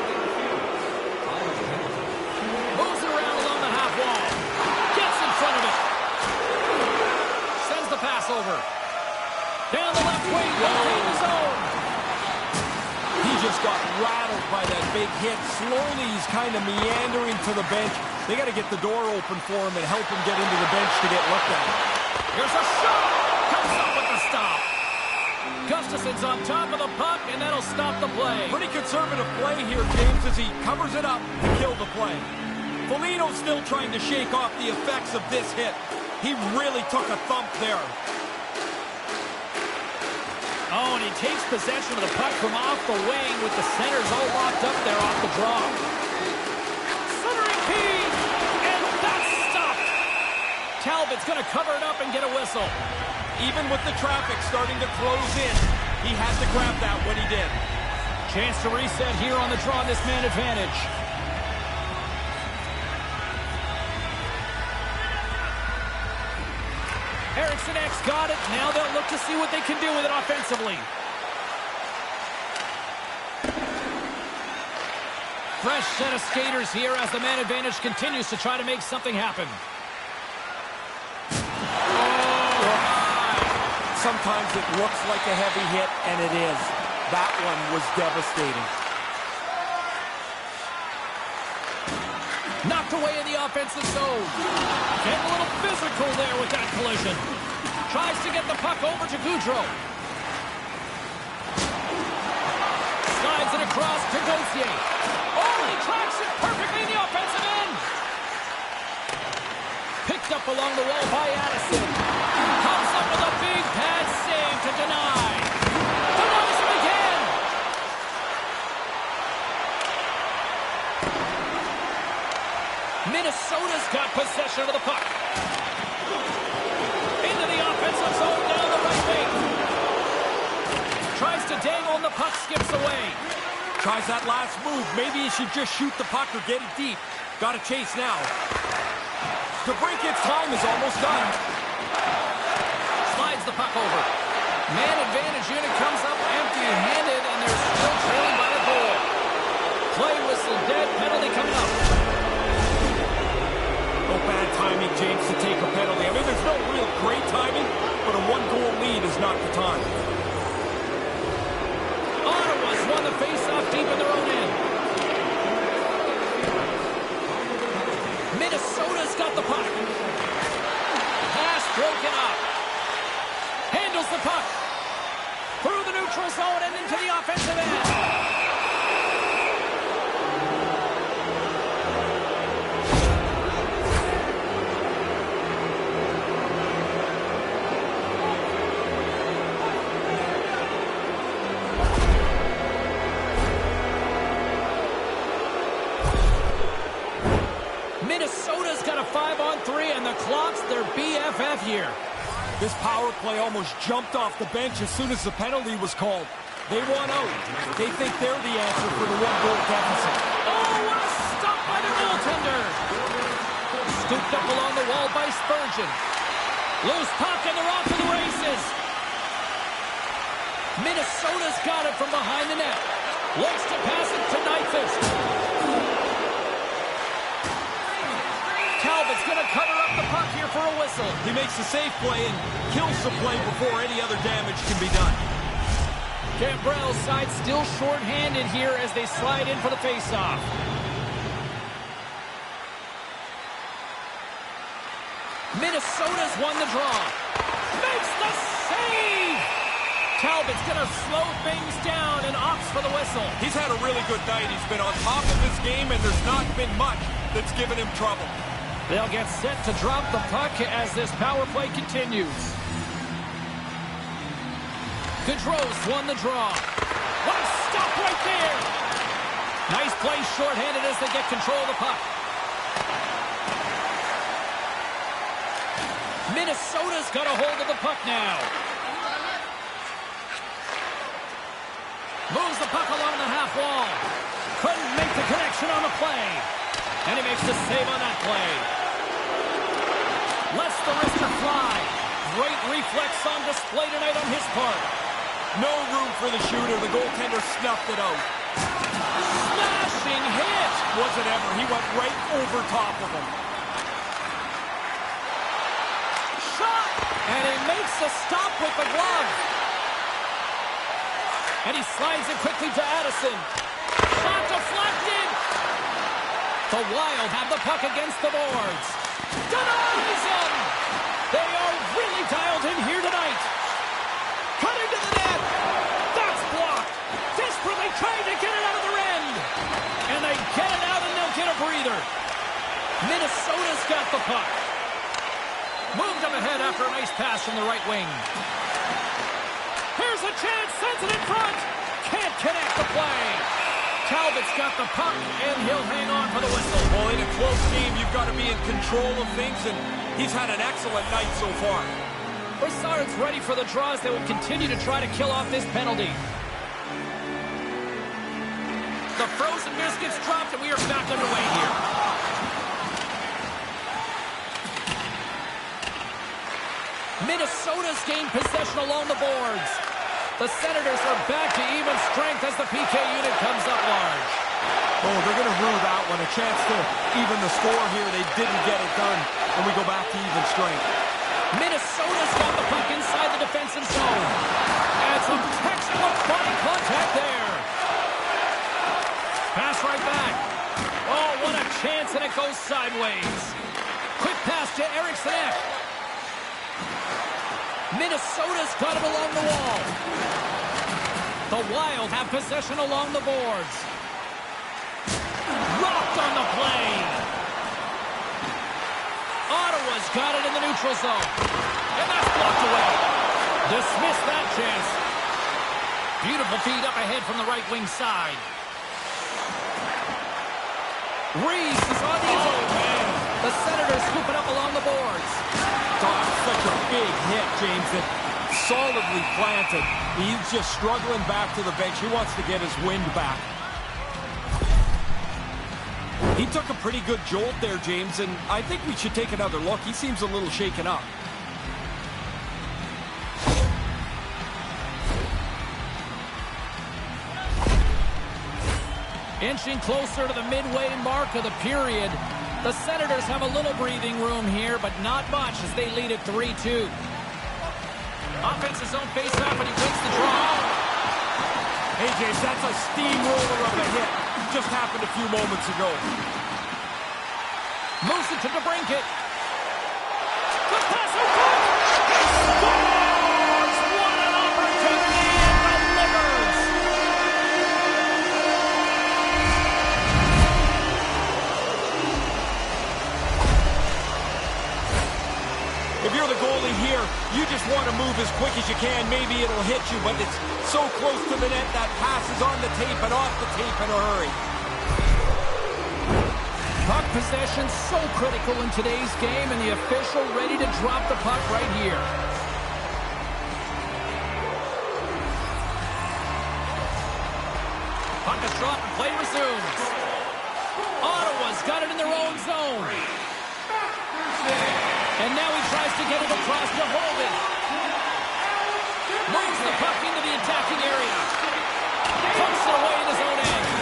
Moves it around along the half wall. Gets in front of it. Sends the pass over. Down the left wing, locating the zone. He just got rattled by that big hit. Slowly, he's kind of meandering to the bench. They got to get the door open for him and help him get into the bench to get looked at. Here's a shot. Comes up with the stop. Gustafson's on top of the puck, and that'll stop the play. Pretty conservative play here, James, as he covers it up to kill the play. Foligno's still trying to shake off the effects of this hit. He really took a thump there. Oh, and he takes possession of the puck from off the wing with the centers all locked up there off the draw. Centering key, and that's stopped. Talbot's going to cover it up and get a whistle. Even with the traffic starting to close in, he had to grab that when he did. Chance to reset here on the draw, this man advantage. Eriksson X got it. Now they'll look to see what they can do with it offensively. Fresh set of skaters here as the man advantage continues to try to make something happen. Sometimes it looks like a heavy hit, and it is. That one was devastating. Knocked away in the offensive zone. Getting a little physical there with that collision. Tries to get the puck over to Goudreau. Slides it across to Gauthier. Oh, he tracks it perfectly in the offensive end. Picked up along the wall by Addison. Comes up with a big pad save to deny. Denies him again. Minnesota's got possession of the puck. Into the offensive zone down the right wing. Tries to dangle and the puck skips away. Tries that last move. Maybe he should just shoot the puck or get it deep. Got to chase now. The break-its time is almost done. Slides the puck over. Man advantage unit comes up empty-handed, and they're still trailing by a goal. Play whistle dead, penalty coming up. No bad timing, James, to take a penalty. I mean, there's no real great timing, but a one-goal lead is not the time. Ottawa's won the face-off deep in their own end. Minnesota's got the puck. Pass broken up. Handles the puck. Through the neutral zone and into the offensive end. Minnesota's got a 5-on-3, and the clock's their BFF here. This power play almost jumped off the bench as soon as the penalty was called. They want out. They think they're the answer for the one-goal deficit. Oh, what a stop by the goaltender! Scooped up along the wall by Spurgeon. Loose puck, and they're off to the races. Minnesota's got it from behind the net. Looks to pass it to Nyquist. Talbot's going to cover up the puck here for a whistle. He makes the safe play and kills the play before any other damage can be done. Gambrell's side still short-handed here as they slide in for the face-off. Minnesota's won the draw. Makes the save! Talbot's going to slow things down and opts for the whistle. He's had a really good night. He's been on top of his game, and there's not been much that's given him trouble. They'll get set to drop the puck as this power play continues. Gaudreau's won the draw. What a stop right there! Nice play shorthanded as they get control of the puck. Minnesota's got a hold of the puck now. Moves the puck along the half wall. Couldn't make the connection on the play. And he makes the save on that play. Lets the wrister fly. Great reflex on display tonight on his part. No room for the shooter. The goaltender snuffed it out. Smashing hit. Wasn't ever. He went right over top of him. Shot. And he makes the stop with the glove. And he slides it quickly to Addison. Shot deflected. The Wild have the puck against the boards. Denies him! They are really dialed in here tonight. Cutting to the net. That's blocked. Desperately trying to get it out of their end. And they get it out and they'll get a breather. Minnesota's got the puck. Moved up ahead after a nice pass from the right wing. Here's a chance. Sends it in front. Can't connect the play. Talbot's got the puck, and he'll hang on for the whistle. Well, in a close game, you've got to be in control of things, and he's had an excellent night so far. Brassard's ready for the draws. They will continue to try to kill off this penalty. The frozen biscuits dropped, and we are back underway here. Minnesota's gained possession along the boards. The Senators are back to even strength as the PK unit comes up large. Oh, they're going to rue that one. A chance to even the score here. They didn't get it done. And we go back to even strength. Minnesota's got the puck inside the defensive zone. And some textbook body contact there. Pass right back. Oh, what a chance, and it goes sideways. Quick pass to Eriksson. Minnesota's got it along the wall. The Wild have possession along the boards. Rocked on the play. Ottawa's got it in the neutral zone. And that's blocked away. Dismiss that chance. Beautiful feed up ahead from the right wing side. Reeves is on his own man. The Senators scoop it up along the boards. Oh, such a big hit, James, that solidly planted. He's just struggling back to the bench. He wants to get his wind back. He took a pretty good jolt there, James, and I think we should take another look. He seems a little shaken up. Inching closer to the midway mark of the period. The Senators have a little breathing room here, but not much as they lead at 3-2. Offensive zone face-off, and he wins the draw. Hey, James, that's a steamroller of a hit. Just happened a few moments ago. Moves it to DeBrincat. The pass in front. He scores! What an opportunity and delivers! If you're the goalie here, you just want to move as quick as you can. Maybe it'll hit you, but it's so close to the net that pass is on the tape and off the tape in a hurry. Puck possession so critical in today's game, and the official ready to drop the puck right here. Puck is dropped and play resumes. Ottawa's got it in their own zone. And now he tries to get it across to Holden. Moves the puck into the attacking area. Pumps it away in his own